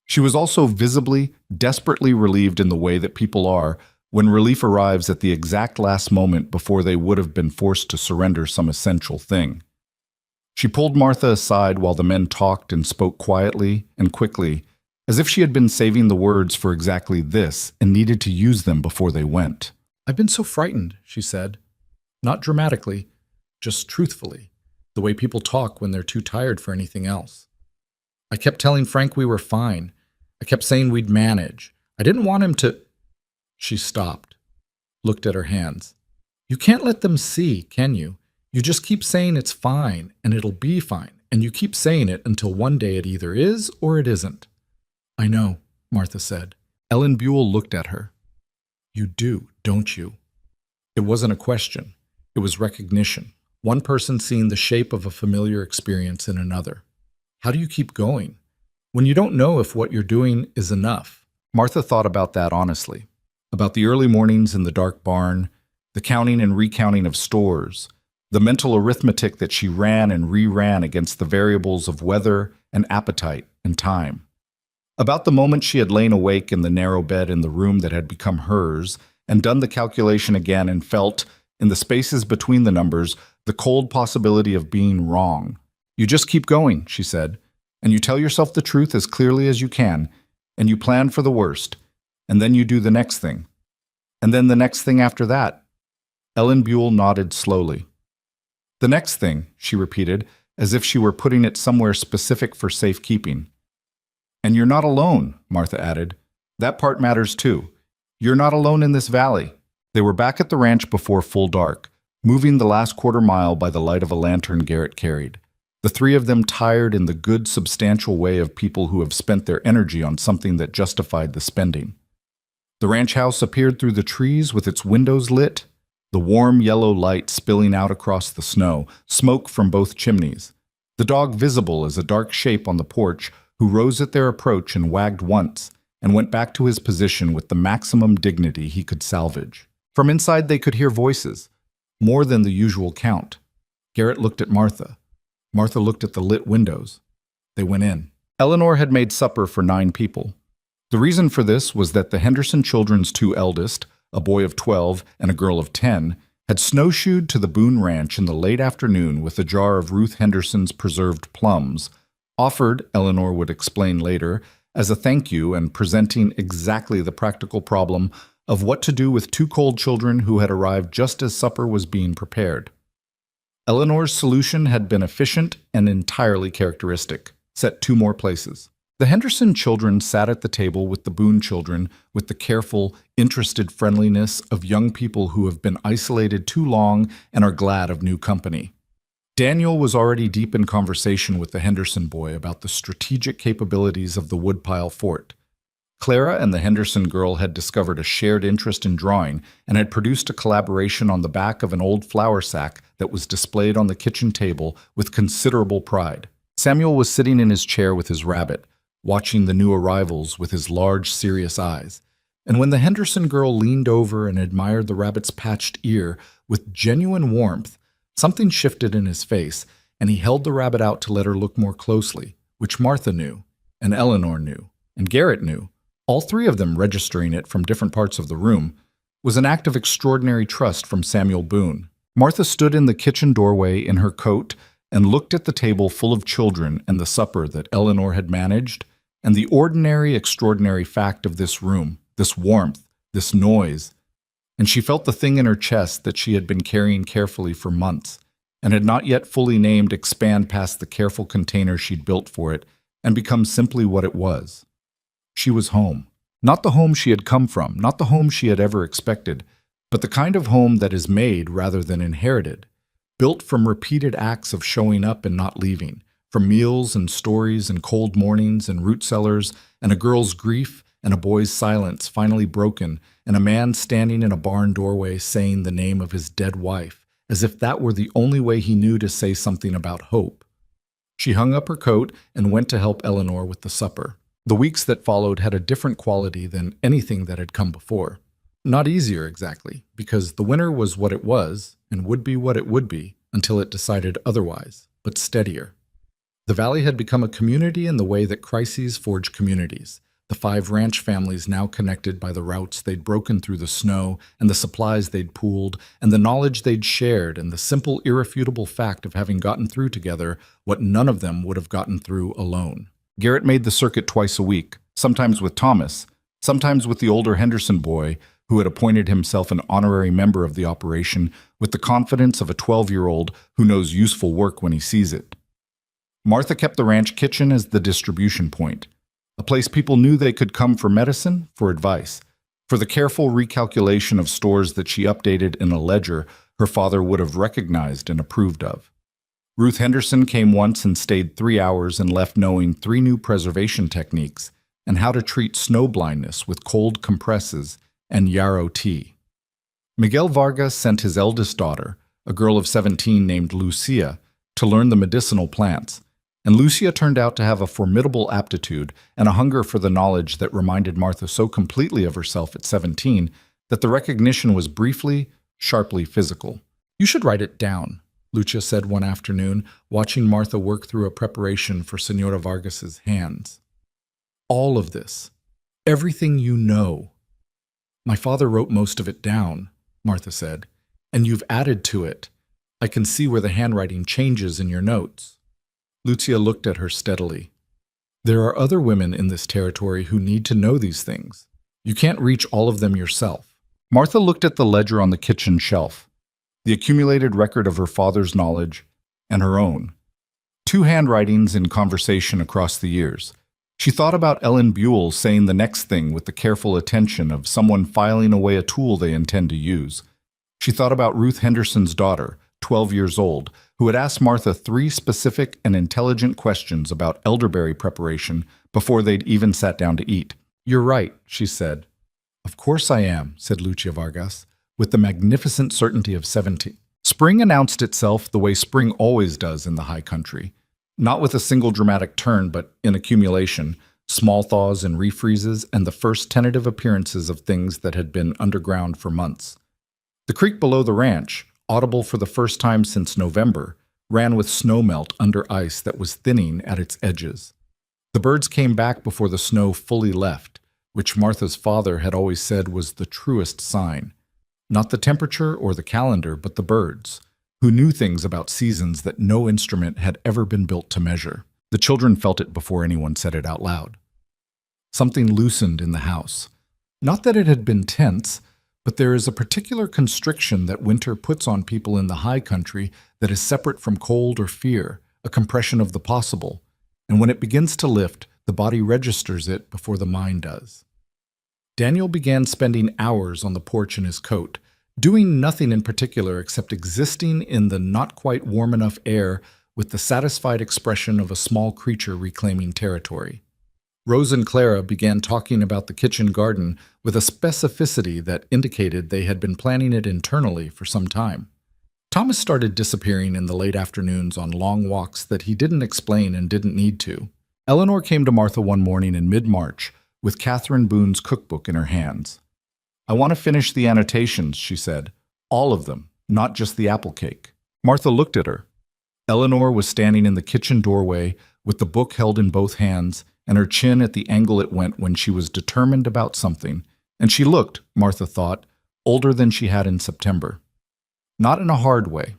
She was also visibly, desperately relieved in the way that people are when relief arrives at the exact last moment before they would have been forced to surrender some essential thing. She pulled Martha aside while the men talked and spoke quietly and quickly, as if she had been saving the words for exactly this and needed to use them before they went. "I've been so frightened," she said. Not dramatically, just truthfully, the way people talk when they're too tired for anything else. "I kept telling Frank we were fine. I kept saying we'd manage. I didn't want him to—" She stopped, looked at her hands. "You can't let them see, can you? You just keep saying it's fine and it'll be fine, and you keep saying it until one day it either is or it isn't." "I know," Martha said. Ellen Buell looked at her. "You do, don't you?" It wasn't a question. It was recognition. One person seeing the shape of a familiar experience in another. How do you keep going when you don't know if what you're doing is enough? Martha thought about that honestly, about the early mornings in the dark barn, the counting and recounting of stores, the mental arithmetic that she ran and re-ran against the variables of weather and appetite and time. About the moment she had lain awake in the narrow bed in the room that had become hers and done the calculation again and felt, in the spaces between the numbers, the cold possibility of being wrong. "You just keep going," she said, "and you tell yourself the truth as clearly as you can, and you plan for the worst, and then you do the next thing. And then the next thing after that." Ellen Buell nodded slowly. "The next thing," she repeated, as if she were putting it somewhere specific for safekeeping. "And you're not alone," Martha added. "That part matters too. You're not alone in this valley." They were back at the ranch before full dark, moving the last quarter mile by the light of a lantern Garrett carried. The three of them tired in the good, substantial way of people who have spent their energy on something that justified the spending. The ranch house appeared through the trees with its windows lit, the warm yellow light spilling out across the snow, smoke from both chimneys. The dog visible as a dark shape on the porch, who rose at their approach and wagged once, and went back to his position with the maximum dignity he could salvage. From inside they could hear voices, more than the usual count. Garrett looked at Martha. Martha looked at the lit windows. They went in. Eleanor had made supper for 9 people. The reason for this was that the Henderson children's 2 eldest, a boy of 12 and a girl of 10, had snowshoed to the Boone Ranch in the late afternoon with a jar of Ruth Henderson's preserved plums, offered, Eleanor would explain later, as a thank you and presenting exactly the practical problem of what to do with 2 cold children who had arrived just as supper was being prepared. Eleanor's solution had been efficient and entirely characteristic, set 2 more places. The Henderson children sat at the table with the Boone children with the careful, interested friendliness of young people who have been isolated too long and are glad of new company. Daniel was already deep in conversation with the Henderson boy about the strategic capabilities of the woodpile fort. Clara and the Henderson girl had discovered a shared interest in drawing and had produced a collaboration on the back of an old flour sack that was displayed on the kitchen table with considerable pride. Samuel was sitting in his chair with his rabbit, watching the new arrivals with his large, serious eyes. And when the Henderson girl leaned over and admired the rabbit's patched ear with genuine warmth, something shifted in his face, and he held the rabbit out to let her look more closely, which Martha knew, and Eleanor knew, and Garrett knew, all 3 of them registering it from different parts of the room, was an act of extraordinary trust from Samuel Boone. Martha stood in the kitchen doorway in her coat and looked at the table full of children and the supper that Eleanor had managed, and the ordinary, extraordinary fact of this room, this warmth, this noise, and she felt the thing in her chest that she had been carrying carefully for months, and had not yet fully named expand past the careful container she'd built for it and become simply what it was. She was home. Not the home she had come from, not the home she had ever expected, but the kind of home that is made rather than inherited, built from repeated acts of showing up and not leaving, from meals and stories and cold mornings and root cellars and a girl's grief and a boy's silence finally broken, and a man standing in a barn doorway saying the name of his dead wife, as if that were the only way he knew to say something about hope. She hung up her coat and went to help Eleanor with the supper. The weeks that followed had a different quality than anything that had come before. Not easier exactly, because the winter was what it was, and would be what it would be, until it decided otherwise, but steadier. The valley had become a community in the way that crises forge communities. The 5 ranch families now connected by the routes they'd broken through the snow, and the supplies they'd pooled, and the knowledge they'd shared, and the simple, irrefutable fact of having gotten through together what none of them would have gotten through alone. Garrett made the circuit twice a week, sometimes with Thomas, sometimes with the older Henderson boy, who had appointed himself an honorary member of the operation with the confidence of a 12-year-old who knows useful work when he sees it. Martha kept the ranch kitchen as the distribution point, a place people knew they could come for medicine, for advice, for the careful recalculation of stores that she updated in a ledger her father would have recognized and approved of. Ruth Henderson came once and stayed 3 hours and left knowing 3 new preservation techniques and how to treat snow blindness with cold compresses and yarrow tea. Miguel Vargas sent his eldest daughter, a girl of 17 named Lucia, to learn the medicinal plants, and Lucia turned out to have a formidable aptitude and a hunger for the knowledge that reminded Martha so completely of herself at 17 that the recognition was briefly, sharply physical. "You should write it down," Lucia said one afternoon, watching Martha work through a preparation for Senora Vargas's hands. "All of this. Everything you know." "My father wrote most of it down," Martha said, "and you've added to it. I can see where the handwriting changes in your notes." Lucia looked at her steadily. "There are other women in this territory who need to know these things. You can't reach all of them yourself." Martha looked at the ledger on the kitchen shelf, the accumulated record of her father's knowledge and her own. 2 handwritings in conversation across the years. She thought about Ellen Buell saying the next thing with the careful attention of someone filing away a tool they intend to use. She thought about Ruth Henderson's daughter, 12 years old, who had asked Martha 3 specific and intelligent questions about elderberry preparation before they'd even sat down to eat. "You're right," she said. "Of course I am," said Lucia Vargas, with the magnificent certainty of 17. Spring announced itself the way spring always does in the high country, not with a single dramatic turn, but in accumulation, small thaws and refreezes, and the first tentative appearances of things that had been underground for months. The creek below the ranch, audible for the first time since November, ran with snowmelt under ice that was thinning at its edges. The birds came back before the snow fully left, which Martha's father had always said was the truest sign. Not the temperature or the calendar, but the birds, who knew things about seasons that no instrument had ever been built to measure. The children felt it before anyone said it out loud. Something loosened in the house. Not that it had been tense, but there is a particular constriction that winter puts on people in the high country that is separate from cold or fear, a compression of the possible, and when it begins to lift, the body registers it before the mind does. Daniel began spending hours on the porch in his coat, doing nothing in particular except existing in the not quite warm enough air with the satisfied expression of a small creature reclaiming territory. Rose and Clara began talking about the kitchen garden with a specificity that indicated they had been planning it internally for some time. Thomas started disappearing in the late afternoons on long walks that he didn't explain and didn't need to. Eleanor came to Martha one morning in mid-March with Catherine Boone's cookbook in her hands. "I want to finish the annotations," she said. "All of them, not just the apple cake." Martha looked at her. Eleanor was standing in the kitchen doorway with the book held in both hands and her chin at the angle it went when she was determined about something, and she looked, Martha thought, older than she had in September. Not in a hard way.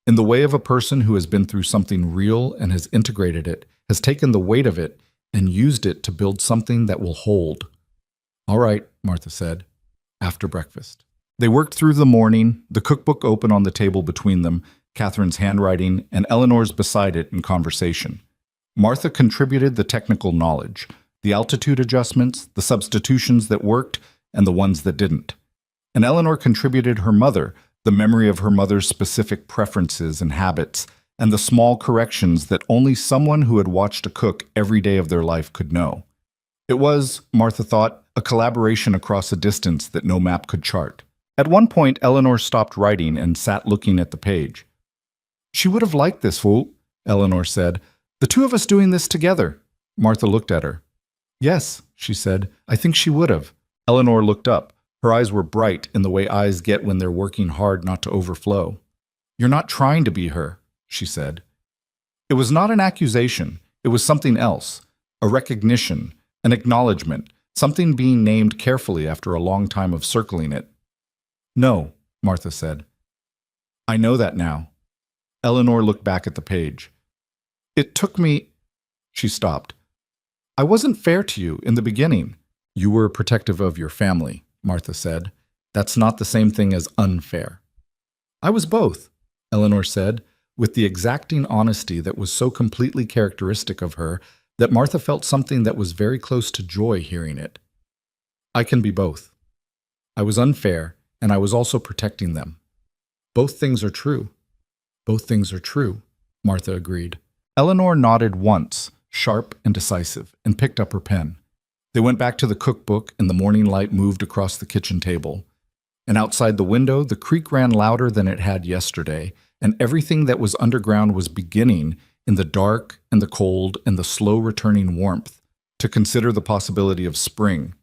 In the way of a person who has been through something real and has integrated it, has taken the weight of it and used it to build something that will hold. "All right," Martha said, after breakfast. They worked through the morning, the cookbook open on the table between them, Catherine's handwriting, and Eleanor's beside it in conversation. Martha contributed the technical knowledge, the altitude adjustments, the substitutions that worked, and the ones that didn't. And Eleanor contributed her mother, the memory of her mother's specific preferences and habits, and the small corrections that only someone who had watched a cook every day of their life could know. It was, Martha thought, a collaboration across a distance that no map could chart. At one point, Eleanor stopped writing and sat looking at the page. "She would have liked this, fool," Eleanor said. "The 2 of us doing this together." Martha looked at her. "Yes," she said, "I think she would have." Eleanor looked up. Her eyes were bright in the way eyes get when they're working hard not to overflow. "You're not trying to be her," she said. It was not an accusation. It was something else, a recognition, An acknowledgement, something being named carefully after a long time of circling it. No, Martha said. I know that now. Eleanor looked back at the page. It took me... She stopped. I wasn't fair to you in the beginning. You were protective of your family, Martha said. That's not the same thing as unfair. I was both, Eleanor said, with the exacting honesty that was so completely characteristic of her that Martha felt something that was very close to joy hearing it. I can be both. I was unfair, and I was also protecting them. Both things are true. Both things are true, Martha agreed. Eleanor nodded once, sharp and decisive, and picked up her pen. They went back to the cookbook, and the morning light moved across the kitchen table. And outside the window, the creek ran louder than it had yesterday, and everything that was underground was beginning, in the dark and the cold and the slow returning warmth, to consider the possibility of spring.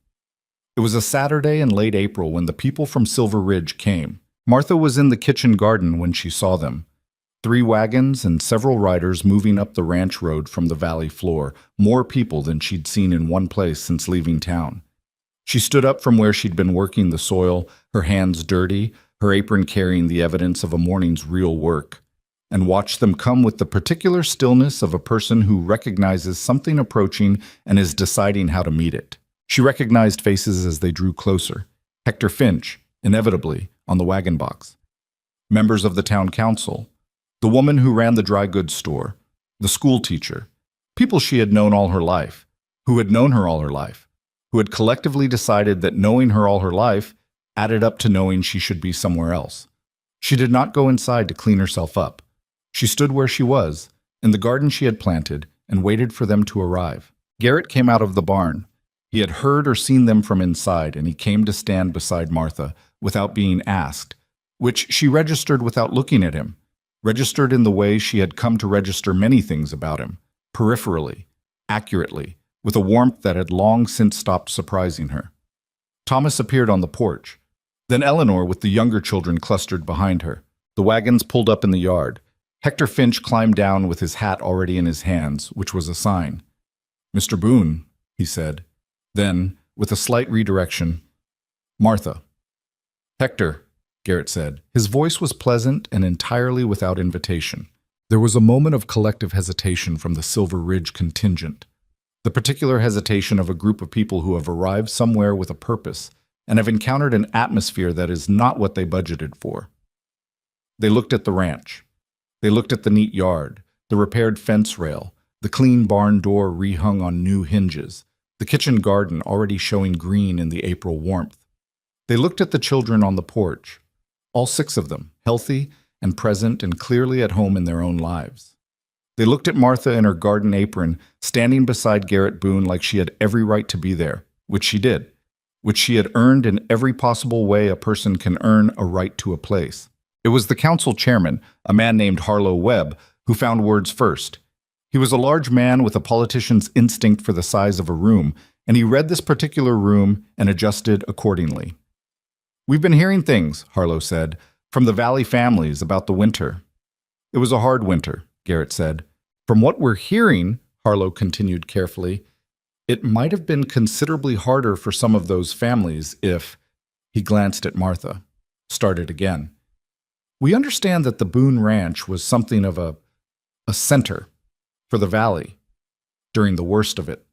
It was a Saturday in late April when the people from Silver Ridge came. Martha was in the kitchen garden when she saw them. 3 wagons and several riders moving up the ranch road from the valley floor, more people than she'd seen in one place since leaving town. She stood up from where she'd been working the soil, her hands dirty, her apron carrying the evidence of a morning's real work, and watched them come with the particular stillness of a person who recognizes something approaching and is deciding how to meet it. She recognized faces as they drew closer. Hector Finch, inevitably, on the wagon box. Members of the town council. The woman who ran the dry goods store. The school teacher. People she had known all her life. Who had known her all her life. Who had collectively decided that knowing her all her life added up to knowing she should be somewhere else. She did not go inside to clean herself up. She stood where she was, in the garden she had planted, and waited for them to arrive. Garrett came out of the barn. He had heard or seen them from inside, and he came to stand beside Martha, without being asked, which she registered without looking at him, registered in the way she had come to register many things about him, peripherally, accurately, with a warmth that had long since stopped surprising her. Thomas appeared on the porch. Then Eleanor with the younger children clustered behind her. The wagons pulled up in the yard. Hector Finch climbed down with his hat already in his hands, which was a sign. Mr. Boone, he said. Then, with a slight redirection, Martha. Hector, Garrett said. His voice was pleasant and entirely without invitation. There was a moment of collective hesitation from the Silver Ridge contingent. The particular hesitation of a group of people who have arrived somewhere with a purpose and have encountered an atmosphere that is not what they budgeted for. They looked at the ranch. They looked at the neat yard, the repaired fence rail, the clean barn door rehung on new hinges, the kitchen garden already showing green in the April warmth. They looked at the children on the porch, all 6 of them, healthy and present and clearly at home in their own lives. They looked at Martha in her garden apron, standing beside Garrett Boone like she had every right to be there, which she did, which she had earned in every possible way a person can earn a right to a place. It was the council chairman, a man named Harlow Webb, who found words first. He was a large man with a politician's instinct for the size of a room, and he read this particular room and adjusted accordingly. We've been hearing things, Harlow said, from the Valley families about the winter. It was a hard winter, Garrett said. From what we're hearing, Harlow continued carefully, it might have been considerably harder for some of those families if... He glanced at Martha, started again. We understand that the Boone Ranch was something of a center for the valley during the worst of it.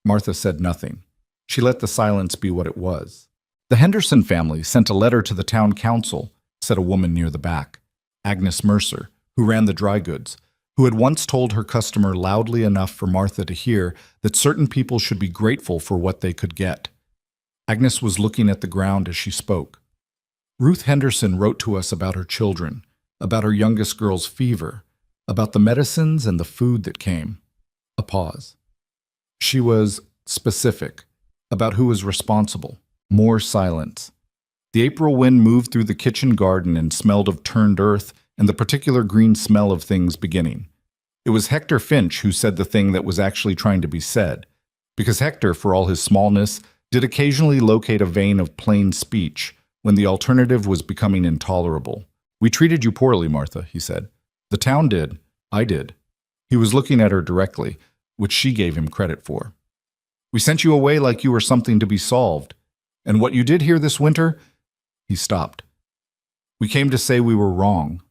Martha said nothing. She let the silence be what it was. The Henderson family sent a letter to the town council, said a woman near the back, Agnes Mercer, who ran the dry goods, who had once told her customer loudly enough for Martha to hear that certain people should be grateful for what they could get. Agnes was looking at the ground as she spoke. Ruth Henderson wrote to us about her children, about her youngest girl's fever, about the medicines and the food that came. A pause. She was specific about who was responsible. More silence. The April wind moved through the kitchen garden and smelled of turned earth and the particular green smell of things beginning. It was Hector Finch who said the thing that was actually trying to be said, because Hector, for all his smallness, did occasionally locate a vein of plain speech when the alternative was becoming intolerable. We treated you poorly, Martha, he said. The town did. I did. He was looking at her directly, which she gave him credit for. We sent you away like you were something to be solved. And what you did here this winter?" He stopped. "We came to say we were wrong."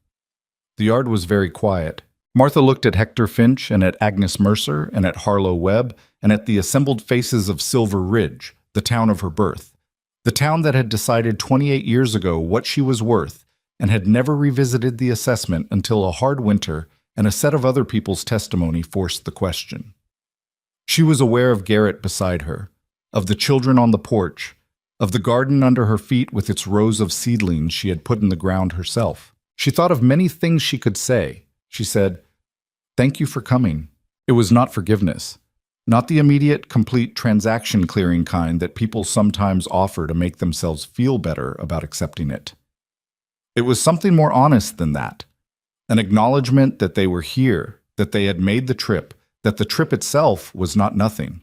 The yard was very quiet. Martha looked at Hector Finch and at Agnes Mercer and at Harlow Webb and at the assembled faces of Silver Ridge, the town of her birth, the town that had decided 28 years ago what she was worth and had never revisited the assessment until a hard winter and a set of other people's testimony forced the question. She was aware of Garrett beside her, of the children on the porch, of the garden under her feet with its rows of seedlings she had put in the ground herself. She thought of many things she could say. She said, "Thank you for coming." It was not forgiveness, not the immediate, complete transaction clearing kind that people sometimes offer to make themselves feel better about accepting it. It was something more honest than that, an acknowledgement that they were here, that they had made the trip, that the trip itself was not nothing.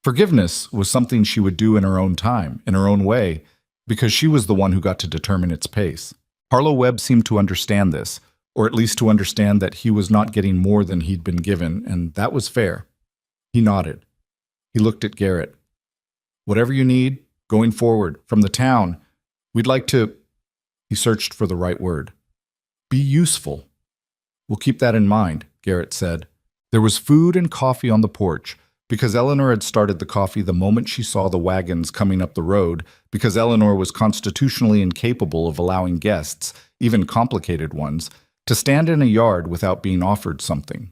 Forgiveness was something she would do in her own time, in her own way, because she was the one who got to determine its pace. Harlow Webb seemed to understand this, or at least to understand that he was not getting more than he'd been given, and that was fair. He nodded. He looked at Garrett. "Whatever you need, going forward, from the town, we'd like to—" He searched for the right word. "Be useful." "We'll keep that in mind," Garrett said. There was food and coffee on the porch, because Eleanor had started the coffee the moment she saw the wagons coming up the road, because Eleanor was constitutionally incapable of allowing guests, even complicated ones, to stand in a yard without being offered something.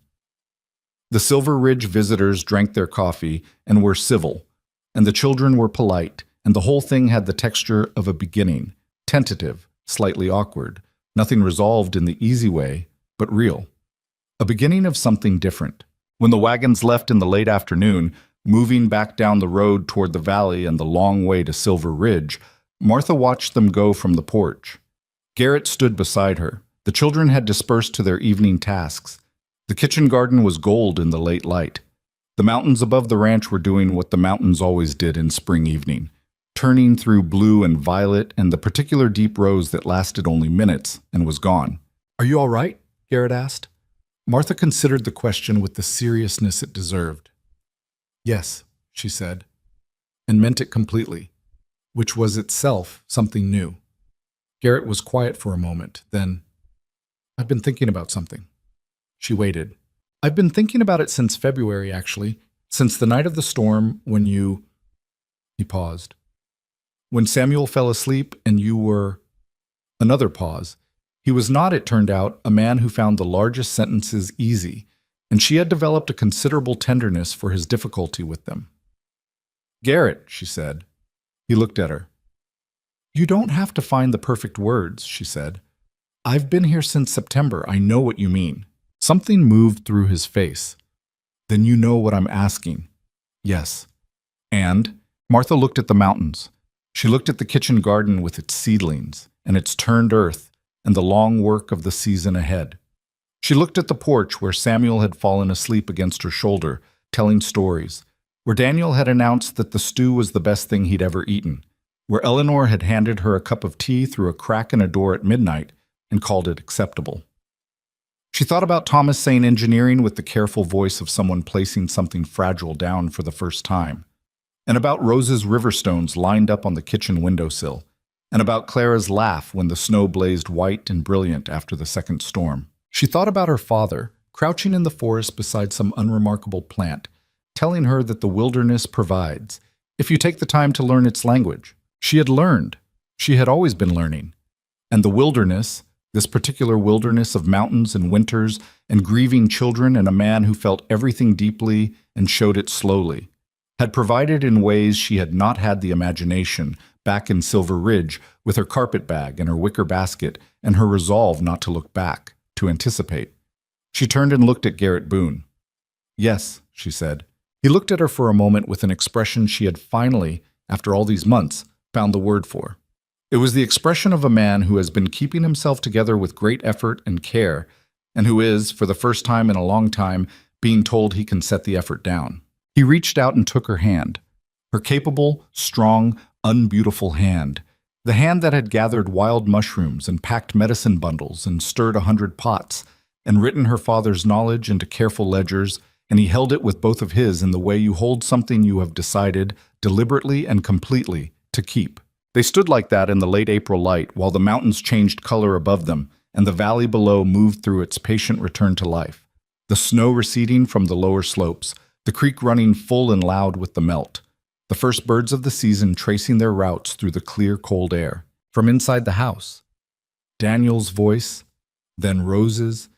The Silver Ridge visitors drank their coffee and were civil, and the children were polite, and the whole thing had the texture of a beginning, tentative, slightly awkward, nothing resolved in the easy way, but real. A beginning of something different. When the wagons left in the late afternoon, moving back down the road toward the valley and the long way to Silver Ridge, Martha watched them go from the porch. Garrett stood beside her. The children had dispersed to their evening tasks. The kitchen garden was gold in the late light. The mountains above the ranch were doing what the mountains always did in spring evening, turning through blue and violet and the particular deep rose that lasted only minutes and was gone. "Are you all right?" Garrett asked. Martha considered the question with the seriousness it deserved. "Yes," she said, and meant it completely, which was itself something new. Garrett was quiet for a moment, then, "I've been thinking about something." She waited. "I've been thinking about it since February, actually, since the night of the storm when you—" He paused. "When Samuel fell asleep and you were—" Another pause. He was not, it turned out, a man who found the largest sentences easy, and she had developed a considerable tenderness for his difficulty with them. "Garrett," she said. He looked at her. "You don't have to find the perfect words," she said. "I've been here since September. I know what you mean." Something moved through his face. "Then you know what I'm asking." "Yes." "And?" Martha looked at the mountains. She looked at the kitchen garden with its seedlings and its turned earth, and the long work of the season ahead. She looked at the porch where Samuel had fallen asleep against her shoulder, telling stories, where Daniel had announced that the stew was the best thing he'd ever eaten, where Eleanor had handed her a cup of tea through a crack in a door at midnight and called it acceptable. She thought about Thomas saying engineering with the careful voice of someone placing something fragile down for the first time, and about Rose's riverstones lined up on the kitchen windowsill, and about Clara's laugh when the snow blazed white and brilliant after the second storm. She thought about her father, crouching in the forest beside some unremarkable plant, telling her that the wilderness provides, if you take the time to learn its language. She had learned. She had always been learning. And the wilderness, this particular wilderness of mountains and winters and grieving children and a man who felt everything deeply and showed it slowly, had provided in ways she had not had the imagination back in Silver Ridge with her carpet bag and her wicker basket and her resolve not to look back, to anticipate. She turned and looked at Garrett Boone. "Yes," she said. He looked at her for a moment with an expression she had finally, after all these months, found the word for. It was the expression of a man who has been keeping himself together with great effort and care, and who is, for the first time in a long time, being told he can set the effort down. He reached out and took her hand, her capable, strong, unbeautiful hand, the hand that had gathered wild mushrooms and packed medicine bundles and stirred 100 pots and written her father's knowledge into careful ledgers and he held it with both of his in the way you hold something you have decided, deliberately and completely, to keep. They stood like that in the late April light while the mountains changed color above them and the valley below moved through its patient return to life. The snow receding from the lower slopes, the creek running full and loud with the melt, the first birds of the season tracing their routes through the clear, cold air. From inside the house, Daniel's voice, then Rose's,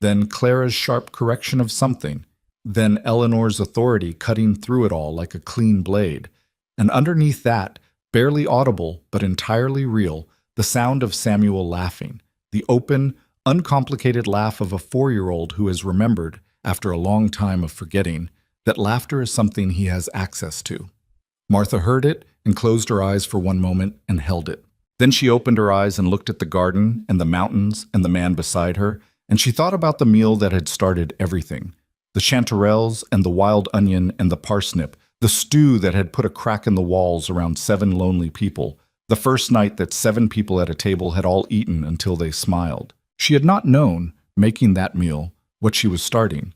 then Clara's sharp correction of something, then Eleanor's authority cutting through it all like a clean blade, and underneath that, barely audible but entirely real, the sound of Samuel laughing, the open, uncomplicated laugh of a 4-year-old who has remembered, after a long time of forgetting, that laughter is something he has access to. Martha heard it and closed her eyes for one moment and held it. Then she opened her eyes and looked at the garden and the mountains and the man beside her, and she thought about the meal that had started everything. The chanterelles and the wild onion and the parsnip, the stew that had put a crack in the walls around 7 lonely people, the first night that 7 people at a table had all eaten until they smiled. She had not known, making that meal, what she was starting.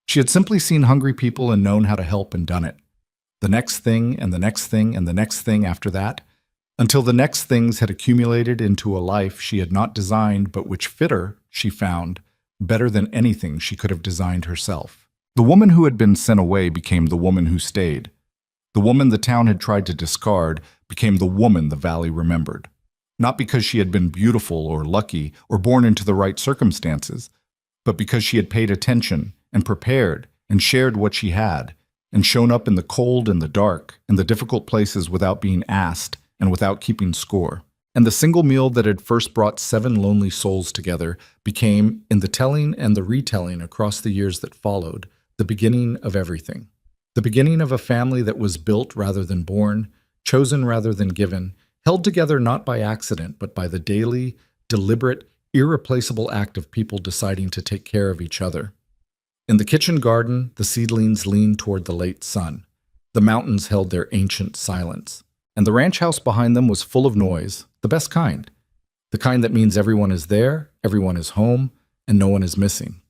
She had simply seen hungry people and known how to help and done it. The next thing and the next thing and the next thing after that, until the next things had accumulated into a life she had not designed but which fit her, she found, better than anything she could have designed herself. The woman who had been sent away became the woman who stayed. The woman the town had tried to discard became the woman the valley remembered. Not because she had been beautiful or lucky or born into the right circumstances, but because she had paid attention and prepared and shared what she had and shown up in the cold and the dark and the difficult places without being asked and without keeping score. And the single meal that had first brought 7 lonely souls together became, in the telling and the retelling across the years that followed, the beginning of everything. The beginning of a family that was built rather than born, chosen rather than given, held together not by accident but by the daily, deliberate, irreplaceable act of people deciding to take care of each other. In the kitchen garden, the seedlings leaned toward the late sun. The mountains held their ancient silence. And the ranch house behind them was full of noise, the best kind. The kind that means everyone is there, everyone is home, and no one is missing.